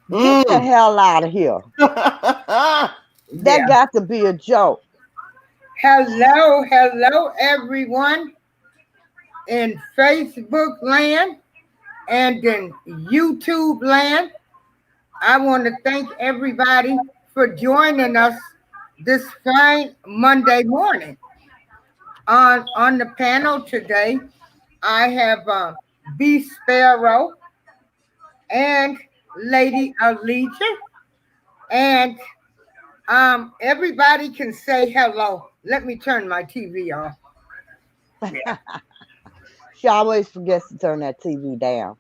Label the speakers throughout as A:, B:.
A: Get the hell out of here. That
B: Yeah.
A: got to be a joke.
B: Hello, hello, everyone in Facebook land and in YouTube land. I want to thank everybody for joining us this fine Monday morning. On the panel today, I have B Sparrow and Lady Alicia, and everybody can say hello. Let me turn my TV off. Yeah.
A: She always forgets to turn that TV down.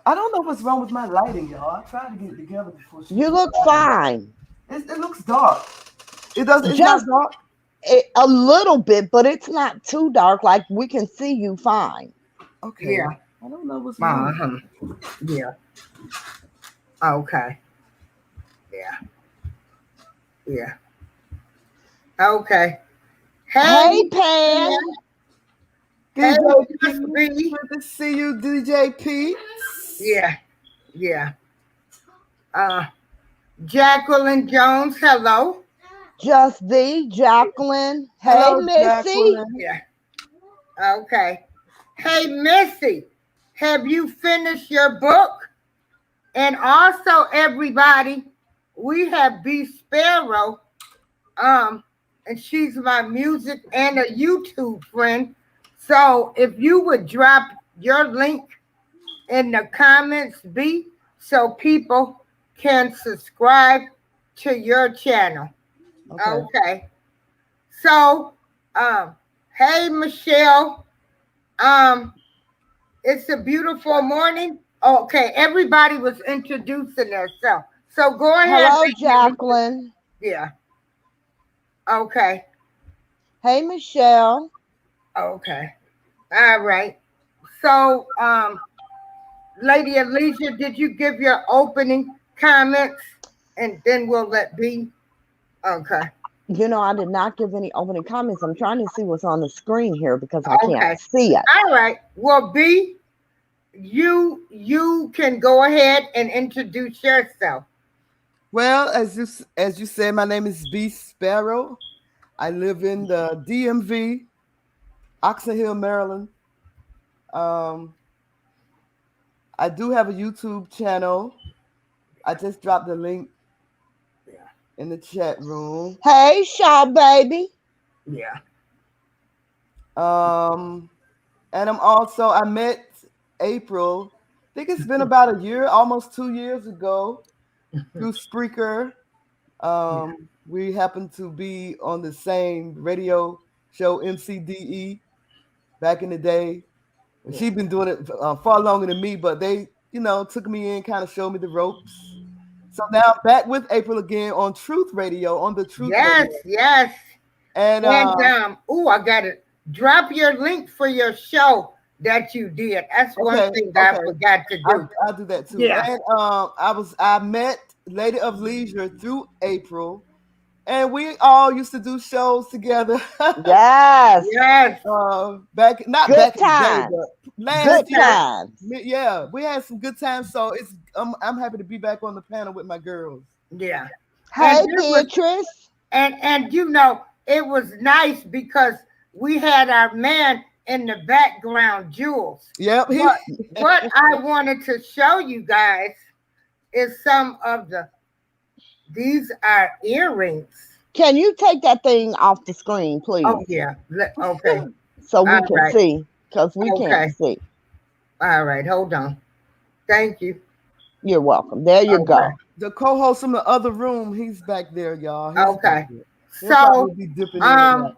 C: I don't know what's wrong with my lighting, y'all. I tried to get it together before she
A: You
C: put
A: look
C: the lighting.
A: fine.
C: It looks dark. It does. It's not
A: Just
C: dark.
A: a little bit, but it's not too dark. Like we can see you fine.
C: Okay.
B: Yeah.
C: I don't know what's wrong.
B: Uh-huh. Yeah. Okay. Yeah. Yeah. Okay. Hey,
A: Hey, Pam.
B: hey,
C: DJ
B: Miss
C: P.
B: B.
C: Good to see you, DJ P.
B: Yeah. Yeah. Uh, Jacqueline Jones. Hello.
A: Just the Jacqueline. Hey,
C: Hello,
A: Missy.
C: Jacqueline.
B: Yeah. Okay. Hey, Missy. Have you finished your book? And also, everybody, we have B Sparrow. And she's my music and a YouTube friend. So if you would drop your link in the comments, B, so people can subscribe to your channel.
A: Okay.
B: Okay. So, hey Michelle, um, it's a beautiful morning. Okay, everybody was introducing themselves. So go ahead.
A: Hello, Jacqueline.
B: Yeah. Okay.
A: Hey, Michelle.
B: Okay. All right. So, Lady Alicia, did you give your opening comments? And then we'll let B. Okay.
A: You know, I did not give any opening comments. I'm trying to see what's on the screen here because I can't
B: Okay.
A: see it.
B: All right. Well, B, you can go ahead and introduce yourself.
C: Well, as you said, my name is B Sparrow. I live in the DMV, Oxon Hill, Maryland. Um, I do have a YouTube channel. I just dropped the link
B: Yeah.
C: in the chat room.
A: Hey, Shaw baby.
B: Yeah.
C: Um, and I met April. I think it's been about a year, almost 2 years ago, through Spreaker.
B: Yeah.
C: We happened to be on the same radio show, MCDE, back in the day.
B: Yeah.
C: She'd been doing it far longer than me, but they, took me in, kind of showed me the ropes. So now I'm back with April again on Truth Radio, on the Truth
B: Yes,
C: Radio.
B: yes.
C: And
B: And I got it. Drop your link for your show that you did. That's one
C: okay,
B: thing that I
C: okay,
B: forgot to do.
C: I'll do that too.
B: Yeah.
C: And I met Lady of Leisure through April, and we all used to do shows together.
A: Yes.
B: Yes.
C: Back not
A: Good
C: back in the day,
A: times.
C: but last
A: Good
C: year,
A: times.
C: yeah, we had some good times. So I'm happy to be back on the panel with my girls.
B: Yeah.
A: Hey,
B: And it was
A: Beatrice.
B: and it was nice because we had our man in the background, Jules.
C: Yep,
B: But what I wanted to show you guys is some of these are earrings.
A: Can you take that thing off the screen, please?
B: Oh yeah. Okay.
A: So we
B: All
A: can
B: right.
A: see because we
B: Okay.
A: can't see.
B: All right. Hold on. Thank you.
A: You're welcome. There you go.
B: Okay.
C: the co-host from the other room, he's back there, y'all. He's
B: Okay.
C: back there. He'll
B: So
C: probably be dipping in and out.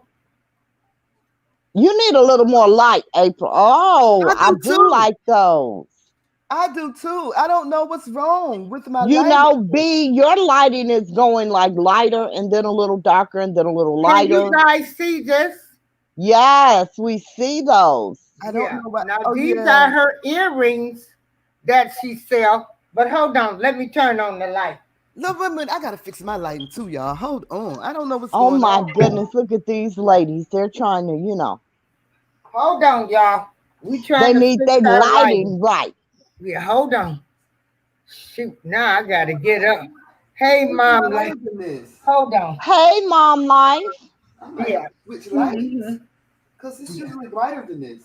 A: You need a little more light, April. Oh,
C: I
A: I
C: do
A: do
C: too.
A: like those.
C: I do too. I don't know what's wrong with my
A: You
C: lighting.
A: know, B, your lighting is going like lighter and then a little darker and then a little
B: can you
A: lighter.
B: guys see this?
A: Yes, we see those.
C: I don't
B: Yeah.
C: know what.
B: Now
C: Oh
B: these
C: yeah.
B: are her earrings that she sell. But hold on, let me turn on the light.
C: No, wait a minute. I gotta fix my lighting too, y'all. Hold on. I don't know what's
A: Oh
C: going
A: my
C: on.
A: goodness, look at these ladies. They're trying to,
B: Hold on, y'all. We
A: they
B: trying to
A: need
B: fix
A: their
B: our
A: lighting
B: lighting.
A: right.
B: Yeah, hold on. Shoot, now I gotta get up. Hey, mom, like,
C: Than this.
B: hold on.
A: Hey, Mom Life.
C: I might
B: Yeah.
C: have to switch
B: Mhm.
C: lights because it's usually brighter than this.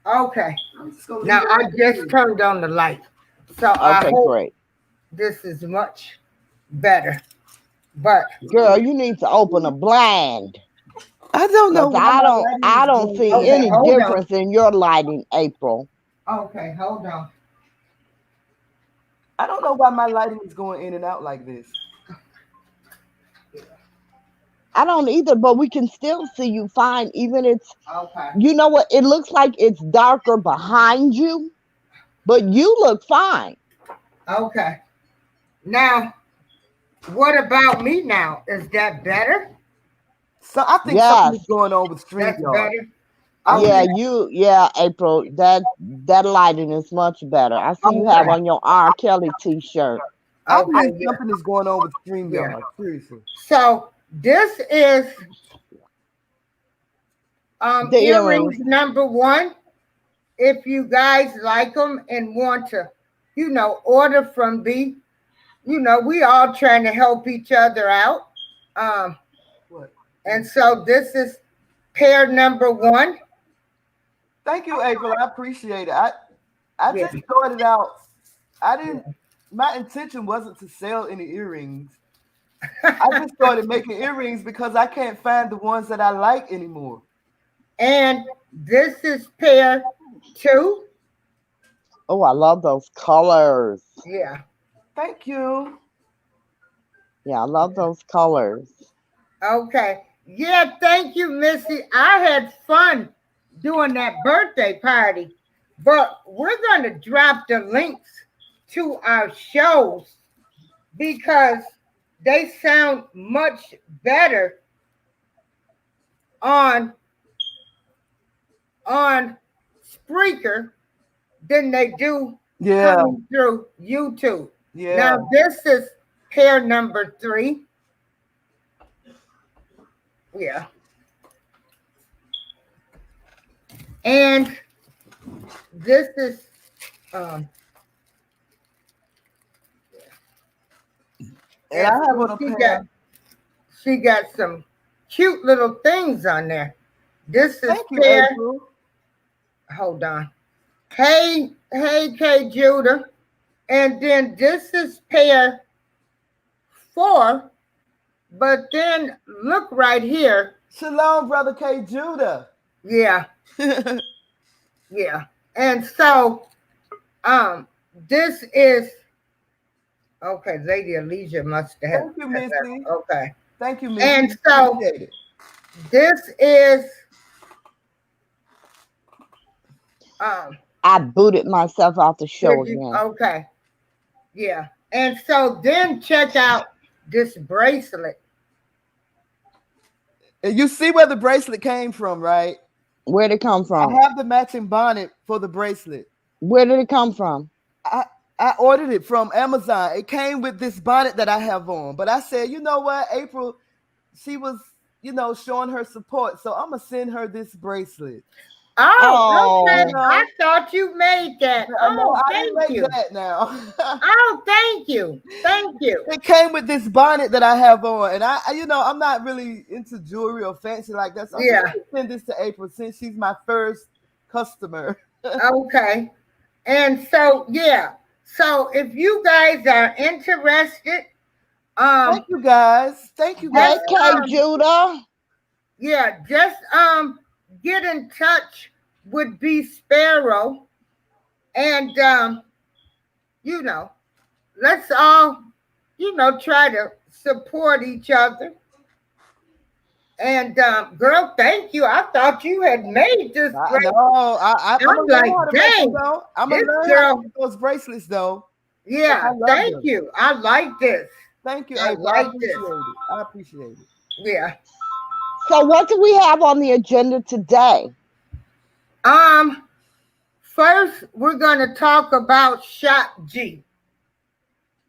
B: Okay.
C: I'm just gonna
B: Now
C: leave
B: I
C: it.
B: just turned on the light, so I
A: Okay,
B: hope
A: great.
B: this is much better. But
A: Girl, you need to open a blind.
C: I don't know
A: Cause
C: why my lighting
A: I
C: is
A: don't
C: going
A: see
C: in and
B: okay,
A: any
C: out.
B: hold on.
A: difference in your lighting, April.
B: Okay, hold on.
C: I don't know why my lighting is going in and out like this.
A: I don't either, but we can still see you fine. Even it's,
B: Okay.
A: you know what? It looks like it's darker behind you, but you look fine.
B: Okay. Now, what about me now? Is that better?
C: So I think something
A: Yes.
C: is going on with
B: That's
C: StreamYard.
B: better.
C: I
A: Yeah,
B: Okay.
C: think
A: April. That lighting is much better. I see you have
B: Okay.
A: on your R. Kelly t-shirt.
C: I
B: Okay.
C: believe
B: Yeah.
C: something is going on with
B: Yeah.
C: StreamYard. Seriously.
B: So this is
A: The
B: earrings
A: earrings.
B: number one. If you guys like them and want to, order from B, we all trying to help each other out. Um,
C: What?
B: and so this is pair number one.
C: Thank you, April. I appreciate it. I
B: Yeah.
C: just started out. I didn't.
B: Yeah.
C: My intention wasn't to sell any earrings. I just started making earrings because I can't find the ones that I like anymore.
B: And this is pair two.
A: Oh, I love those colors.
B: Yeah.
C: Thank you.
A: Yeah, I love those colors.
B: Okay. Yeah, thank you, Missy. I had fun doing that birthday party. But we're going to drop the links to our shows because they sound much better on on Spreaker than they do
C: Yeah.
B: coming through YouTube.
C: Yeah.
B: Now this is pair number three. Yeah. And this is um
C: And I have on a pair.
B: she got some cute little things on there. This is
C: Thank you,
B: pair.
C: April.
B: Hold on. Hey, Judah. And then this is pair four. But then look right here.
C: Shalom, brother K. Judah.
B: Yeah, yeah. And so this is okay, Lady Alicia must have.
C: Thank you, Missy.
B: Okay.
C: Thank you, Missy.
B: And so
C: Appreciate it.
B: this is um
A: I booted myself out the show
B: did you
A: again.
B: okay. Yeah. And so then check out this bracelet.
C: And you see where the bracelet came from, right?
A: Where'd it come
C: I
A: from?
C: have the matching bonnet for the bracelet.
A: Where did it come from?
C: I ordered it from Amazon. It came with this bonnet that I have on. But I said, you know what, April, she was, showing her support. So I'm going to send her this bracelet.
B: Oh, okay.
C: Oh.
B: I thought you made that.
C: No,
B: Oh,
C: I didn't
B: thank
C: make
B: you.
C: that now.
B: Oh, thank you. Thank you.
C: It came with this bonnet that I have on. And I'm not really into jewelry or fancy like that. So
B: Yeah.
C: I send this to April since she's my first customer.
B: Okay. And so, yeah. So if you guys are interested,
C: Thank you guys. Thank you guys.
A: Hey, K. Judah.
B: yeah, just get in touch with B Sparrow and let's all try to support each other. And girl, thank you. I thought you had made this bracelet.
C: No, I'm gonna learn how to make
B: dang,
C: them though. I'm gonna
B: this
C: learn how
B: girl-
C: to make those bracelets though.
B: Yeah,
C: I love
B: thank
C: them.
B: you. I like this.
C: Thank you,
B: I
C: April.
B: like
C: I
B: this.
C: appreciate it. I appreciate it.
B: Yeah.
A: So what do we have on the agenda today?
B: First we're gonna talk about Shock G.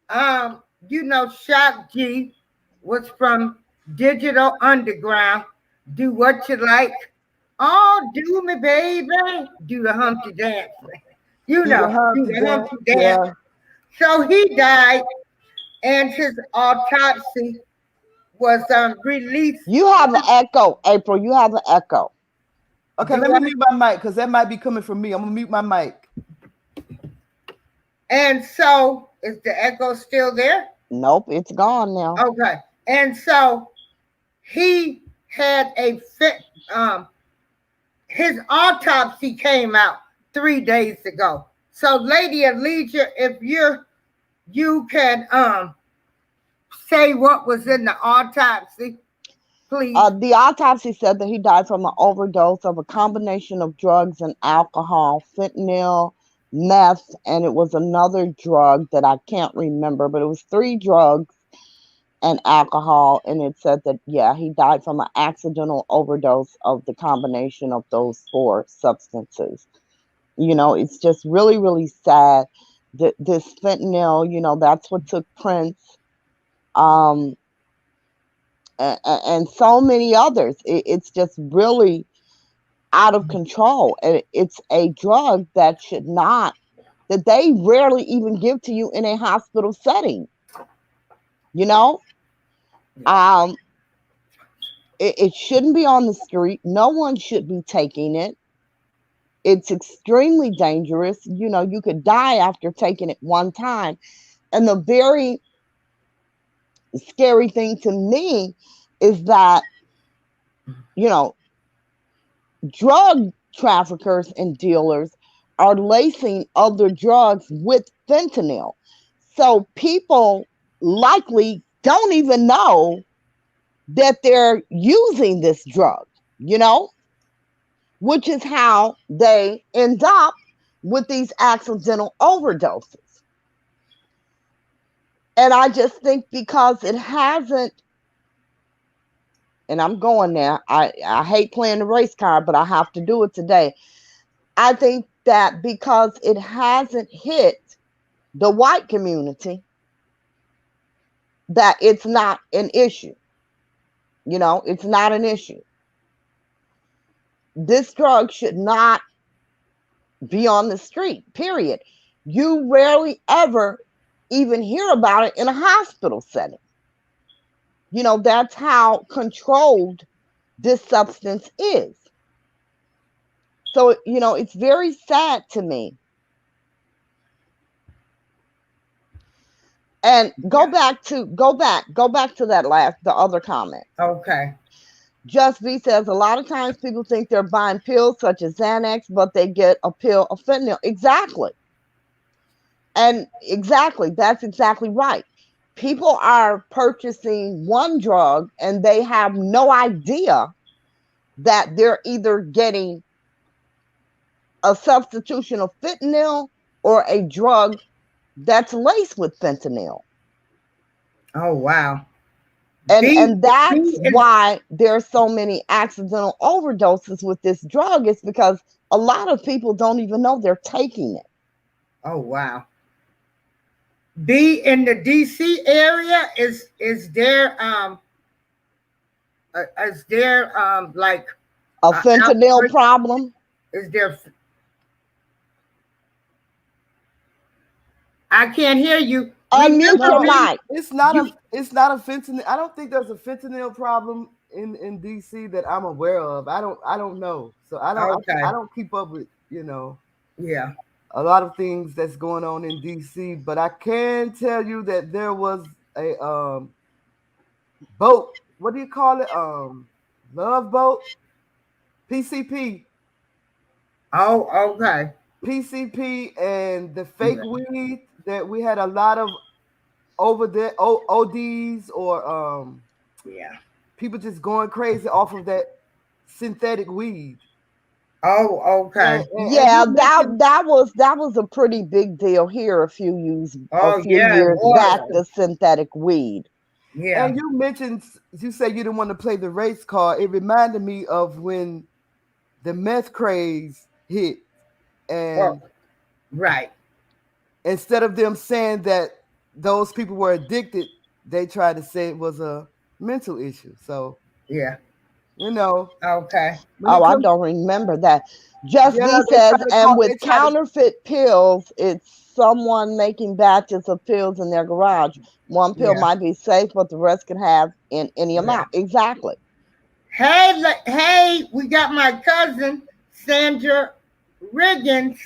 B: Shock G was from Digital Underground. Do what you like. Oh, do me, baby. Do the Humpty Dance. You
C: Do the
B: know, do
C: Humpty
B: the
C: Dance.
B: Humpty Dance.
C: Yeah.
B: So he died, and his autopsy was released.
A: You have an echo, April. You have an echo.
C: Okay, let
B: Do
C: me
B: I?
C: mute my mic because that might be coming from me. I'm gonna mute my mic.
B: And so, is the echo still there?
A: Nope, it's gone now.
B: Okay. And so he had a fit. His autopsy came out 3 days ago. So, Lady Alicia, if you can say what was in the autopsy, please.
A: The autopsy said that he died from an overdose of a combination of drugs and alcohol, fentanyl, meth, and it was another drug that I can't remember, but it was three drugs and alcohol. And it said that, yeah, he died from an accidental overdose of the combination of those four substances. It's just really, really sad that this fentanyl, that's what took Prince. Um, and so many others. It's just really out of control. And it's a drug that that they rarely even give to you in a hospital setting. You know, um, it shouldn't be on the street. No one should be taking it. It's extremely dangerous. You could die after taking it one time. And the very scary thing to me is that, you know, drug traffickers and dealers are lacing other drugs with fentanyl. So people likely don't even know that they're using this drug, you know, which is how they end up with these accidental overdoses. And I just think because it hasn't, and I'm going there, I hate playing the race card, but I have to do it today. I think that because it hasn't hit the white community, that it's not an issue. It's not an issue. This drug should not be on the street, period. You rarely ever even hear about it in a hospital setting. That's how controlled this substance is. So, it's very sad to me. And go back to the other comment.
B: Okay.
A: Just B says a lot of times people think they're buying pills such as Xanax, but they get a pill of fentanyl. Exactly. And exactly, that's exactly right. People are purchasing one drug and they have no idea that they're either getting a substitution of fentanyl or a drug that's laced with fentanyl.
B: Oh wow.
A: And that's why there's so many accidental overdoses with this drug. It's because a lot of people don't even know they're taking it.
B: Oh wow. B, in the DC area, is there like
A: A fentanyl
B: outbreak?
A: problem?
B: Is there? I can't hear you.
A: Unmute your
C: No,
A: mic.
C: it's not a fentanyl. I don't think there's a fentanyl problem in DC that I'm aware of. I don't know. So I don't keep up with,
B: Yeah.
C: a lot of things that's going on in DC, but I can tell you that there was a boat. What do you call it? Love boat? PCP.
B: Oh, okay.
C: PCP and the fake weed that we had a lot of over there, ODs or
B: Yeah.
C: people just going crazy off of that synthetic weed.
B: Oh, okay.
A: Yeah, that was a pretty big deal here a few years
B: Oh yeah, it
A: back,
B: was.
A: the synthetic weed.
B: Yeah.
C: And you said you didn't want to play the race card. It reminded me of when the meth craze hit, and
B: right.
C: instead of them saying that those people were addicted, they tried to say it was a mental issue. So
B: yeah.
C: You know,
B: Okay.
C: when
A: Oh,
C: it
A: I
C: comes,
A: don't remember that. Just
C: yeah,
A: B
C: they try
A: says,
C: to
A: and
C: call,
A: with
C: they try to,
A: counterfeit pills, it's someone making batches of pills in their garage. One pill
B: Yeah.
A: might be safe, but the rest can have in any
B: Yeah.
A: amount. Exactly.
B: Hey, hey, we got my cousin Sandra Riggins.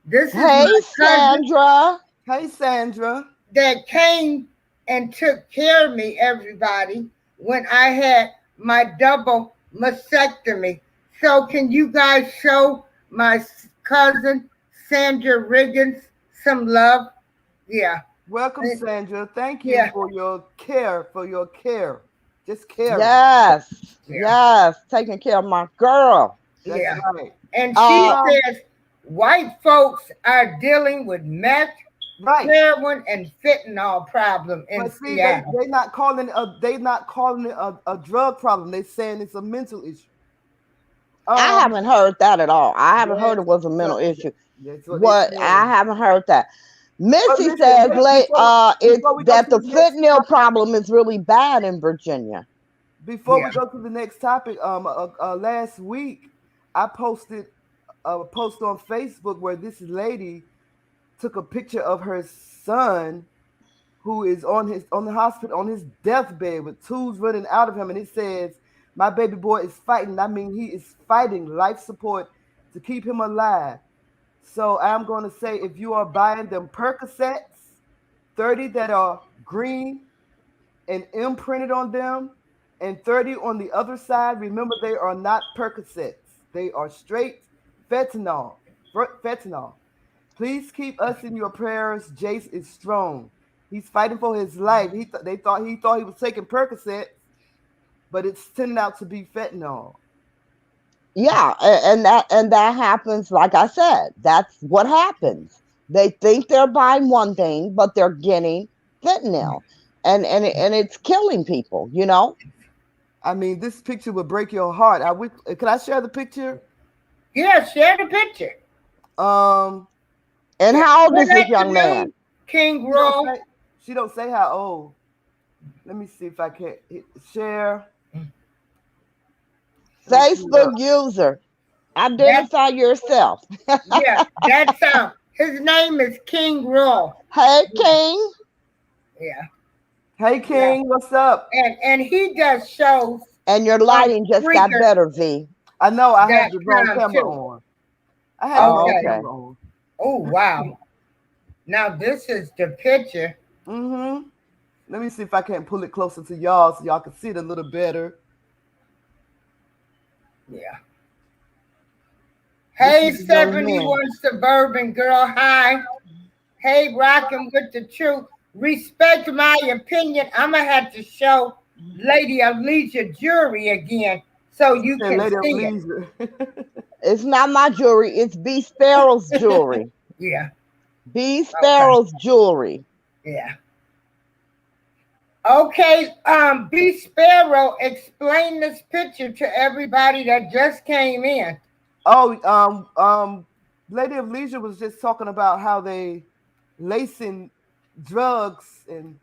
B: This is
A: Hey,
B: my cousin
A: Sandra.
C: hey Sandra,
B: that came and took care of me, everybody, when I had my double mastectomy. So, can you guys show my cousin Sandra Riggins some love? Yeah.
C: welcome Sandra. Thank you
B: Yeah.
C: for your care, just caring.
A: Yes.
B: Yeah.
A: Yes. Taking care of my girl.
C: That's
B: Yeah.
C: right.
B: And she
A: Uh,
C: Um,
B: says white folks are dealing with meth,
C: right.
B: heroin, and fentanyl problem in
C: But see, they
B: Seattle.
C: they not calling it a drug problem. They saying it's a mental issue.
A: I
C: Um,
A: haven't heard that at all. I haven't heard
C: that's
A: it was a mental
C: what
A: issue.
C: that's what they
A: What I
C: saying.
A: haven't heard that.
C: But
A: Missy
C: listen,
A: says
C: wait before
A: it's
C: we go
A: that
C: to
A: the
C: the next
A: fentanyl
C: topic.
A: problem is really bad in Virginia.
C: Before we
B: Yeah.
C: go to the next topic, last week I posted a post on Facebook where this lady took a picture of her son who is on the hospital on his deathbed with tubes running out of him, and it says, "My baby boy is fighting. I mean, he is fighting life support to keep him alive." So I'm going to say, if you are buying them Percocets, 30 that are green and imprinted on them, and 30 on the other side, remember they are not Percocets. They are straight fentanyl. Fentanyl. Please keep us in your prayers. Jace is strong. He's fighting for his life. They thought he was taking Percocets, but it's turning out to be fentanyl.
A: Yeah, and that happens. Like I said, that's what happens. They think they're buying one thing, but they're getting fentanyl, and it's killing people. You know.
C: I mean, this picture would break your heart. I would. Can I share the picture?
B: Yeah, share the picture.
C: Um,
A: And
B: Yeah.
A: how old
B: What
A: is this
B: that
A: young
B: to
A: man?
B: do, King
C: she don't
B: Roll?
C: say. She don't say how old. Let me see if I can share. Let me pull it up.
A: Facebook user,
B: That
A: identify yourself.
B: yeah, that sound. His name is King Roll.
A: Hey,
B: Yeah,
A: King,
B: yeah,
C: Hey
B: yeah.
C: King, what's up?
B: And he does shows
A: and your
B: on
A: lighting just got
B: Spreaker
A: better, V.
C: I know I had
B: dot
C: the wrong
B: com
C: camera
B: too.
C: on. I had the
A: Oh,
C: wrong
B: Okay.
A: okay.
C: camera on.
B: Oh wow. Now this is the picture.
C: Mm-hmm. Let me see if I can pull it closer to y'all so y'all can see it a little better.
B: Yeah.
C: This
B: Hey,
C: is a young man.
B: 71 suburban girl. Hi. Hey, rocking with the truth. Respect my opinion. I'm gonna have to show Lady Alicia Jury again so
C: She
B: you
C: said
B: can
C: Lady of
B: see it.
C: Leisure.
A: It's not my jewelry. It's B Sparrow's jewelry.
B: Yeah.
A: B
B: Okay.
A: Sparrow's jewelry.
B: Yeah. Okay. B Sparrow, explain this picture to everybody that just came in.
C: Oh, Lady of Leisure was just talking about how they lacing drugs and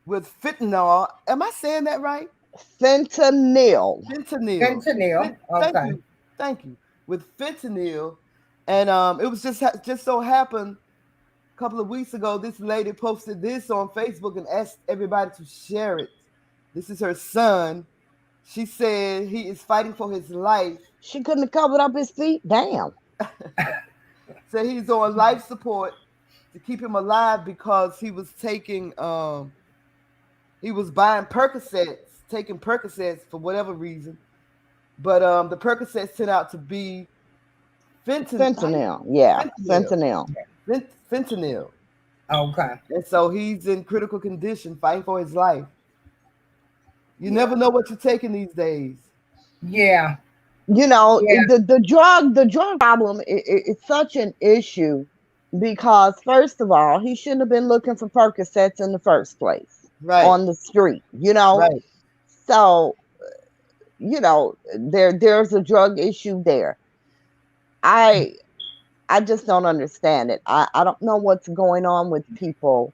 C: with fentanyl. Am I saying that right?
A: Fentanyl.
C: Fentanyl.
B: Fentanyl.
C: Thank
B: Okay.
C: you, thank you. With fentanyl, and it was just so happened a couple of weeks ago. This lady posted this on Facebook and asked everybody to share it. This is her son. She said he is fighting for his life.
A: She couldn't have covered up his feet. Damn.
C: Said he's on life support to keep him alive because he was buying Percocets, taking Percocets for whatever reason. But the Percocets turned out to be
A: Fentanyl. Yeah,
C: fentanyl,
A: fentanyl.
C: fentanyl,
B: Okay.
C: and so he's in critical condition, fighting for his life. You
B: Yeah.
C: never know what you're taking these days.
B: Yeah.
A: You know,
B: Yeah.
A: the drug problem, it's such an issue because first of all, he shouldn't have been looking for Percocets in the first place
C: Right,
A: on the street. You know,
C: right.
A: so there's a drug issue there. I i just don't understand it. I don't know what's going on with people,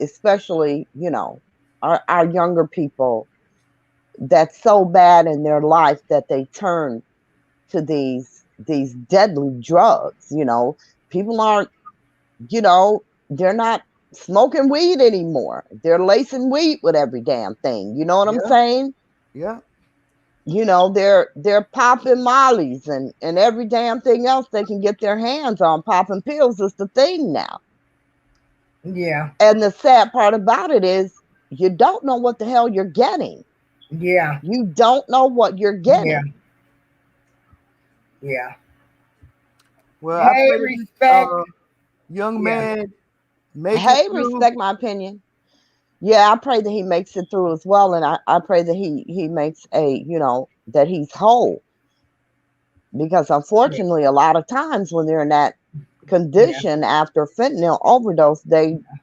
A: especially our younger people. that's so bad in their life that they turn to these deadly drugs. People aren't, they're not smoking weed anymore. They're lacing weed with every damn thing. You know what I'm
C: Yeah.
A: saying?
C: Yeah.
A: They're popping mollies and every damn thing else they can get their hands on. Popping pills is the thing now.
B: Yeah.
A: And the sad part about it is you don't know what the hell you're getting.
B: Yeah.
A: You don't know what you're
B: Yeah.
A: getting.
B: Yeah.
C: Well, I
B: Hey,
C: pray that this
B: respect.
C: young
B: Yeah.
C: man make it
A: Hey,
C: through.
A: respect my opinion. Yeah, I pray that he makes it through as well. And I pray that he makes that he's whole. Because
B: Yeah.
A: unfortunately, a lot of times when they're in that
B: Yeah.
A: condition after fentanyl overdose,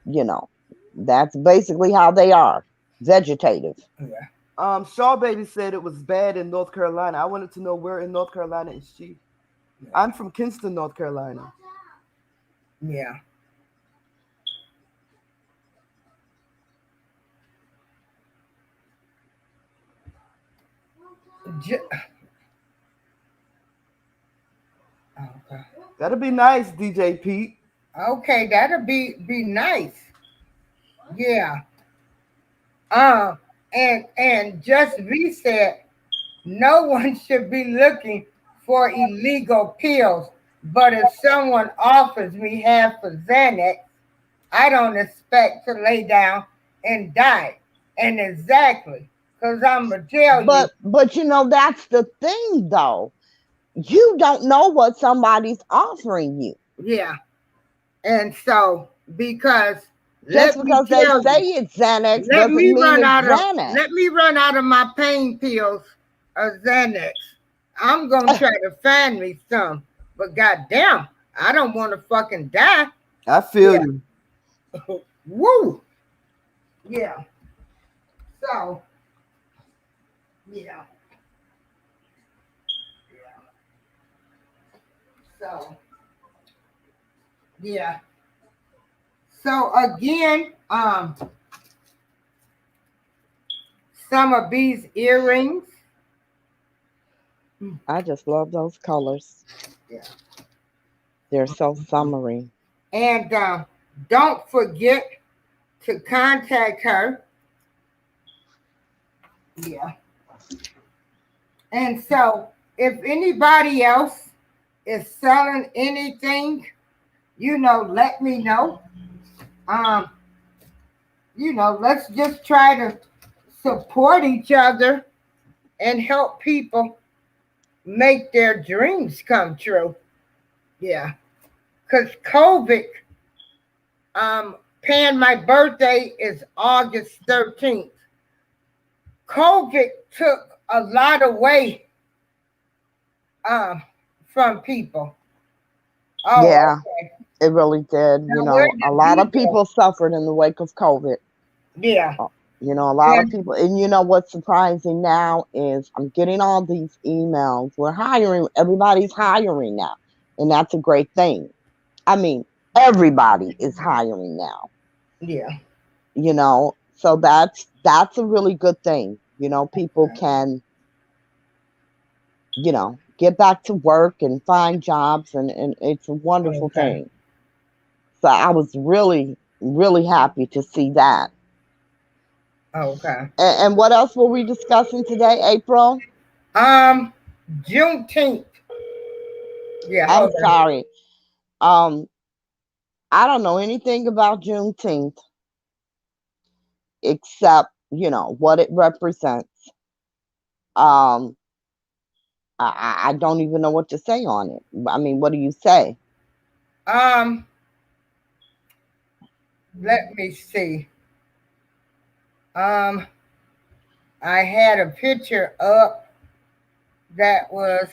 A: you know, that's basically how they are, vegetative.
B: Yeah.
C: Shaw Baby said it was bad in North Carolina. I wanted to know where in North Carolina is she? I'm from Kinston, North Carolina.
B: Yeah. Ju- okay.
C: That'll be nice, DJ Pete.
B: Okay, that'll be nice. Yeah. Uh, and just reset. No one should be looking for illegal pills, but if someone offers me half a Xanax, I don't expect to lay down and die. And exactly, because I'm gonna tell you,
A: But that's the thing though. You don't know what somebody's offering you.
B: yeah. And so, because
A: Just
B: let me
A: because they
B: tell
A: say
B: you,
A: it's Xanax doesn't mean it's Xanax.
B: let me run out of my pain pills of Xanax. I'm gonna try to find me some, but goddamn, I don't want to fucking die.
C: I feel
B: Yeah,
C: you.
B: woo, yeah. So yeah, yeah. So yeah. So again, some of these earrings.
A: I just love those colors.
B: Yeah.
A: They're so summery.
B: And don't forget to contact her. Yeah. And so, if anybody else is selling anything, let me know. Um, let's just try to support each other and help people make their dreams come true. Yeah. Because COVID, paying my birthday is August 13th. COVID took a lot away um, from people. Oh,
A: Yeah,
B: okay.
A: it really did.
B: Now where
A: A
B: did
A: lot
B: you
A: of
B: go?
A: people suffered in the wake of COVID.
B: Yeah.
A: Uh, a lot of
B: And
A: people, and what's surprising now is I'm getting all these emails. We're hiring, everybody's hiring now, and that's a great thing. I mean, everybody is hiring now,
B: yeah.
A: so that's a really good thing. People can, get back to work and find jobs, and it's a wonderful
B: Okay.
A: thing. So I was really, really happy to see that.
B: Okay.
A: And what else were we discussing today, April?
B: Um, Juneteenth. Yeah,
A: I'm
B: hold on.
A: sorry. Um, I don't know anything about Juneteenth except, what it represents. Um, I don't even know what to say on it. I mean, what do you say?
B: Um, let me see. Um, I had a picture up that was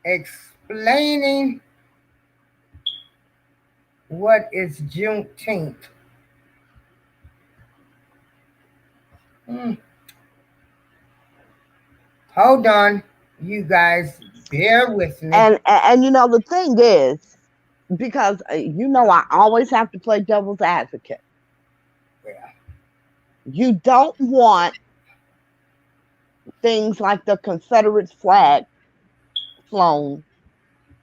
B: explaining what is Juneteenth. Hmm. Hold on, you guys, bear with me.
A: And the thing is, because I always have to play devil's advocate.
B: Yeah.
A: You don't want things like the Confederate flag flown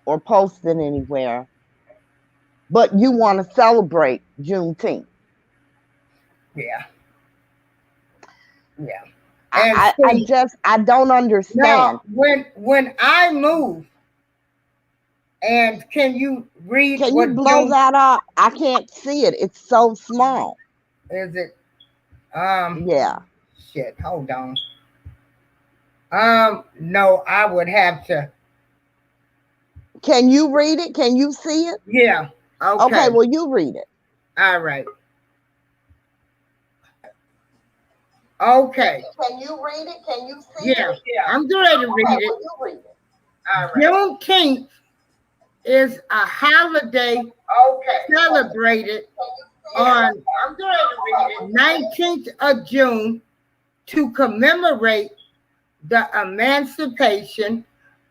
A: or posted anywhere, but you want to celebrate Juneteenth.
B: Yeah. Yeah. And see,
A: I don't understand.
B: now when I move, and can you read
A: Can you
B: what
A: blow
B: June
A: that up? I can't see it. It's so small.
B: is it?
A: Yeah.
B: Shit, hold on. No, I would have to.
A: Can you read it? Can you see it?
B: Yeah.
A: Okay,
B: Okay.
A: well, you read it.
B: All right. Okay.
A: Can you read it? Can you see
B: Yeah.
A: it? Yeah.
B: I'm ready to read
A: Okay,
B: it.
A: well, you read it.
B: All right. Juneteenth is a holiday celebrated on
A: I'm ready to read it.
B: 19th of June to commemorate the emancipation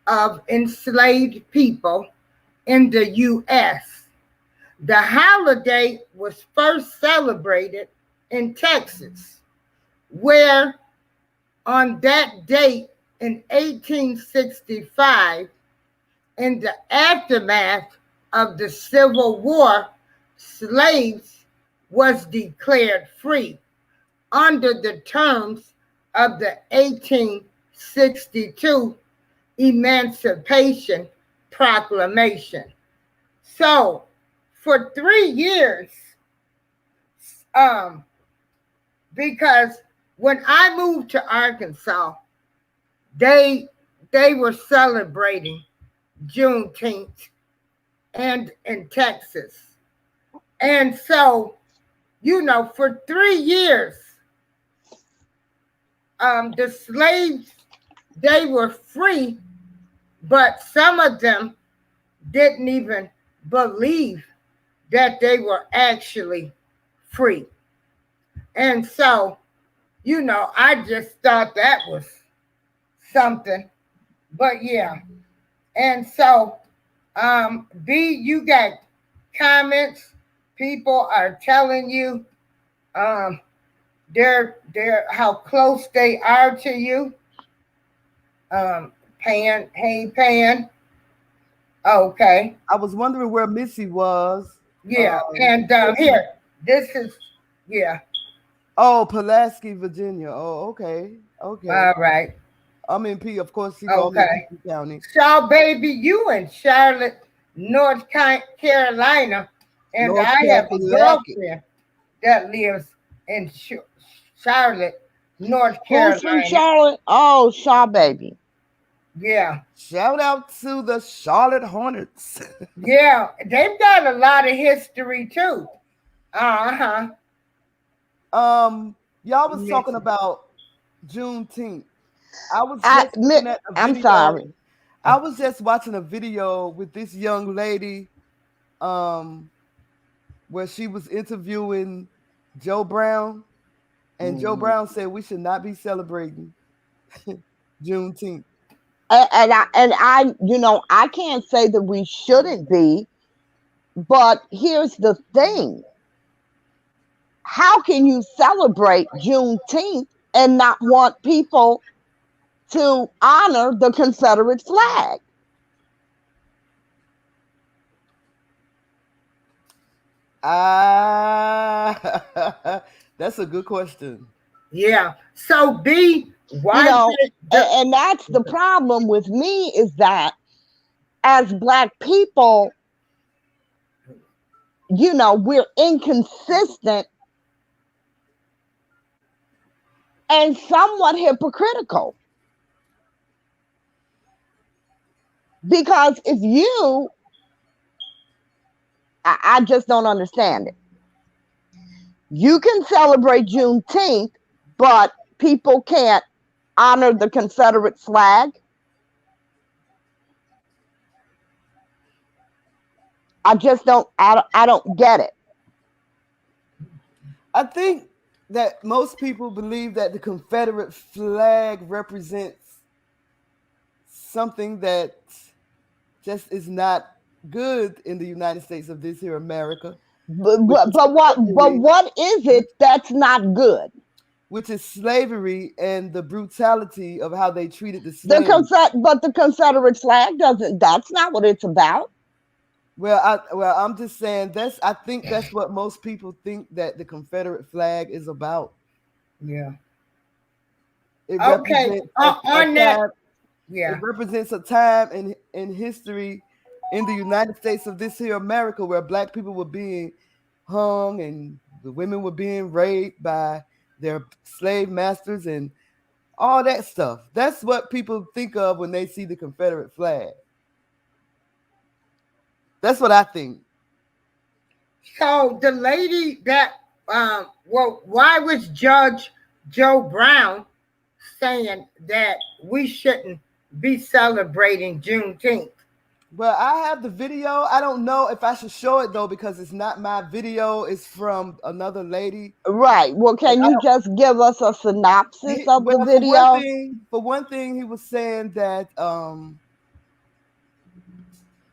B: of enslaved people in the U.S. The holiday was first celebrated in Texas, where on that date in 1865, in the aftermath of the Civil War, slaves was declared free under the terms of the 1862 Emancipation Proclamation. So, for 3 years, um, because when I moved to Arkansas, they were celebrating Juneteenth and in Texas. And so, for 3 years, the slaves, they were free, but some of them didn't even believe that they were actually free. And so, I just thought that was something. But yeah. And so, B, you got comments. People are telling you they're how close they are to you. Pan, hey Pan. Okay.
C: I was wondering where Missy was.
B: Yeah. And here, this is yeah.
C: Oh, Pulaski, Virginia. Oh, okay. Okay.
B: All right.
C: I'm in P, of course, he's all in
B: Okay.
C: P County.
B: Shaw baby, you in Charlotte, North Carolina, and
C: North
B: I have a
C: Carolina.
B: girlfriend that lives in Charlotte, North
A: Who's from
B: Carolina.
A: Charlotte? Oh, Shaw baby.
B: Yeah.
C: Shout out to the Charlotte Hornets.
B: Yeah. They've got a lot of history too. Uh-huh.
C: Y'all was talking about Juneteenth. I was just looking at a video.
A: I'm sorry.
C: I was just watching a video with this young lady, where she was interviewing Joe Brown, and Joe Brown said we should not be celebrating Juneteenth.
A: And I can't say that we shouldn't be, but here's the thing. How can you celebrate Juneteenth and not want people to honor the Confederate flag?
C: That's a good question.
B: Yeah. So B, why
A: and that's the problem with me, is that as Black people, we're inconsistent and somewhat hypocritical. Because if I just don't understand it. You can celebrate Juneteenth, but people can't honor the Confederate flag. I just don't. I don't get it.
C: I think that most people believe that the Confederate flag represents something that just is not good in the United States of this here America.
A: But what is it that's not good?
C: which is slavery and the brutality of how they treated the slaves.
A: But the Confederate flag doesn't. That's not what it's about.
C: I'm just saying I think that's what most people think that the Confederate flag is about.
B: Yeah.
C: It
B: Okay.
C: represents a
B: On that.
C: time. It
B: Yeah.
C: represents a time in history in the United States of this here America where black people were being hung and the women were being raped by their slave masters and all that stuff. That's what people think of when they see the Confederate flag. That's what I think.
B: So the lady that well, why was Judge Joe Brown saying that we shouldn't be celebrating Juneteenth?
C: Well, I have the video. I don't know if I should show it though because it's not my video. It's from another lady.
A: Right. Well, can you just give us a synopsis of the
C: Well,
A: video?
C: for one thing, he was saying that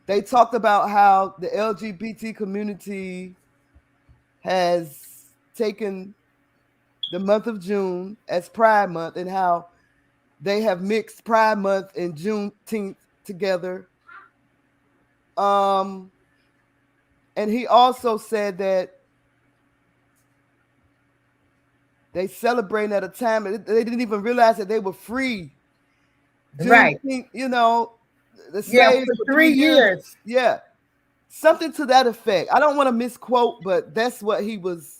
C: they talked about how the LGBT community has taken the month of June as Pride Month and how they have mixed Pride Month and Juneteenth together. And he also said that they celebrating at a time they didn't even realize that they were free.
B: Right.
C: You know, the
B: slaves
C: for
B: 3 years.
C: Yeah. Something to that effect. I don't want to misquote, but that's what he was,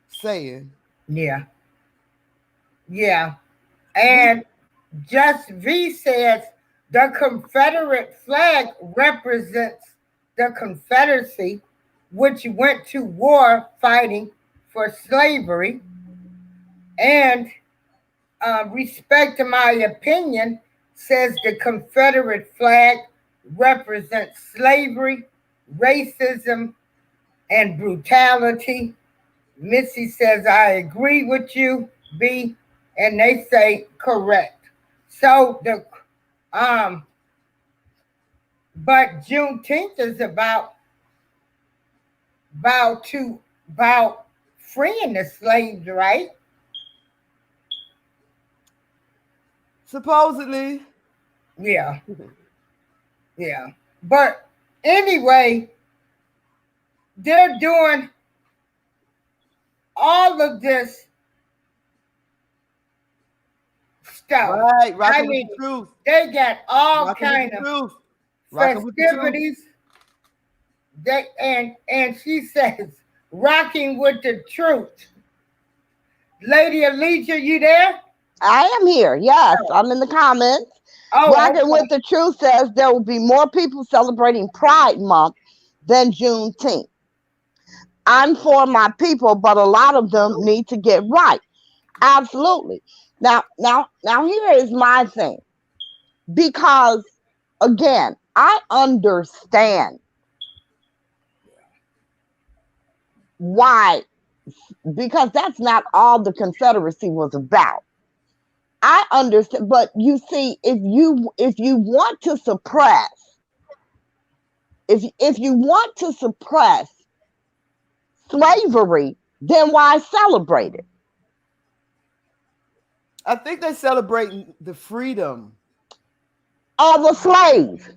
C: saying.
B: Yeah. Yeah. And Just V says the Confederate flag represents the Confederacy, which went to war fighting for slavery. And respect to my opinion, says the Confederate flag represents slavery, racism, and brutality. Missy says, I agree with you, B, and they say correct. So but Juneteenth is about freeing the slaves, right?
C: Supposedly.
B: Yeah. Yeah. But anyway, they're doing all of this stuff.
C: Right, rocking with the truth.
B: They got all kind of festivities. And she says, rocking with the truth. Lady Alicia, you there?
A: I am here. Yes, I'm in the comments. Rocking with the Truth says there will be more people celebrating Pride Month than Juneteenth. I'm for my people, but a lot of them need to get right. Absolutely. Now here is my thing. Because again, I understand why, because that's not all the Confederacy was about. I understand, but you see, if you want to suppress, if you want to suppress slavery, then why celebrate it?
C: I think they're celebrating the freedom
A: of a slave.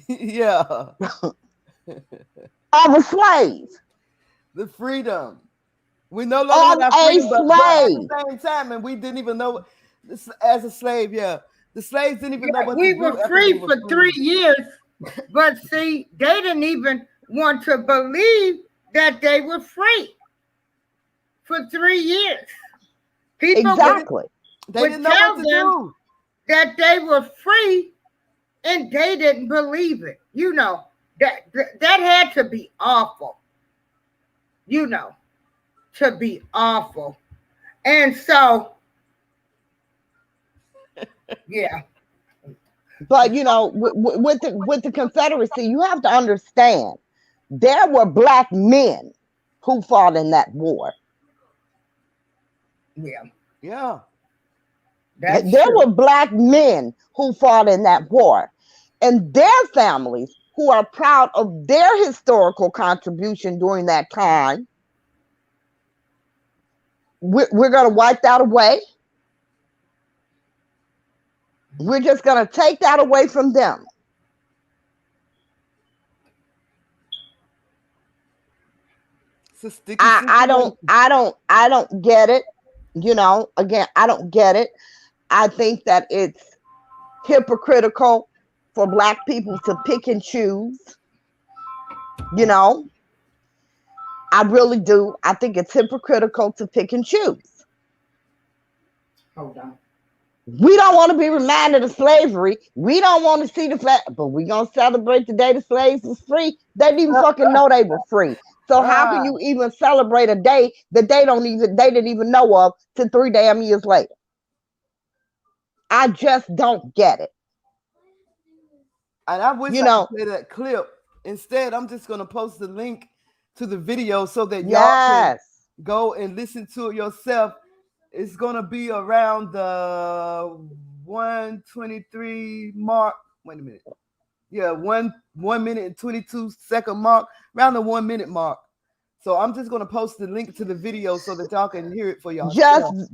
C: Yeah.
A: Of a slave.
C: The freedom. We no longer have freedom, but at the same time, and we didn't even know as a slave. Yeah, the slaves didn't even know what
B: we were free for 3 years, but see, they didn't even want to believe that they were free for 3 years. People would tell them that they were free, and they didn't believe it. You know, that had to be awful. You know, to be awful. And so, yeah.
A: But you know, with the Confederacy, you have to understand there were black men who fought in that war.
B: Yeah.
C: Yeah.
A: There were black men who fought in that war, and their families who are proud of their historical contribution during that time we're going to wipe that away. We're just going to take that away from them.
C: It's a sticky situation.
A: I don't get it. Again, I don't get it. I think that it's hypocritical for Black people to pick and choose. I really do. I think it's hypocritical to pick and choose.
B: Hold on.
A: We don't want to be reminded of slavery. We don't want to see the fact, but we're going to celebrate the day the slaves was free. They didn't even fucking know they were free. So how can you even celebrate a day that they didn't even know of till 3 damn years later? I just don't get it.
C: And I wish I could play that clip. Instead, I'm just going to post the link to the video so that y'all can go and listen to it yourself. It's going to be around the 1:23 mark. Wait a minute. Yeah, 1 minute and 22-second mark, around the 1 minute mark. So I'm just going to post the link to the video so that y'all can hear it for y'all.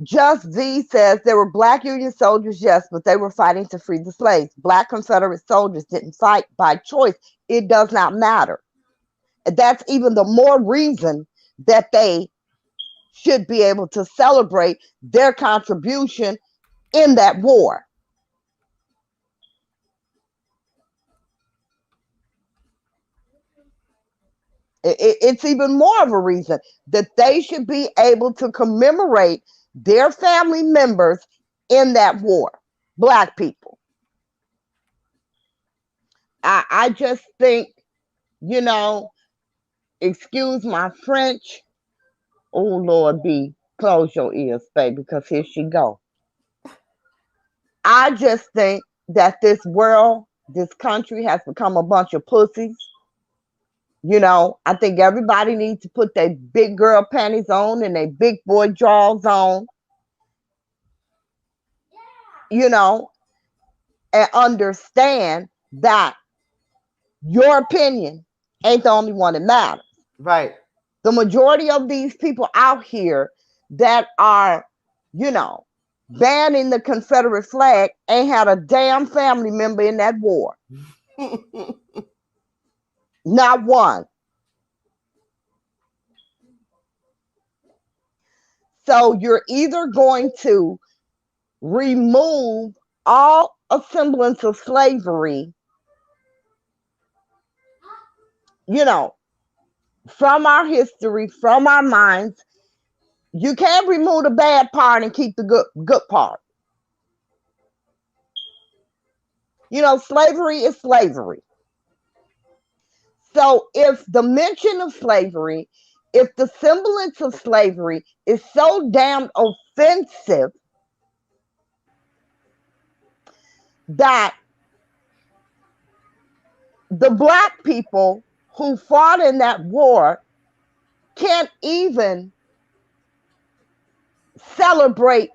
A: Just Z says there were Black Union soldiers, yes, but they were fighting to free the slaves. Black Confederate soldiers didn't fight by choice. It does not matter. That's even the more reason that they should be able to celebrate their contribution in that war. It's even more of a reason that they should be able to commemorate their family members in that war. Black people. I just think, excuse my French. Oh, Lord B, close your ears, baby, because here she go. I just think that this world, this country has become a bunch of pussies. I think everybody needs to put their big girl panties on and their big boy drawers on, and understand that your opinion ain't the only one that matters.
C: Right.
A: The majority of these people out here that are, banning the Confederate flag ain't had a damn family member in that war. Not one. So you're either going to remove all a semblance of slavery, from our history, from our minds. You can't remove the bad part and keep the good part. Slavery is slavery. So if the mention of slavery, if the semblance of slavery is so damn offensive that the Black people who fought in that war can't even celebrate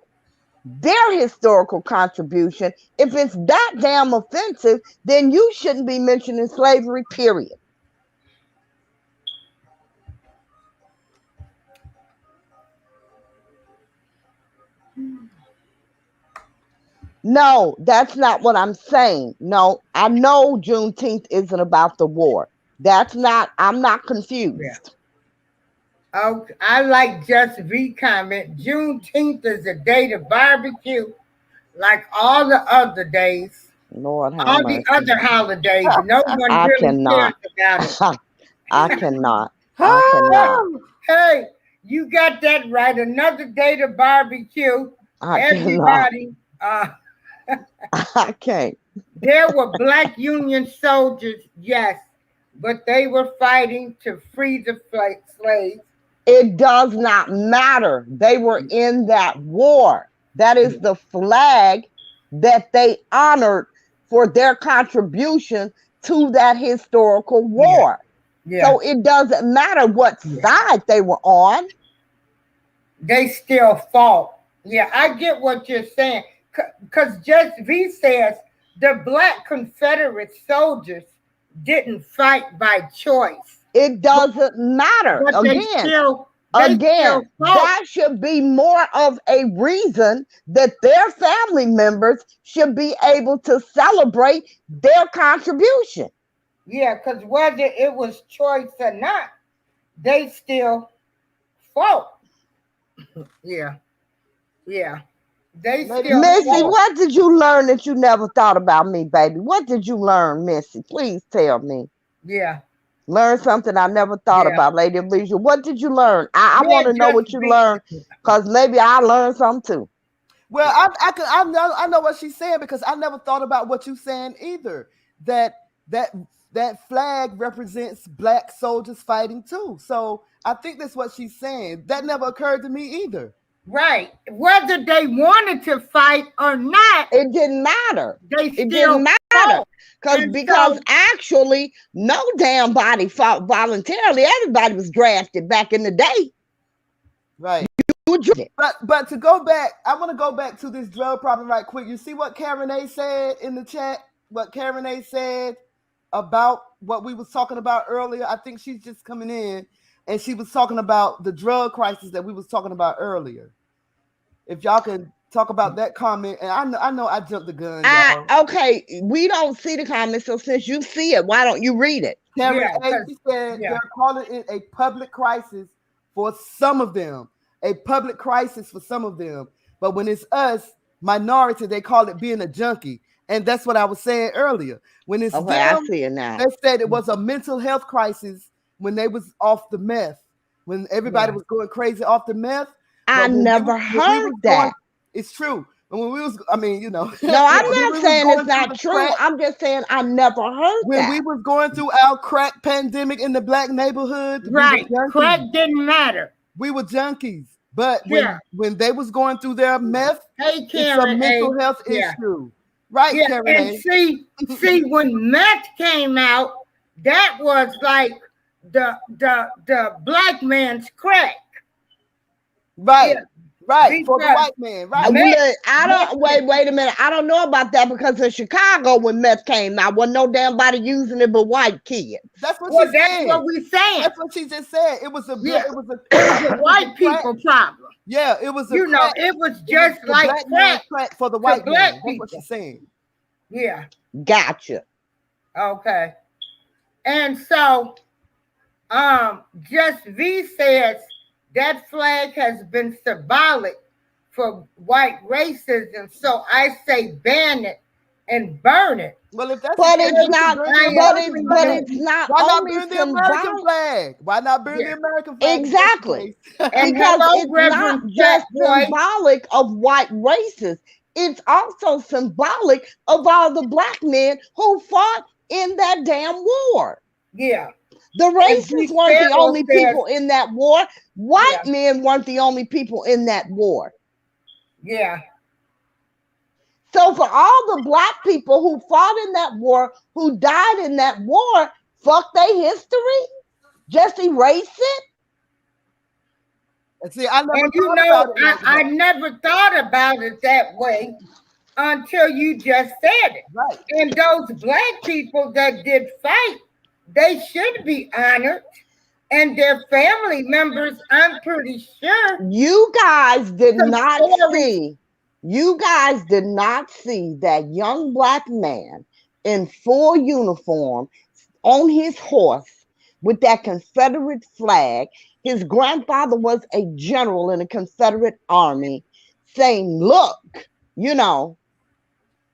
A: their historical contribution, if it's that damn offensive, then you shouldn't be mentioning slavery, period. No, that's not what I'm saying. No, I know Juneteenth isn't about the war. I'm not confused.
B: Yeah. Oh, I like Just V comment. Juneteenth is a day to barbecue like all the other days.
A: Lord have
B: all
A: mercy.
B: the other holidays. No one
A: I
B: really
A: cannot.
B: cares about it.
A: I cannot. I cannot.
B: Hey, you got that right. Another day to barbecue. Everybody.
A: I can't.
B: There were Black Union soldiers, yes, but they were fighting to free the slaves.
A: It does not matter. They were in that war. That is the flag that they honored for their contribution to that historical war. Yeah. So it doesn't matter what side they were on.
B: They still fought. Yeah, I get what you're saying. Because Just V says the Black Confederate soldiers didn't fight by choice.
A: It doesn't matter.
B: But
A: again,
B: they still they still
A: Again,
B: fought.
A: that should be more of a reason that their family members should be able to celebrate their contribution.
B: Yeah, because whether it was choice or not, they still fought. Yeah, yeah. They
C: Lady
B: still
A: Missy,
C: Amelia,
B: fought.
A: what did you learn that you never thought about me, baby? What did you learn, Missy? Please tell me.
B: Yeah,
A: Learn something I never thought
B: yeah.
A: about, Lady Alicia. What did you learn? I
B: Yeah,
A: want to know
B: just
A: what you
B: be.
A: learned because maybe I learned something too.
C: well, I know what she's saying because I never thought about what you're saying either. That that that flag represents black soldiers fighting too. So I think that's what she's saying. That never occurred to me either.
B: Right. Whether they wanted to fight or not,
A: It didn't matter.
B: they
A: It didn't
B: still
A: matter
B: fought.
A: because
B: And
A: because
B: so,
A: actually no damn body fought voluntarily. Everybody was drafted back in the day.
C: Right.
A: You were drafted.
C: But to go back, I want to go back to this drug problem right quick. You see what Karen A said in the chat? What Karen A said about what we was talking about earlier? I think she's just coming in and she was talking about the drug crisis that we was talking about earlier. If y'all can talk about that comment, and I know I jumped the gun, y'all.
A: Okay, we don't see the comments, so since you see it, why don't you read it?
C: Karen
B: yeah,
C: A,
B: because,
C: she said
B: yeah,
C: they're calling it a public crisis for some of them, a public crisis for some of them. But when it's us, minority, they call it being a junkie. And that's what I was saying earlier. When it's
A: Okay, I
C: them,
A: see it now.
C: they said it was a mental health crisis when they was off the meth, when everybody
B: yeah.
C: was going crazy off the meth.
A: I
C: But
A: never
C: when we
A: heard
C: was going,
A: that.
C: it's true. And when we was, I mean, you know,
A: No, I'm
B: Yeah.
C: when
A: not
C: we was
A: saying it's
C: going through
A: not
C: the
A: true.
C: crack,
A: I'm just saying I never heard
C: when we
A: that.
C: was going through our crack pandemic in the black neighborhood,
B: Right.
C: we were
B: Crack
C: junkies.
B: didn't matter.
C: We were junkies. But
B: Yeah.
C: when they was going through their meth,
B: Hey,
C: it's a
B: Karen A.
C: mental health
B: Yeah.
C: issue. Right,
B: Yeah.
C: Karen
B: And
C: A?
B: see, when meth came out, that was like the black man's crack.
C: Right,
B: Yeah.
C: right. For the
B: Because
C: white man, right.
B: meth,
A: I
B: meth
A: don't wait a minute. I don't know about that because in Chicago when meth came out, wasn't no damn body using it but white kids.
C: That's what she
B: well, that's
C: said.
B: what we're saying.
C: That's what she just said. It was a
B: Yeah.
C: it was a
B: It was a
C: it was
B: white
C: crack.
B: people problem.
C: Yeah, it was a
B: You know,
C: crack.
B: it was
C: It was
B: just
C: the
B: like
C: black man
B: crack
C: crack for the
B: to
C: white
B: black
C: man. That's what she's
B: people.
C: saying.
B: Yeah.
A: Gotcha.
B: Okay. And so, Just V says that flag has been symbolic for white racism. So I say ban it and burn it.
C: Well, if that's the
A: But
C: case,
A: it's
C: we should
A: not.
C: burn the
B: I
C: American
A: But
C: flag.
A: it's not
C: Why not
A: only
C: burn the American
A: symbolic.
C: flag? Why not burn the
B: Yeah.
C: American flag?
A: Exactly.
B: And
A: Because
B: hello,
A: it's not
B: Reverend
A: just
B: Fat Boy.
A: symbolic of white racists. It's also symbolic of all the black men who fought in that damn war.
B: Yeah.
A: The
B: And B
A: racists weren't the
B: Sparrow
A: only
B: says,
A: people in that war. White
B: yeah,
A: men weren't the only people in that war.
B: yeah,
A: So for all the black people who fought in that war, who died in that war, fuck their history? Just erase it?
C: And see, I never
B: and you
C: thought
B: know,
C: about it like
B: I
C: that.
B: never thought about it that way until you just said it.
C: Right.
B: And those black people that did fight, they should be honored. And their family members, I'm pretty sure.
A: You guys did
B: Some
A: not
B: stories.
A: see, you guys did not see that young black man in full uniform on his horse with that Confederate flag. His grandfather was a general in the Confederate Army saying, look, you know,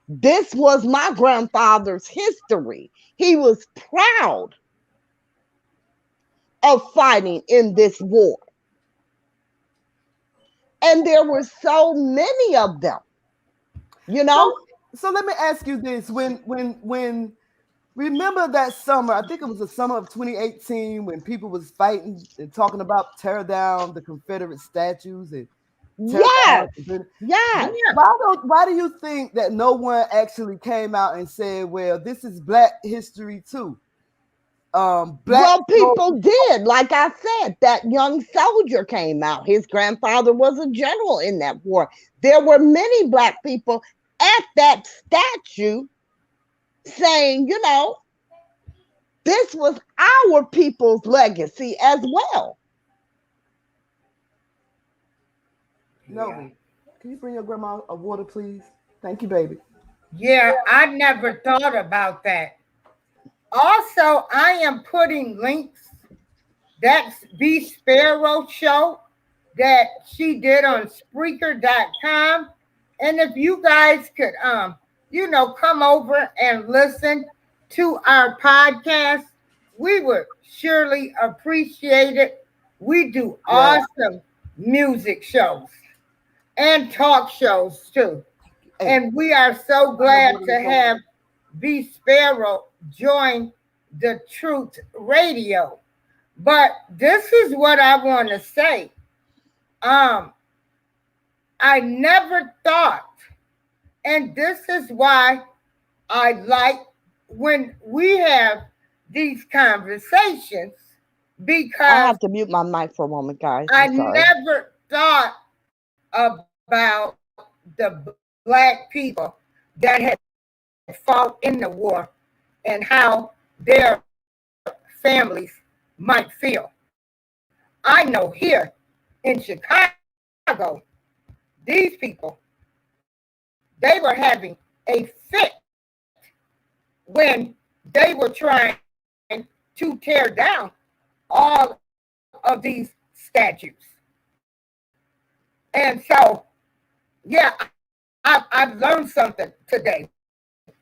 A: this was my grandfather's history. He was proud of fighting in this war. And there were so many of them, you know?
C: So let me ask you this: when remember that summer? I think it was the summer of 2018 when people was fighting and talking about tear down the Confederate statues and tear down.
A: Yes, yes.
B: Yeah.
C: Why do you think that no one actually came out and said, "Well, this is Black history too"? Black
A: Well, people did. Like I said, that young soldier came out. His grandfather was a general in that war. There were many black people at that statue saying, you know, this was our people's legacy as well.
B: Yeah.
C: Novi, can you bring your grandma a water, please? Thank you, baby.
B: Yeah, I never thought about that. Also, I am putting links. That's B Sparrow show that she did on Spreaker.com. And if you guys could come over and listen to our podcast, we would surely appreciate it. We do
C: Yeah.
B: awesome music shows and talk shows too.
C: Hey,
B: And we are so
C: I have
B: glad
C: water in
B: to
C: the phone.
B: have B Sparrow join the Truth Radio. But this is what I want to say. Um, I never thought, and this is why I like when we have these conversations,
A: I
B: because
A: have to mute my mic for a moment, guys.
B: I
A: I'm sorry.
B: never thought about the black people that had fought in the war and how their families might feel. I know here in Chicago, these people, they were having a fit when they were trying to tear down all of these statues. And so, yeah, I've learned something today.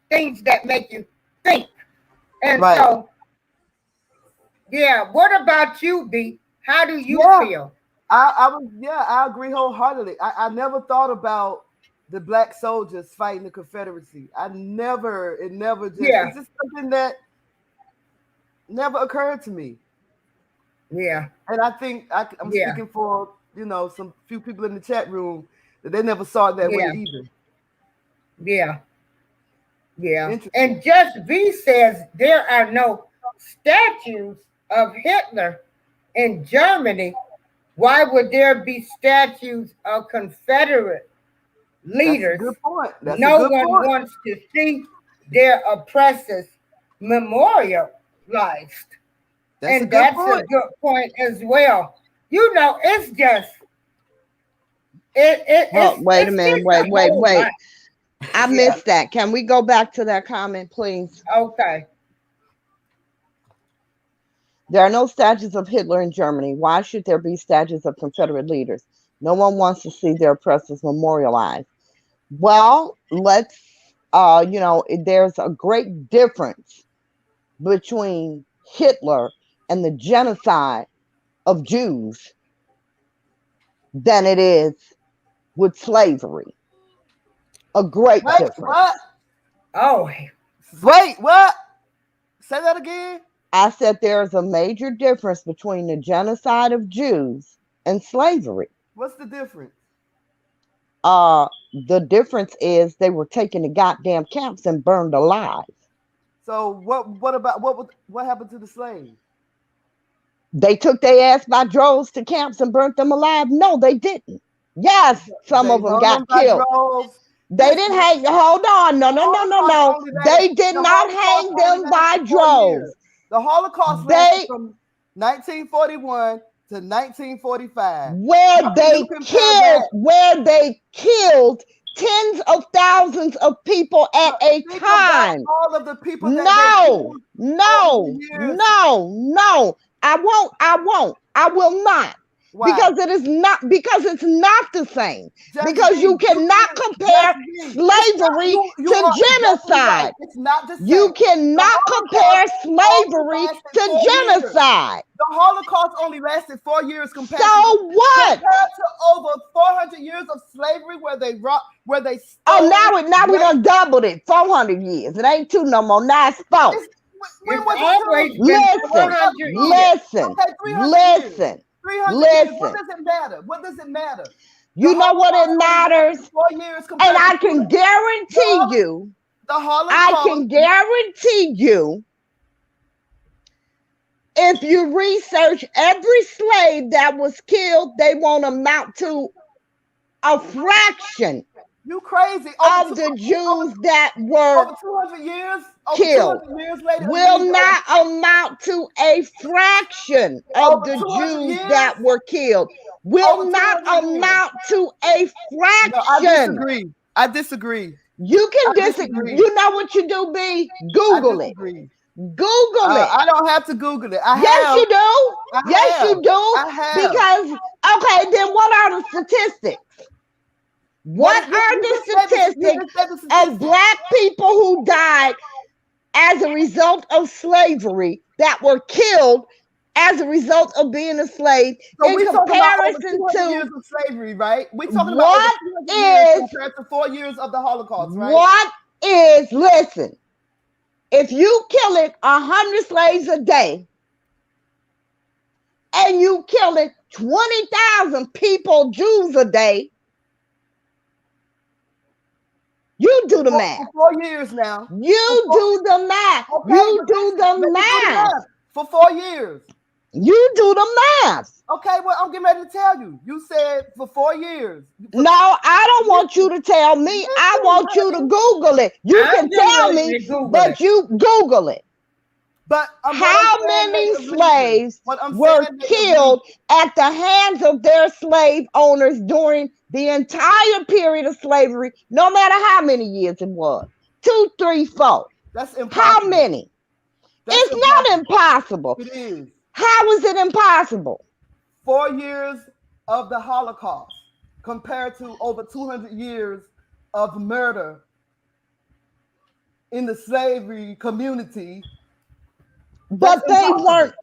B: Things that make you think. And so,
C: Right.
B: yeah, what about you, B? How do you feel?
C: Yeah. I agree wholeheartedly. I never thought about the black soldiers fighting the Confederacy. It never just,
B: Yeah,
C: it's just something that never occurred to me.
B: yeah,
C: And I think I'm
B: yeah,
C: speaking for, some few people in the chat room that they never saw it that way
B: yeah,
C: either.
B: yeah, yeah.
C: Interesting.
B: And Just V says there are no statues of Hitler in Germany. Why would there be statues of Confederate
C: That's a
B: leaders?
C: good point. That's a
B: No
C: good
B: one
C: point.
B: wants to see their oppressors memorialized.
C: That's a
B: And
C: good
B: that's a
C: point.
B: good point as well. It's just
A: Well, wait a
B: it's
A: minute.
B: just a whole lot.
A: Wait. I
B: Yeah.
A: missed that. Can we go back to that comment, please?
B: Okay.
A: There are no statues of Hitler in Germany. Why should there be statues of Confederate leaders? No one wants to see their oppressors memorialized. Well, there's a great difference between Hitler and the genocide of Jews than it is with slavery. A great
C: Wait, what?
A: difference.
B: Oh,
C: Wait, what? Say that again.
A: I said there's a major difference between the genocide of Jews and slavery.
C: What's the difference?
A: Uh, the difference is they were taken to goddamn camps and burned alive.
C: So what happened to the slaves?
A: They took their ass by droves to camps and burnt them alive. No, they didn't. Yes, some
C: They
A: of them
C: hung them
A: got
C: by
A: killed.
C: droves.
A: They didn't
C: Listen,
A: hang. Hold on. No,
C: the
A: no, no, no,
C: Holocaust
A: no.
C: only lasted.
A: They did
C: The
A: not
C: Holocaust
A: hang
C: only
A: them by
C: lasted 4 years.
A: droves.
C: The Holocaust lasted
A: They
C: from 1941 to 1945.
A: where
C: How can you
A: they
C: compare
A: killed
C: that?
A: where they killed tens of thousands of people at
C: But
A: a
C: think about
A: time.
C: all of the people that they
A: No,
C: killed over the
A: no,
C: years.
A: no, no. I will not.
C: Why?
A: Because it's not the same.
C: Just
A: Because you
C: be, you
A: cannot
C: can't,
A: compare
C: just be. It's not,
A: slavery
C: you
A: to
C: are exactly right.
A: genocide.
C: It's not the
A: You
C: same. The
A: cannot
C: Holocaust
A: compare
C: only
A: slavery
C: lasted
A: to
C: 4 years.
A: genocide.
C: The Holocaust only lasted 4 years
A: So what?
C: compared to over 400 years of slavery where they
A: Oh,
C: stole,
A: now we done
C: raped.
A: doubled it. 400 years. It ain't two no more. Now it's four.
C: It's, when
B: it's
C: was it
B: always
C: two?
B: been
C: What
A: Listen,
C: about
B: 400
C: four?
B: years.
A: listen,
C: Okay, 300 years.
A: listen,
C: 300 years. What
A: listen.
C: does it matter? What does it matter? The
A: You know what it
C: Holocaust only
A: matters?
C: lasted 4 years
A: And
C: compared to the, the
A: I
C: Holocaust.
A: can guarantee you, if you research every slave that was killed, they won't amount to a fraction.
C: You crazy.
A: of the Jews that were
C: over 200 years,
A: killed
C: 200 years later,
A: will not amount to a fraction of
C: over
A: the
C: 200
A: Jews
C: years,
A: that were killed. Will
C: over
A: not
C: 200 years.
A: amount to a
C: No, I
A: fraction.
C: disagree. I disagree.
A: You can
C: I
A: disagree.
C: disagree.
A: You know what you do, B?
C: I
A: Google it.
C: disagree.
A: Google it.
C: I don't have to Google it. I
A: Yes,
C: have.
A: you do.
C: I
A: Yes,
C: have.
A: you do.
C: I have.
A: Because, okay, then what are the statistics? What are the statistics of black people who died as a result of slavery that were killed as a result of being a slave
C: So
A: in
C: we're talking about over
A: comparison
C: 200 years
A: to
C: of slavery, right? We're talking about over
A: what
C: 200 years
A: is
C: compared to 4 years of the Holocaust, right?
A: what is, listen, if you killing 100 slaves a day and you killing 20,000 people, Jews a day, you do the math.
C: For 4 years now.
A: You do the math.
C: Okay,
A: You
C: but
A: do
C: listen,
A: the
C: let me do the
A: math.
C: math. For 4 years.
A: You do the math.
C: Okay, well, I'm getting ready to tell you. You said for 4 years.
A: No, I don't want you to tell me. I want you to Google it. You can tell me, but you Google it.
C: But
A: how many slaves were killed at the hands of their slave owners during the entire period of slavery, no matter how many years it was? 2, 3, 4.
C: That's impossible.
A: How many? It's not impossible.
C: It is.
A: How is it impossible?
C: 4 years of the Holocaust compared to over 200 years of murder in the slavery community.
A: But they weren't,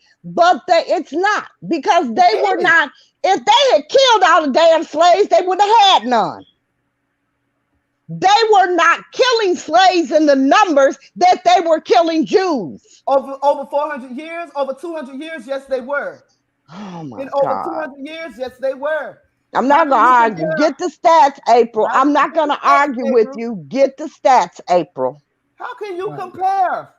A: it's not, because they were not, if they had killed all the damn slaves, they would have had none. They were not killing slaves in the numbers that they were killing Jews.
C: Over 400 years, over 200 years, yes, they were.
A: Oh my
C: in
A: God.
C: Over 200 years, yes, they were.
A: I'm not going to argue. Get the stats, April. I'm not going to argue with you. Get the stats, April.
C: How can you compare?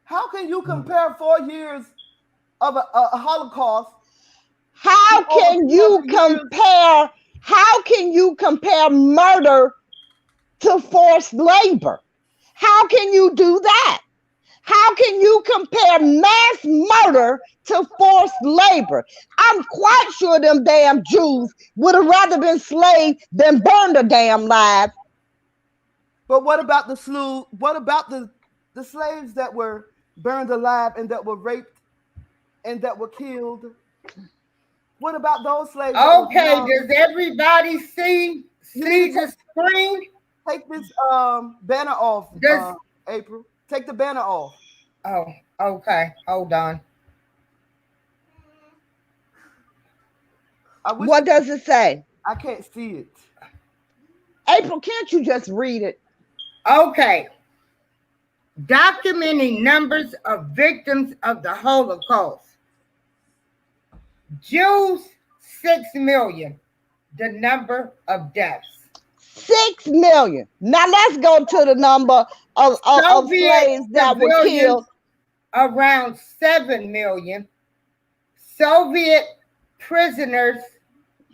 C: How can you compare 4 years of a Holocaust?
A: How can you compare? How can you compare murder to forced labor? How can you do that? How can you compare mass murder to forced labor? I'm quite sure them damn Jews would have rather been slaves than burned a damn life.
C: But what about the slew? What about the slaves that were burned alive and that were raped and that were killed? What about those slaves?
B: Okay, does everybody see the screen?
C: Take this banner off, April. Take the banner off.
B: Oh, okay. Hold on.
A: What does it say?
C: I can't see it.
A: April, can't you just read it?
B: Okay. Documenting numbers of victims of the Holocaust. Jews, 6 million, the number of deaths.
A: 6 million. Now let's go to the number of slaves that were killed.
B: Around 7 million. Soviet prisoners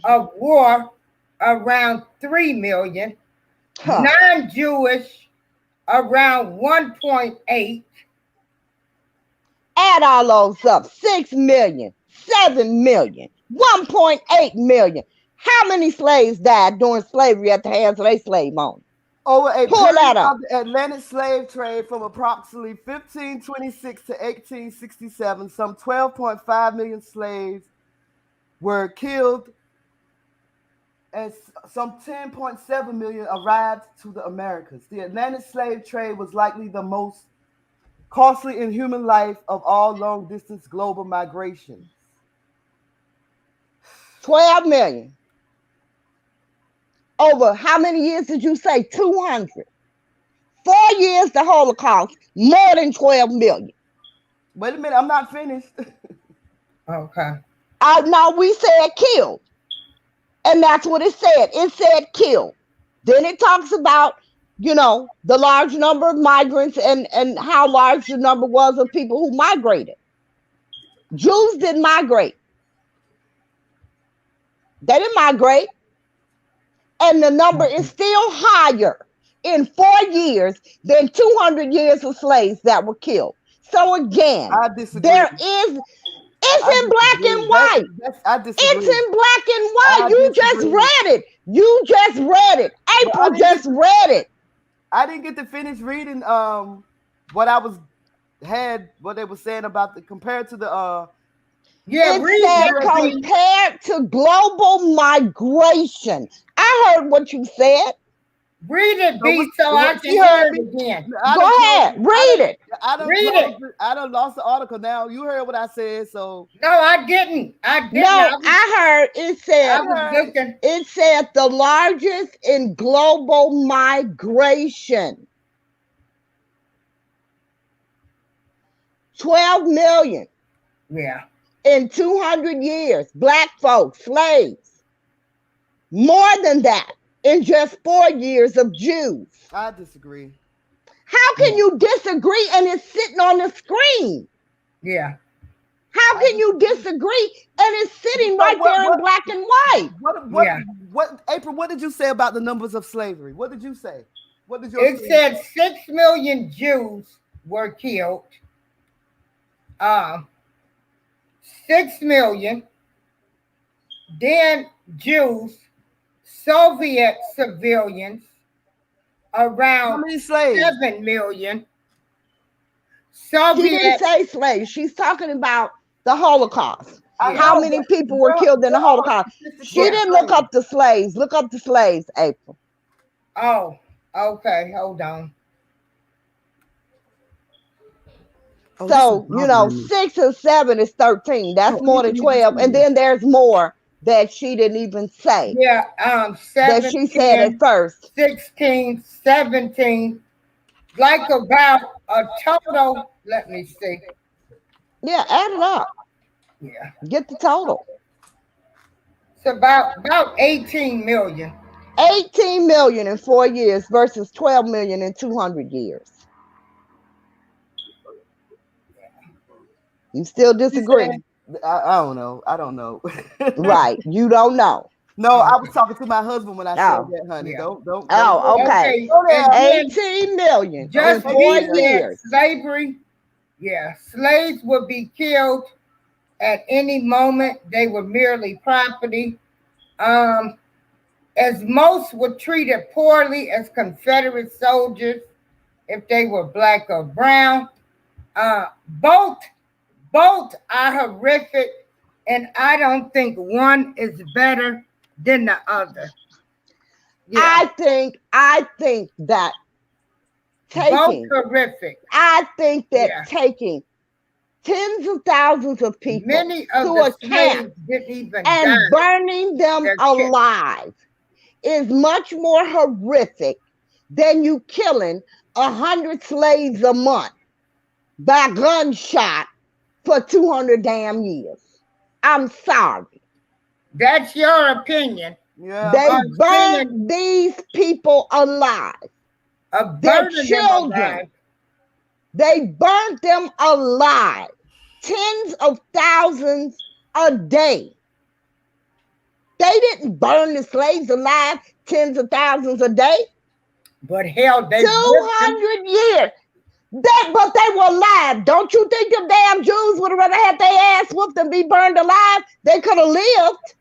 B: of war, around 3 million. Non-Jewish, around 1.8.
A: Add all those up. 6 million, 7 million, 1.8 million. How many slaves died during slavery at the hands of their slave owners?
C: Over a
A: Pull that up.
C: Of the Atlantic slave trade from approximately 1526 to 1867, some 12.5 million slaves were killed and some 10.7 million arrived to the Americas. The Atlantic slave trade was likely the most costly in human life of all long-distance global migrations.
A: 12 million. Over how many years did you say? 200. 4 years the Holocaust, more than 12 million.
C: Wait a minute, I'm not finished.
B: Okay.
A: No, we said killed. And that's what it said. It said killed. Then it talks about, the large number of migrants and how large the number was of people who migrated. Jews didn't migrate. They didn't migrate. and the number is still higher in 4 years than 200 years of slaves that were killed. So again,
C: I disagree.
A: there is, it's in black and
C: Disagree.
A: white.
C: I
A: It's
C: disagree.
A: in black and white.
C: I
A: You just
C: disagree.
A: read it. You just read it. April just read it.
C: I didn't get to finish reading what they were saying about the compared to the
A: it said compared to global migration. I heard what you said.
B: Read it, B, so I can hear it again.
A: Go ahead, read it.
C: I done lost the article now. You heard what I said, so
B: no, I didn't.
A: No, I heard it said. It said the largest in global migration. 12 million.
B: Yeah.
A: In 200 years, black folks, slaves. More than that in just 4 years of Jews.
C: I disagree.
A: How can you disagree and it's sitting on the screen?
B: Yeah.
A: How can you disagree and it's sitting right there in black and white?
C: What April, what did you say about the numbers of slavery? What did you say? What did
B: It said 6 million Jews were killed. 6 million. Then Jews, Soviet civilians, around
C: how many slaves?
B: 7 million.
A: She didn't say slaves. She's talking about the Holocaust. How many people were killed in the Holocaust? She didn't look up the slaves. Look up the slaves, April.
B: Oh, okay. Hold on.
A: So, 6 and 7 is 13. That's more than 12. And then there's more that she didn't even say.
B: Yeah, 17,
A: that she said at first.
B: 16, 17, like about a total, let me see.
A: Yeah, add it up.
B: Yeah.
A: Get the total.
B: It's about 18 million.
A: 18 million in 4 years versus 12 million in 200 years. You still disagree?
C: I don't know. I don't know.
A: Right. You don't know.
C: No, I was talking to my husband when I said that, honey.
B: Yeah.
C: Don't.
A: Oh, okay. 18 million
B: just
A: in 4 years.
B: Slavery. Yeah. Slaves would be killed at any moment. They were merely property. As most were treated poorly as Confederate soldiers if they were black or brown. Both are horrific, and I don't think one is better than the other.
A: Yeah. I think that taking
B: both horrific.
A: I think that taking tens of thousands of people
B: Many of
A: to
B: the
A: a camp
B: didn't even
A: and
B: die.
A: burning them alive is much more horrific than you killing 100 slaves a month by gunshot for 200 damn years. I'm sorry.
B: That's your opinion.
C: Yeah.
A: They burned these people alive. Their children. They burnt them alive. Tens of thousands a day. They didn't burn the slaves alive tens of thousands a day.
B: But hell, they
A: 200 years. But they were alive. Don't you think them damn Jews would have rather had their ass whooped than be burned alive? They could have lived.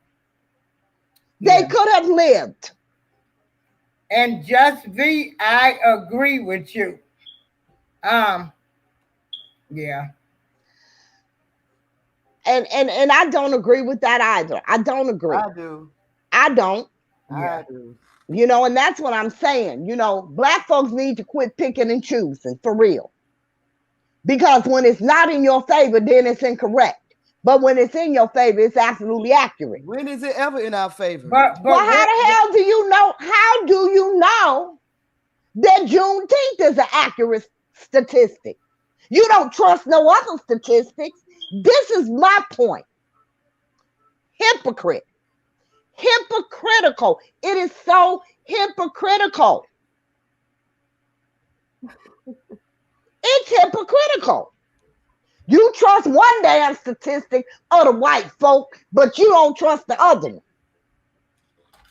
A: They could have lived.
B: And Just V, I agree with you. Yeah.
A: And I don't agree with that either. I don't agree.
C: I do.
A: I don't.
C: I do.
A: You know, and that's what I'm saying. You know, black folks need to quit picking and choosing for real. Because when it's not in your favor, then it's incorrect. But when it's in your favor, it's absolutely accurate.
C: When is it ever in our favor?
B: But
A: well, how the hell do you know? How do you know that Juneteenth is an accurate statistic? You don't trust no other statistics. This is my point. Hypocrite. Hypocritical. It is so hypocritical. It's hypocritical. You trust one damn statistic of the white folk, but you don't trust the other one.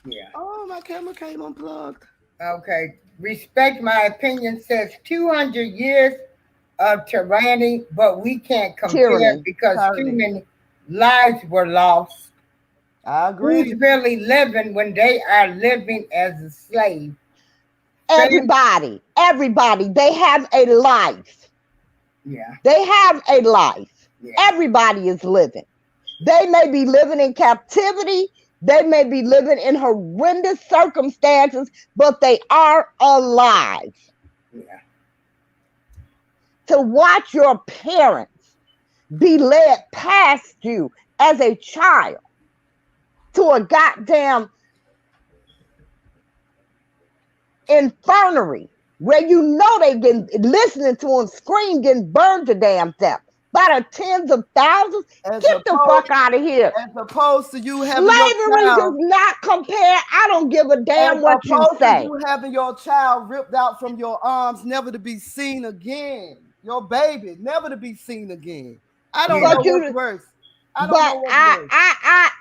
B: Yeah.
C: Oh, my camera came unplugged.
B: Okay. Respect my opinion says 200 years of tyranny, but we can't compare
A: Tyranny.
B: because too
C: Tyranny.
B: many lives were lost.
C: I
B: Who's
C: agree.
B: really living when they are living as a slave? Fam-
A: Everybody, they have a life.
B: yeah,
A: They have a life.
B: yeah,
A: Everybody is living. They may be living in captivity. They may be living in horrendous circumstances, but they are alive.
B: yeah.
A: To watch your parents be led past you as a child to a goddamn infirmary where you know they getting listening to them scream, getting burned to damn death by the tens of thousands.
C: As
A: Get the fuck
C: opposed,
A: out of here.
C: as opposed to you having your
A: Slavery does
C: child,
A: not compare. I don't give a
C: as
A: damn what you
C: opposed to
A: say.
C: you having your child ripped out from your arms, never to be seen again. Your baby, never to be seen again. I don't know
A: But
C: what's
A: you,
C: worse. I don't
A: but
C: know what's worse.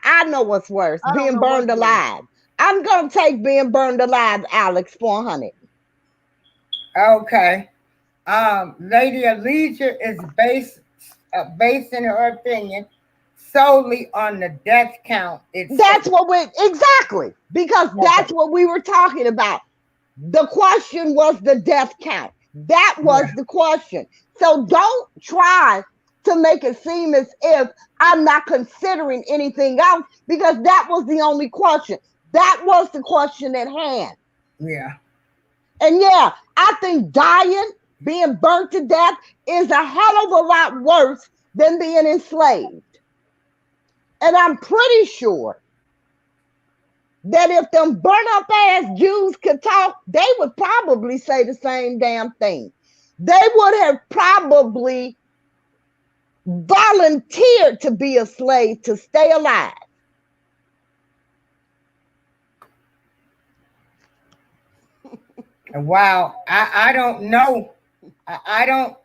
A: I know what's worse.
C: I don't
A: Being
C: know what's
A: burned
C: worse.
A: alive. I'm gonna take being burned alive, Alex, 400.
B: Okay. Lady Alicia is basing her opinion solely on the death count itself.
A: That's what we exactly because
B: Okay.
A: that's what we were talking about. The question was the death count. That was
B: Yeah.
A: the question. So don't try to make it seem as if I'm not considering anything else because that was the only question. That was the question at hand.
B: Yeah.
A: And yeah, I think dying, being burnt to death, is a hell of a lot worse than being enslaved. And I'm pretty sure that if them burnt up ass Jews could talk, they would probably say the same damn thing. They would have probably volunteered to be a slave to stay alive.
B: Wow. I don't know. I don't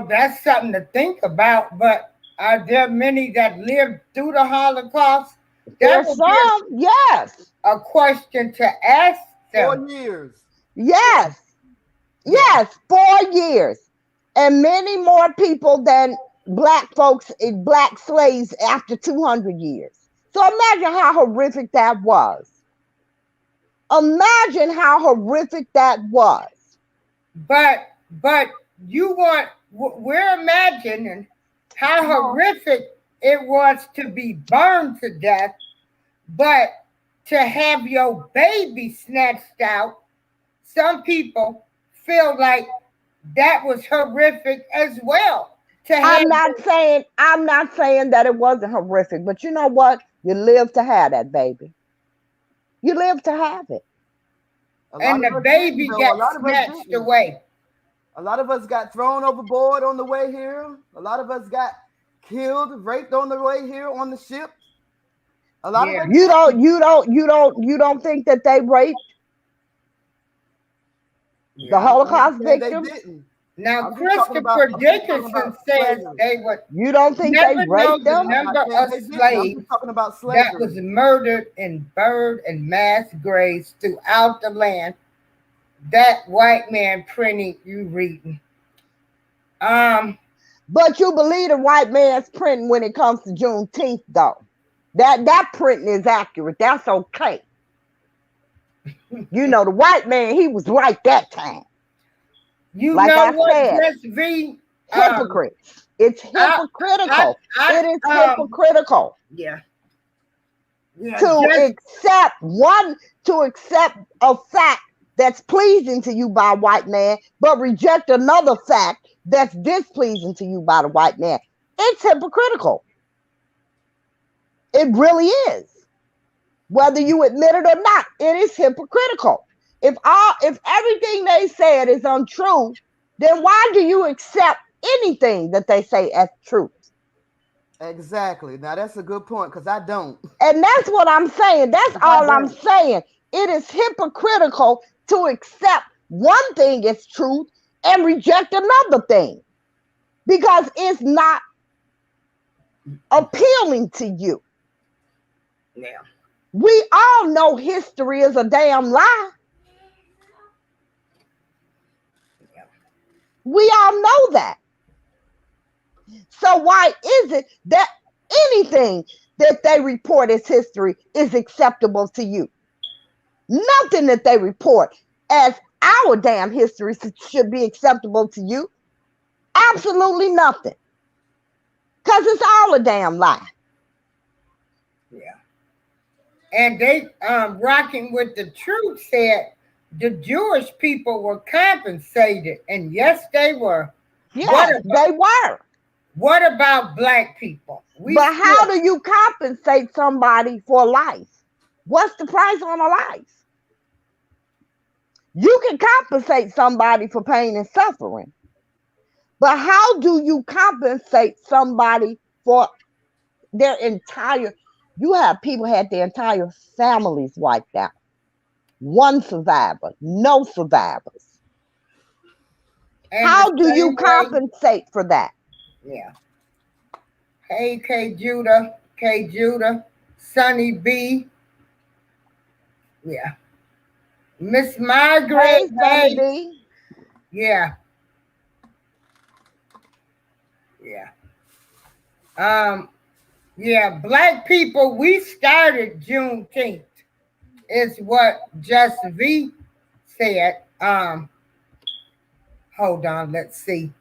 B: that's something to think about, but are there many that lived through the Holocaust? That
A: For
B: would be
A: some, yes,
B: a question to ask them.
C: 4 years.
A: yes,
B: Yeah.
A: yes, 4 years. And many more people than black folks, black slaves after 200 years. So imagine how horrific that was. Imagine how horrific that was.
B: But we're imagining how horrific it was to be burned to death, but to have your baby snatched out, some people feel like that was horrific as well. To have
A: I'm not saying that it wasn't horrific, but you know what? You live to have that baby. You live to have it.
C: A lot
B: and
C: of
B: the
C: us didn't,
B: baby
C: though. A
B: got
C: lot of us
B: snatched
C: didn't.
B: away.
C: A lot of us got thrown overboard on the way here. A lot of us got killed, raped on the way here on the ship. A lot of
B: Yeah.
C: us didn't.
A: You don't think that they raped the
B: Yeah.
C: I'm not
A: Holocaust
C: saying they
A: victims?
C: didn't.
B: Now,
C: I'm just talking about.
B: Christopher
C: I'm just talking
B: Dickinson
C: about
B: says
C: slavery.
B: they would
A: You don't think they
B: never know
A: raped
B: the
A: them?
C: I'm not
B: number
C: saying
B: of
C: they didn't. I'm
B: slaves
C: just talking about
B: that was
C: slavery.
B: murdered and buried in mass graves throughout the land. That white man printing you reading. Um,
A: But you believe the white man's printing when it comes to Juneteenth, though. That printing is accurate. That's okay. You know, the white man, he was right that time.
B: you
A: Like
B: know
A: I
B: what,
A: said,
B: Just V?
A: hypocrites. It's
B: I, I,
A: hypocritical. It is
B: I,
A: hypocritical
B: yeah, yeah,
A: to
B: just
A: accept a fact that's pleasing to you by a white man, but reject another fact that's displeasing to you by the white man. It's hypocritical. It really is. Whether you admit it or not, it is hypocritical. If everything they said is untrue, then why do you accept anything that they say as truth?
C: Exactly. Now that's a good point because I don't.
A: And that's what I'm saying. That's
C: I
A: all I'm
C: don't.
A: saying. It is hypocritical to accept one thing as truth and reject another thing because it's not appealing to you.
B: yeah.
A: We all know history is a damn lie. We all know that. So why is it that anything that they report as history is acceptable to you? Nothing that they report as our damn history should be acceptable to you. Absolutely nothing. Because it's all a damn lie.
B: Yeah. And they rocking with the truth said the Jewish people were compensated. And yes, they were.
A: Yes, they were.
B: What about black people?
A: But how do you compensate somebody for life? What's the price on a life? You can compensate somebody for pain and suffering. But how do you compensate somebody for their entire, you have people had their entire families wiped out. One survivor, no survivors. And how do you compensate for that?
B: Yeah. Hey, K Judah, Sonny B. Yeah. Miss Margaret.
A: Hey, Sonny B.
B: Yeah. Yeah. Yeah, black people, we started Juneteenth, is what Just V said. Hold on, let's see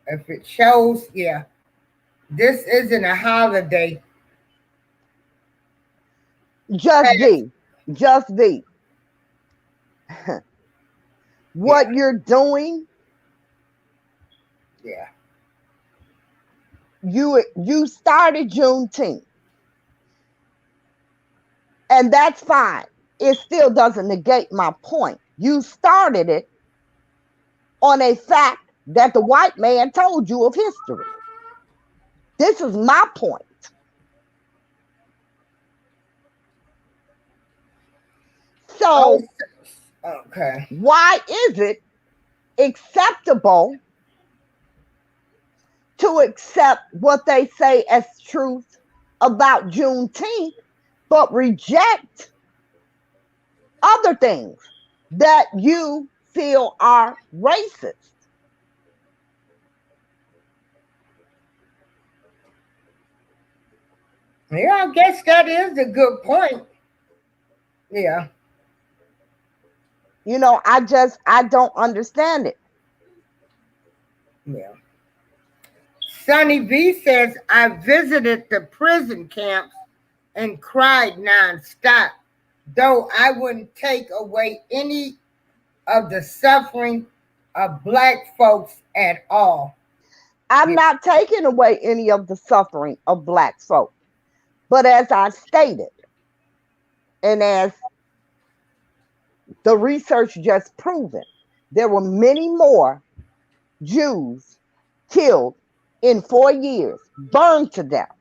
B: if it shows. Yeah, this isn't a holiday.
A: Just V. What you're doing.
B: Yeah.
A: You started Juneteenth. And that's fine. It still doesn't negate my point. You started it on a fact that the white man told you of history. This is my point. So,
B: okay.
A: Why is it acceptable to accept what they say as truth about Juneteenth, but reject other things that you feel are racist?
B: Yeah, I guess that is a good point. Yeah.
A: You know, I don't understand it.
B: Yeah. Sonny V says, I visited the prison camps and cried nonstop, though I wouldn't take away any of the suffering of black folks at all.
A: I'm not taking away any of the suffering of black folk. But as I stated, and as the research just proven, there were many more Jews killed in 4 years, burned to death.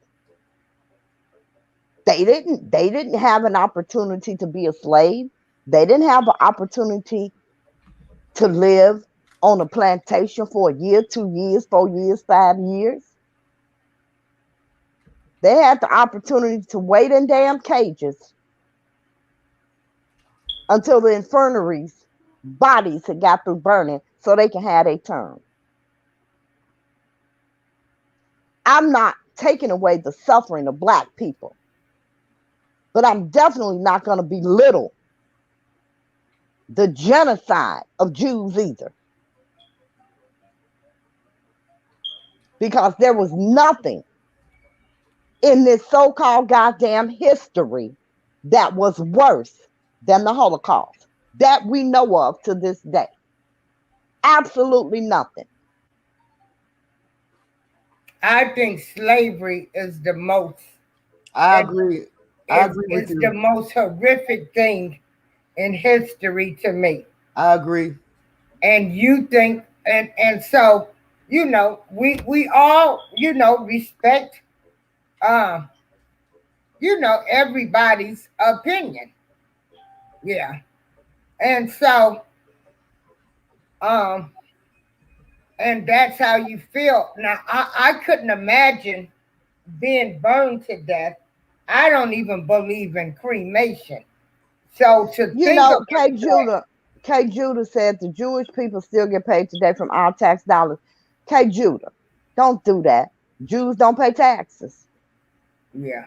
A: They didn't have an opportunity to be a slave. They didn't have an opportunity to live on a plantation for a year, 2 years, 4 years, 5 years. They had the opportunity to wait in damn cages until the infirmaries bodies had got through burning so they can have a turn. I'm not taking away the suffering of black people, but I'm definitely not going to belittle the genocide of Jews either. Because there was nothing in this so-called goddamn history that was worse than the Holocaust that we know of to this day. Absolutely nothing.
B: I think slavery is the most.
C: I agree. I agree with
B: it's
C: you.
B: the most horrific thing in history to me.
C: I agree.
B: And you think, and so, you know, we all, you know, respect, you know, everybody's opinion. Yeah. And so, um, and that's how you feel. Now, I couldn't imagine being burned to death. I don't even believe in cremation. So to
A: You
B: think
A: know,
B: about that,
A: K. Judah said the Jewish people still get paid today from our tax dollars. K. Judah, don't do that. Jews don't pay taxes.
B: yeah,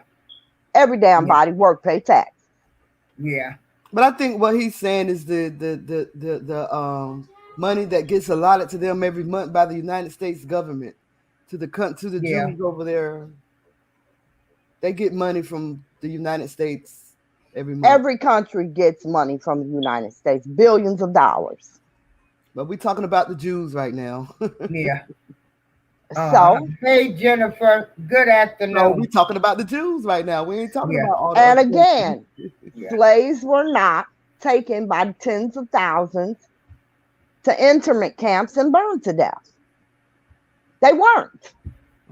A: Every damn
B: yeah,
A: body work pay tax.
B: yeah,
C: But I think what he's saying is the money that gets allotted to them every month by the United States government to the
B: yeah.
C: Jews over there. They get money from the United States every month.
A: Every country gets money from the United States, billions of dollars.
C: But we're talking about the Jews right now.
B: Yeah.
A: So,
B: Hey Jennifer, good
C: So we're
B: afternoon.
C: talking about the Jews right now. We ain't talking
B: Yeah,
C: about all the
A: and
C: other countries.
A: again,
B: yeah.
A: slaves were not taken by tens of thousands to internment camps and burned to death. They weren't.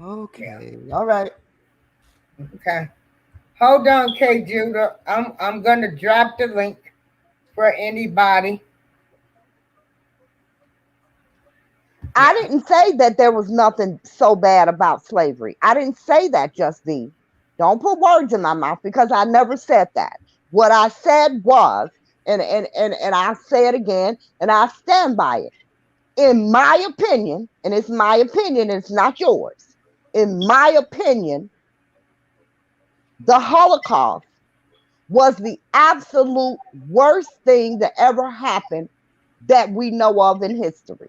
C: Okay. All right.
B: Okay. Hold on, K Judah. I'm gonna drop the link for anybody.
A: I
B: Yeah.
A: didn't say that there was nothing so bad about slavery. I didn't say that, Just B. Don't put words in my mouth because I never said that. What I said was, and I'll say it again, and I stand by it. In my opinion, and it's my opinion, it's not yours. In my opinion, the Holocaust was the absolute worst thing that ever happened that we know of in history.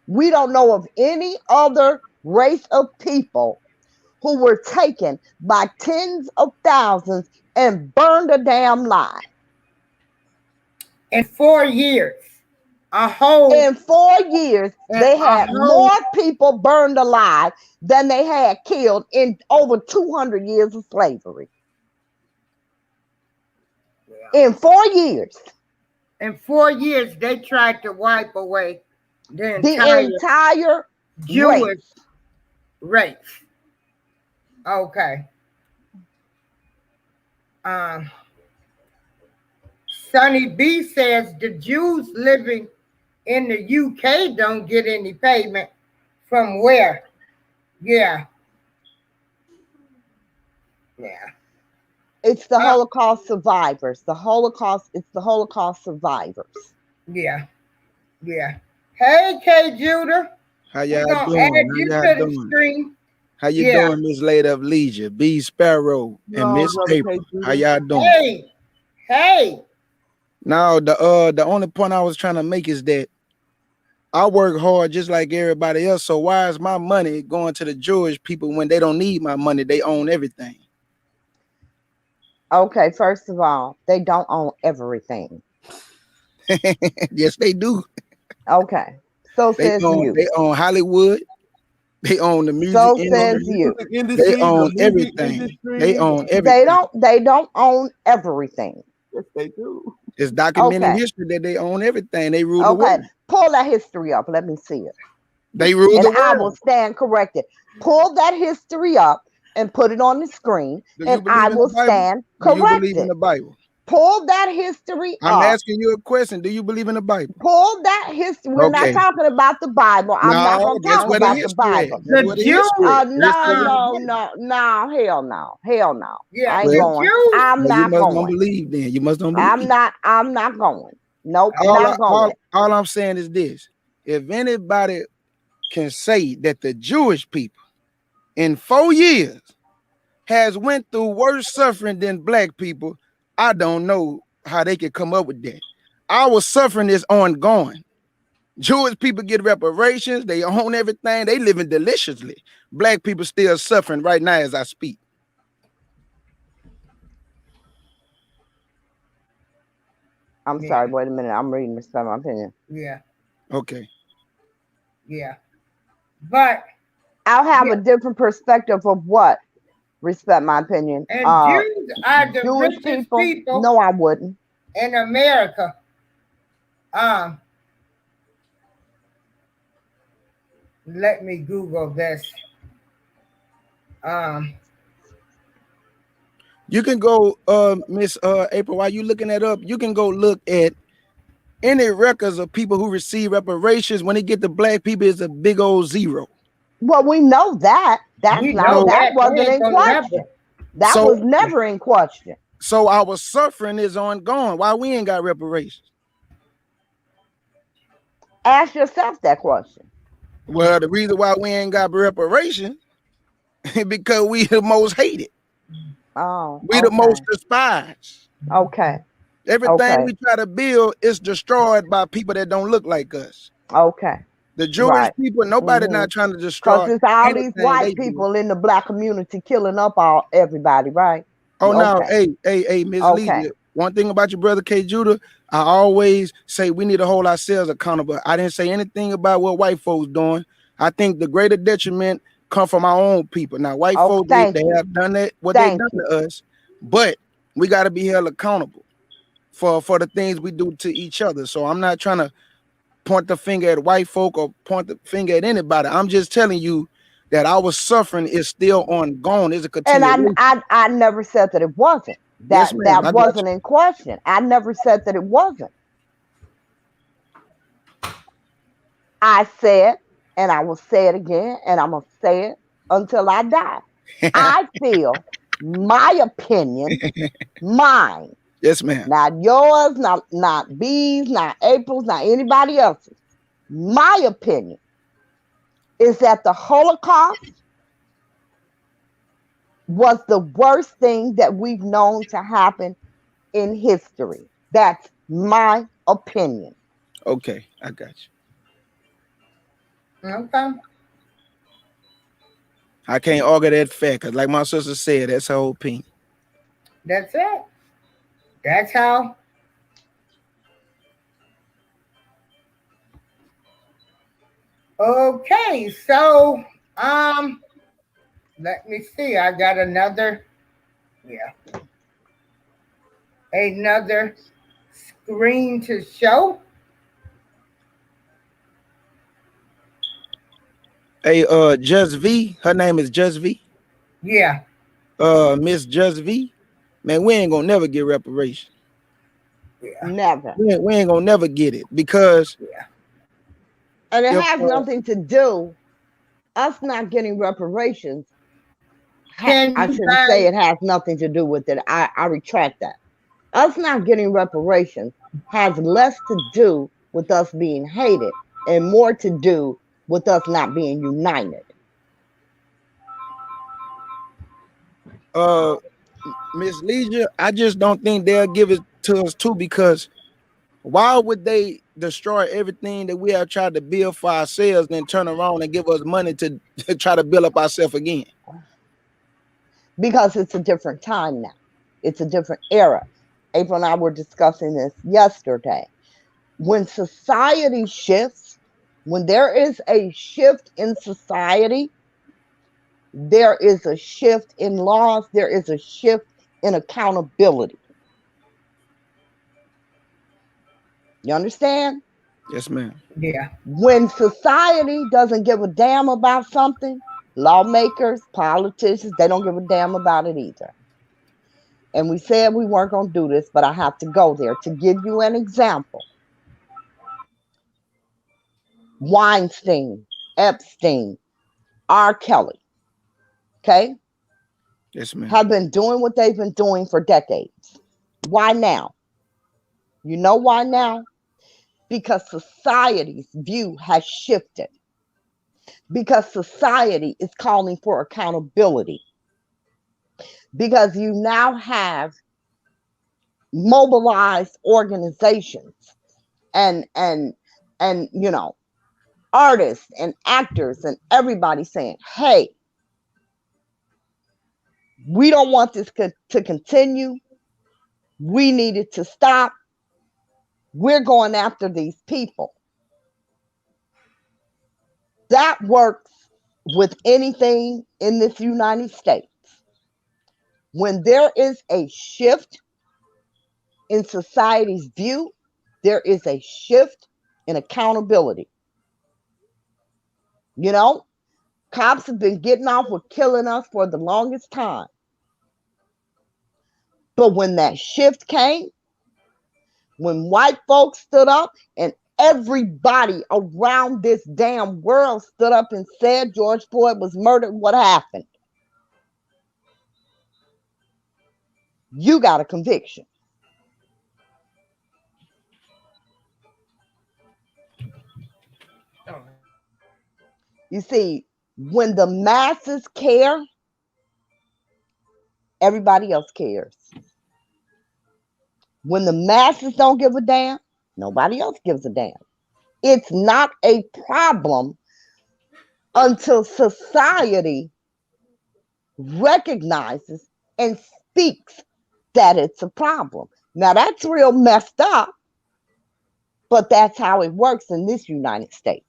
A: We don't know of any other race of people who were taken by tens of thousands and burned a damn lie.
B: In 4 years, a whole,
A: In 4 years,
B: and
A: they
B: a
A: had
B: whole.
A: more people burned alive than they had killed in over 200 years of slavery. In 4 years,
B: In 4 years, they tried to wipe away the
A: the
B: entire
A: entire
B: Jewish
A: race.
B: race. Okay. Um, Sonny B says the Jews living in the UK don't get any payment from where? Yeah, yeah.
A: It's the
B: Uh,
A: Holocaust survivors. It's the Holocaust survivors.
B: yeah, yeah. Hey, K. Judah,
D: How
B: we're
D: y'all
B: gonna add
D: doing?
B: you
D: How y'all
B: to the
D: doing?
B: stream.
D: How you
B: Yeah.
D: doing, Miss Lady of Leisure, B Sparrow, and
C: No,
D: Miss
C: brother K.
D: April? How
C: Judah.
D: y'all doing?
B: Hey, hey.
D: Now the only point I was trying to make is that I work hard just like everybody else. So why is my money going to the Jewish people when they don't need my money? They own everything.
A: Okay, first of all, they don't own everything.
D: Yes, they do.
A: Okay, so says you.
D: They own Hollywood. They own the music
A: So
C: On the
A: says
D: industry.
A: you.
C: music
D: They
C: industry, the
D: own
C: movie
D: everything. They
C: industry.
D: own
A: They
D: everything.
A: don't. They don't own everything.
C: Yes, they do.
D: It's documented
A: Okay.
D: history that they own everything. They rule the
A: Okay.
D: world.
A: Pull that history up. Let me see it,
D: They rule
A: and
D: the
A: I will
D: world.
A: stand corrected. Pull that history up and put it on the screen,
D: Do
A: and
D: you
A: I
D: believe in the
A: will
D: Bible?
A: stand
D: Do you believe in
A: corrected.
D: the Bible?
A: Pull that history
D: I'm
A: up.
D: asking you a question. Do you believe in the Bible?
A: Pull that history. We're not
D: Okay.
A: talking about the Bible. I'm not
D: No,
A: going to
D: that's
A: talk
D: where the
A: about the
D: history at.
A: Bible.
D: That's
B: The
D: where the history
B: Jews,
D: at.
A: No,
D: History.
A: no, hell no, hell no.
B: yeah,
A: I ain't
B: the
D: Well,
A: going.
B: Jews.
A: I'm
D: well, you
A: not
D: must don't
A: going.
D: believe then. You must don't believe.
A: I'm not going. Nope,
D: All, I,
A: not going.
D: all I'm saying is this. If anybody can say that the Jewish people in 4 years has went through worse suffering than black people, I don't know how they could come up with that. Our suffering is ongoing. Jewish people get reparations. They own everything. They living deliciously. Black people still suffering right now as I speak.
A: I'm
B: Yeah,
A: sorry. Wait a minute. I'm reading respect my opinion.
B: yeah,
D: Okay.
B: yeah. But
A: I'll have
B: yeah,
A: a different perspective of what respect my opinion.
B: and Jews are the
A: Jewish
B: richest
A: people.
B: people
A: No, I wouldn't.
B: in America. Um, Let me Google this. Um,
D: You can go, Miss April, while you looking that up, you can go look at any records of people who receive reparations. When they get to black people, it's a big old zero.
A: Well, we know that.
B: we
D: No,
B: know
A: That
B: that they
A: wasn't
B: ain't
A: in
B: gonna
A: question.
B: never.
A: That was never in question.
D: So our suffering is ongoing. Why we ain't got reparations?
A: Ask yourself that question.
D: Well, the reason why we ain't got reparations is because we the most hated.
A: Oh,
D: We the most despised.
A: okay.
D: Everything we try to build is destroyed by people that don't look like us.
A: Okay.
D: The Jewish people, nobody not trying to destroy.
A: Because it's all these white people in the black community killing up everybody, right?
D: Oh, no. Hey, Miss Lee. One thing about your brother K. Judah, I always say we need to hold ourselves accountable. I didn't say anything about what white folks doing. I think the greater detriment come from our own people. Now, white folks, they have done that, what they've done to us, but we got to be held accountable for the things we do to each other. So I'm not trying to point the finger at white folk or point the finger at anybody. I'm just telling you that our suffering is still ongoing. It's a continuation.
A: And I never said that it wasn't. That wasn't in question. I never said that it wasn't. I said, and I will say it again, and I'm going to say it until I die. I feel my opinion, mine.
D: Yes, ma'am.
A: Not yours, not B's, not April's, not anybody else's. My opinion is that the Holocaust was the worst thing that we've known to happen in history. That's my opinion.
D: Okay, I got
B: you. Okay.
D: I can't argue that fact, because like my sister said, that's her opinion.
B: That's it. That's how. Okay, so let me see. I got another screen to show.
D: Hey, Just V, her name is Just V.
B: Yeah.
D: Miss Just V, man, we ain't gonna never get reparations.
A: Yeah. Never.
D: We ain't gonna never get it because.
A: Yeah. And it has nothing to do. Us not getting reparations. I shouldn't say it has nothing to do with it. I retract that. Us not getting reparations has less to do with us being hated and more to do with us not being united.
D: Miss Leisure, I just don't think they'll give it to us too, because why would they destroy everything that we have tried to build for ourselves, then turn around and give us money to try to build up ourselves again?
A: Because it's a different time now. It's a different era. April and I were discussing this yesterday. When society shifts, when there is a shift in society, there is a shift in laws, there is a shift in accountability. You understand?
D: Yes, ma'am.
B: Yeah.
A: When society doesn't give a damn about something, lawmakers, politicians, they don't give a damn about it either. And we said we weren't going to do this, but I have to go there to give you an example. Weinstein, Epstein, R. Kelly, okay?
D: Yes, ma'am.
A: Have been doing what they've been doing for decades. Why now? You know why now? Because society's view has shifted. Because society is calling for accountability. Because you now have mobilized organizations and you know, artists and actors and everybody saying, hey, we don't want this to continue. We need it to stop. We're going after these people. That works with anything in this United States. When there is a shift in society's view, there is a shift in accountability. You know, cops have been getting off with killing us for the longest time. But when that shift came, when white folks stood up and everybody around this damn world stood up and said George Floyd was murdered, what happened? you got a conviction. You see, when the masses care, everybody else cares. When the masses don't give a damn, nobody else gives a damn. It's not a problem until society recognizes and speaks that it's a problem. Now, that's real messed up, but that's how it works in this United States.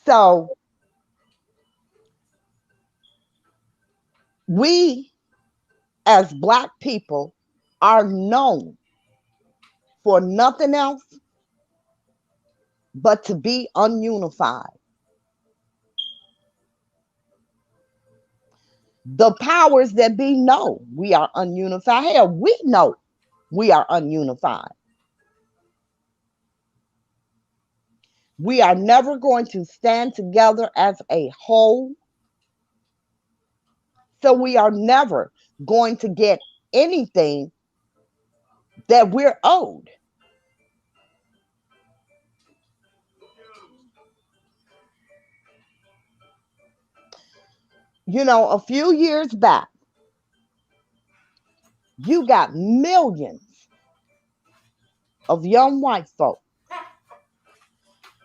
A: So, we as Black people are known for nothing else but to be ununified. The powers that be know we are ununified. Hell, we know we are ununified. We are never going to stand together as a whole. So we are never going to get anything that we're owed. You know, a few years back, you got millions of young white folk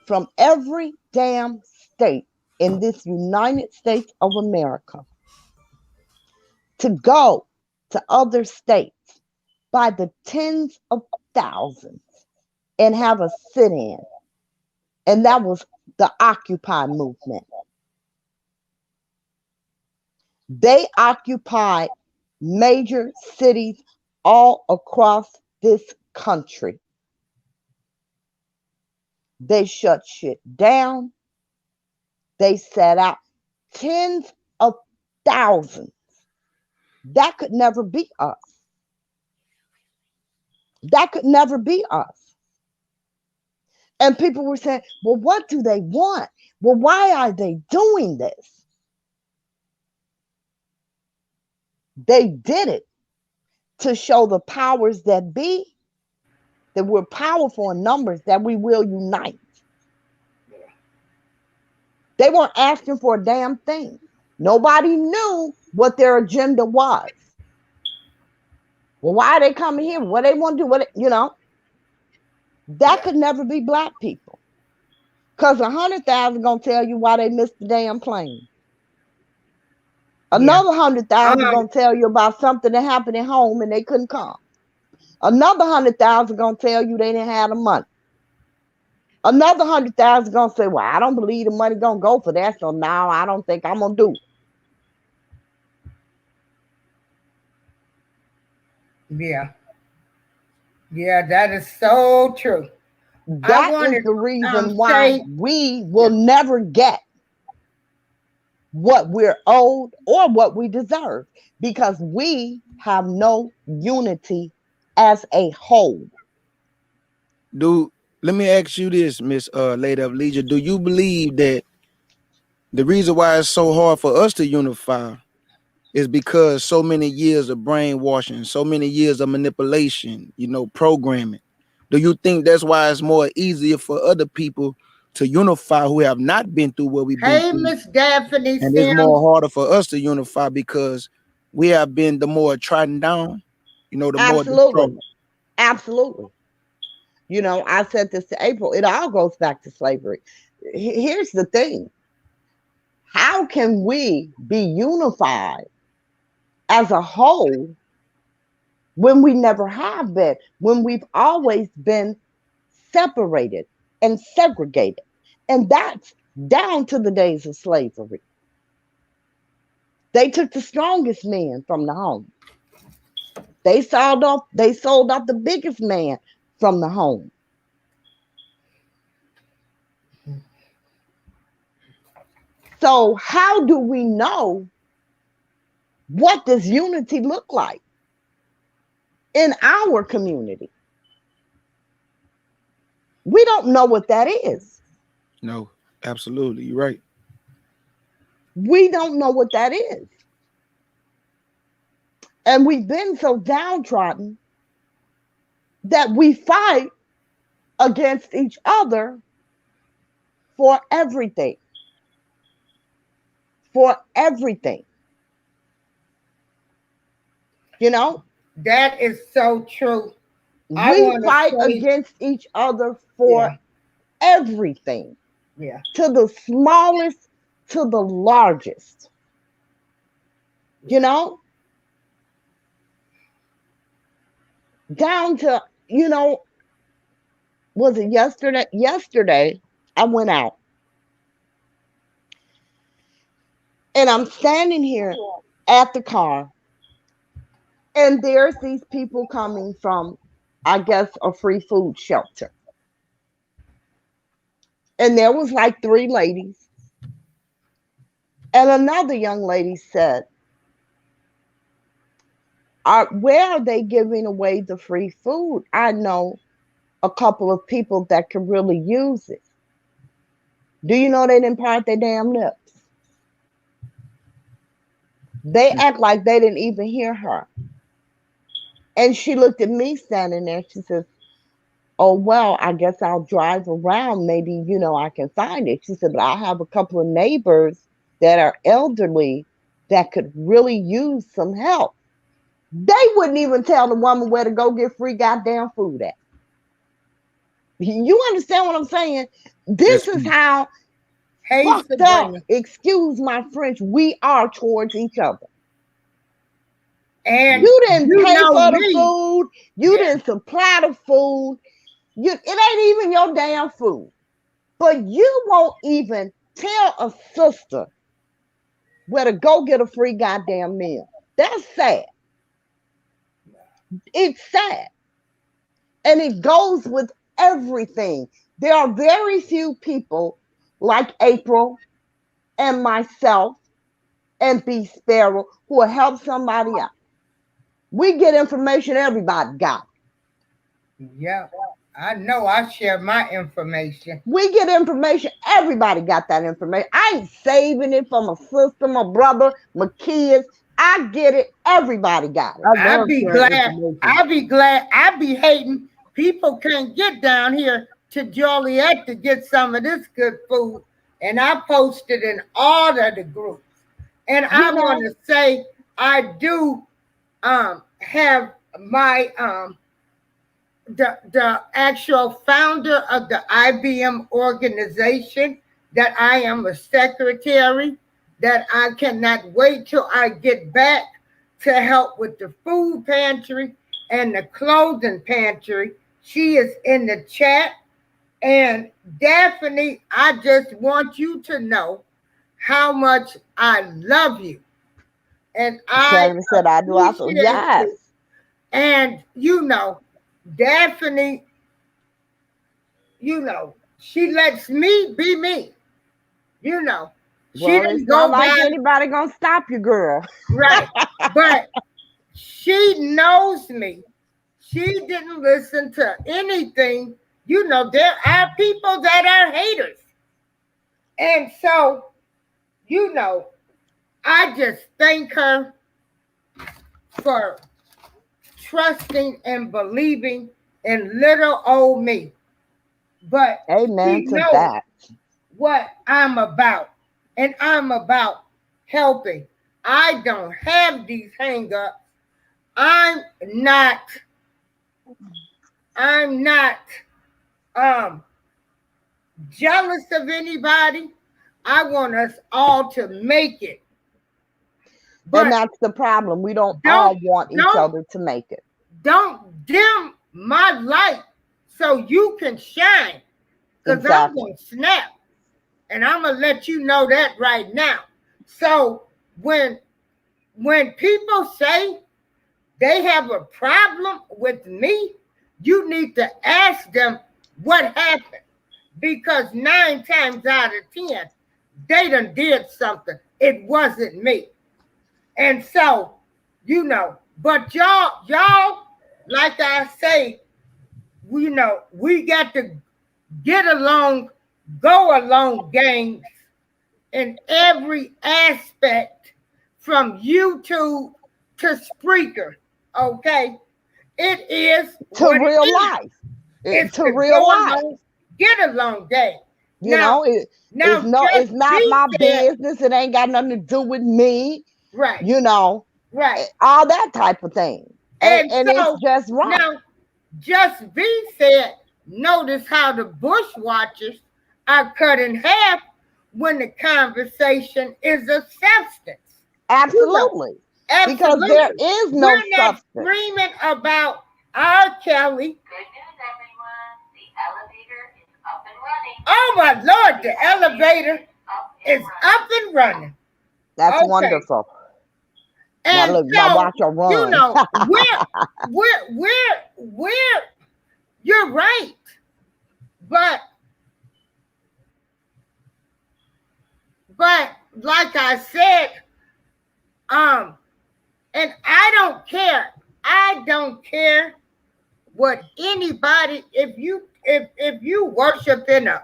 A: from every damn state in this United States of America to go to other states by the tens of thousands and have a sit in. And that was the Occupy movement. They occupied major cities all across this country. They shut shit down. They set out tens of thousands. That could never be us. That could never be us. And people were saying, well, what do they want? Well, why are they doing this? They did it to show the powers that be that we're powerful in numbers, that we will unite. They weren't asking for a damn thing. Nobody knew what their agenda was. Well, why are they coming here? What they want to do? That could never be Black people. Because 100,000 gonna tell you why they missed the damn plane. Another 100,000 gonna tell you about something that happened at home and they couldn't come. Another 100,000 gonna tell you they didn't have the money. Another 100,000 gonna say, well, I don't believe the money gonna go for that, so now I don't think I'm gonna do it.
B: Yeah. Yeah, that is so true.
A: That is the reason why we will never get what we're owed or what we deserve, because we have no unity as a whole.
D: Dude, let me ask you this, Miss Lady of Leisure. Do you believe that the reason why it's so hard for us to unify is because so many years of brainwashing, so many years of manipulation, programming? Do you think that's why it's more easier for other people to unify who have not been through what we've been through?
B: Miss Daphne
D: and it's more harder for us to unify because we have been the more trodden down, the more
A: Absolutely. Absolutely. I said this to April, it all goes back to slavery. Here's the thing. How can we be unified as a whole when we never have been, when we've always been separated and segregated? And that's down to the days of slavery. They took the strongest men from the home. They sold off the biggest man from the home. So how do we know what does unity look like in our community? We don't know what that is.
D: No, absolutely. You're right.
A: We don't know what that is. And we've been so downtrodden that we fight against each other for everything. For everything. You know?
B: That is so true. I
A: We
B: want to
A: fight
B: say,
A: against each other for
B: yeah,
A: everything.
B: yeah,
A: To the smallest to the largest. You know? Down to, was it yesterday? Yesterday, I went out and I'm standing here at the car, and there's these people coming from, I guess, a free food shelter. And there was like three ladies. And another young lady said, where are they giving away the free food? I know a couple of people that could really use it. Do you know they didn't part their damn lips? They act like they didn't even hear her. And she looked at me standing there. She says, oh, well, I guess I'll drive around. Maybe, I can find it. She said, but I have a couple of neighbors that are elderly that could really use some help. They wouldn't even tell the woman where to go get free goddamn food at. You understand what I'm saying? This is how
B: hey
A: fucked up,
B: Sabrina,
A: excuse my French, we are towards each other.
B: and
A: You didn't
B: you
A: pay
B: know
A: for the
B: me.
A: food. You
B: Yeah,
A: didn't supply the food. It ain't even your damn food. But you won't even tell a sister where to go get a free goddamn meal. That's sad. It's sad. And it goes with everything. There are very few people like April and myself and B Sparrow who will help somebody out. We get information everybody got.
B: yeah. I know. I share my information.
A: We get information, everybody got that information. I ain't saving it for my sister, my brother, my kids. I get it, everybody got it.
C: I
B: I
C: love
B: be
C: sharing
B: glad.
C: information.
B: I be glad. I be hating people can't get down here to Joliet to get some of this good food. And I posted in all of the groups. And I
A: You
B: want
A: know,
B: to say I do have my the actual founder of the IBM organization, that I am a secretary, that I cannot wait till I get back to help with the food pantry and the clothing pantry. She is in the chat. And Daphne, I just want you to know how much I love you. And I
A: Shannon said I do also.
B: appreciate
A: Yes.
B: you. And Daphne, she lets me be me. You know, she
A: Well,
B: didn't
A: it's not
B: go
A: like
B: by
A: anybody gonna stop you, girl.
B: right, but she knows me. She didn't listen to anything. There are people that are haters. And so, you know, I just thank her for trusting and believing in little old me. But
A: Amen
B: she
A: to
B: knows
A: that.
B: what I'm about. And I'm about helping. I don't have these hang-ups. I'm not I'm not um jealous of anybody. I want us all to make it.
A: And
B: But
A: that's the problem. We don't
B: don't
A: all want each
B: don't
A: other to make it.
B: don't dim my light so you can shine. Because I'm
A: Exactly.
B: gonna snap. And I'm gonna let you know that right now. So when people say they have a problem with me, you need to ask them what happened. Because 9 times out of 10, they done did something. It wasn't me. And so, but y'all, like I say, we got to get along, go along gangs, in every aspect from YouTube to Spreaker. Okay, it is
A: To
B: what it
A: real
B: is.
A: life.
B: It's
A: To
B: the
A: real
B: go
A: life.
B: along, get along game.
A: You know,
B: Now,
A: it's
B: just
A: not
B: be
A: my
B: said,
A: business. It ain't got nothing to do with me.
B: right,
A: You know,
B: right.
A: all that type of thing.
B: And
A: And it's
B: so
A: just right.
B: now, just be said, notice how the bushwatchers are cut in half when the conversation is of substance. You know,
A: Absolutely. Because there
B: absolutely.
A: is no
B: We're not
A: substance.
B: screaming about R. Kelly.
E: Good news, everyone. The elevator is up and running.
B: Oh my Lord, the elevator is up and running.
A: That's
B: Okay.
A: wonderful. Now
B: And
A: look, now
B: so,
A: watch her run.
B: you know, we're, you're right. But like I said, and I don't care. I don't care what anybody, if you worship in a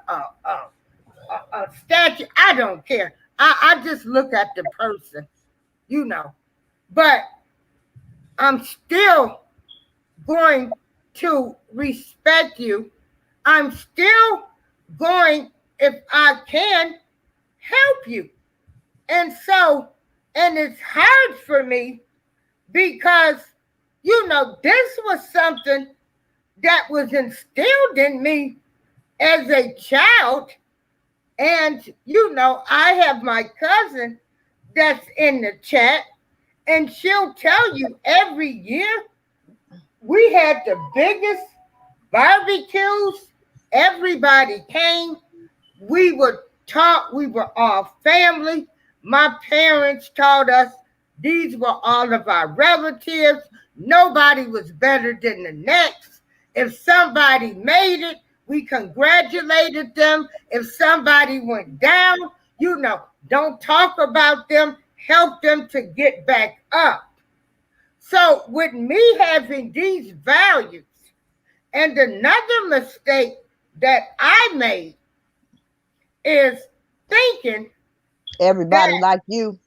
B: statue, I don't care. I just look at the person, you know. But I'm still going to respect you. I'm still going, if I can, help you. And so, and it's hard for me because, you know, this was something that was instilled in me as a child. And, you know, I have my cousin that's in the chat, and she'll tell you every year we had the biggest barbecues. Everybody came. We would talk. We were all family. My parents taught us these were all of our relatives. Nobody was better than the next. If somebody made it, we congratulated them. If somebody went down, you know, don't talk about them. Help them to get back up. So with me having these values, and another mistake that I made is thinking
A: Everybody like you.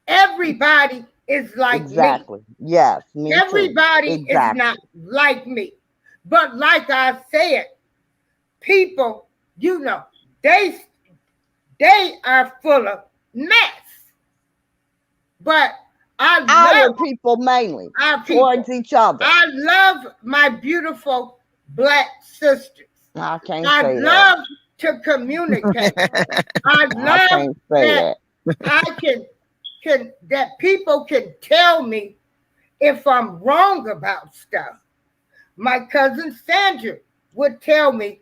B: everybody is like
A: Exactly.
B: me.
A: Yes, me
B: Everybody
A: too.
B: is not like me. But like I said, people, you know, they are full of mess. But
A: Our people mainly
B: our
A: towards
B: people.
A: each other.
B: I love my beautiful Black sisters.
A: I can't
B: I
A: say
B: love to communicate. I
A: I
B: love
A: can't say
B: that I can that people can tell me if I'm wrong about stuff. My cousin Sandra would tell me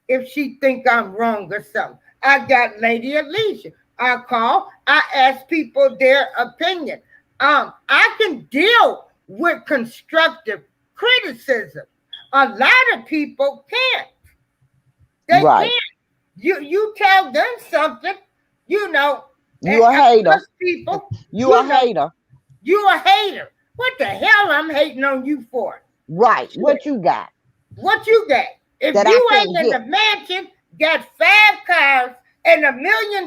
B: if she think I'm wrong or something. I got Lady Alicia. I call. I ask people their opinion. I can deal with constructive criticism. A lot of people can't. They
A: Right.
B: can't. You tell them something, you know.
A: You a hater.
B: People,
A: You a hater.
B: You a hater. What the hell I'm hating on you for?
A: Right. What you got?
B: What you got? If
A: That
B: you
A: I
B: ain't
A: can't
B: in
A: get.
B: the mansion, got 5 cars and $1 million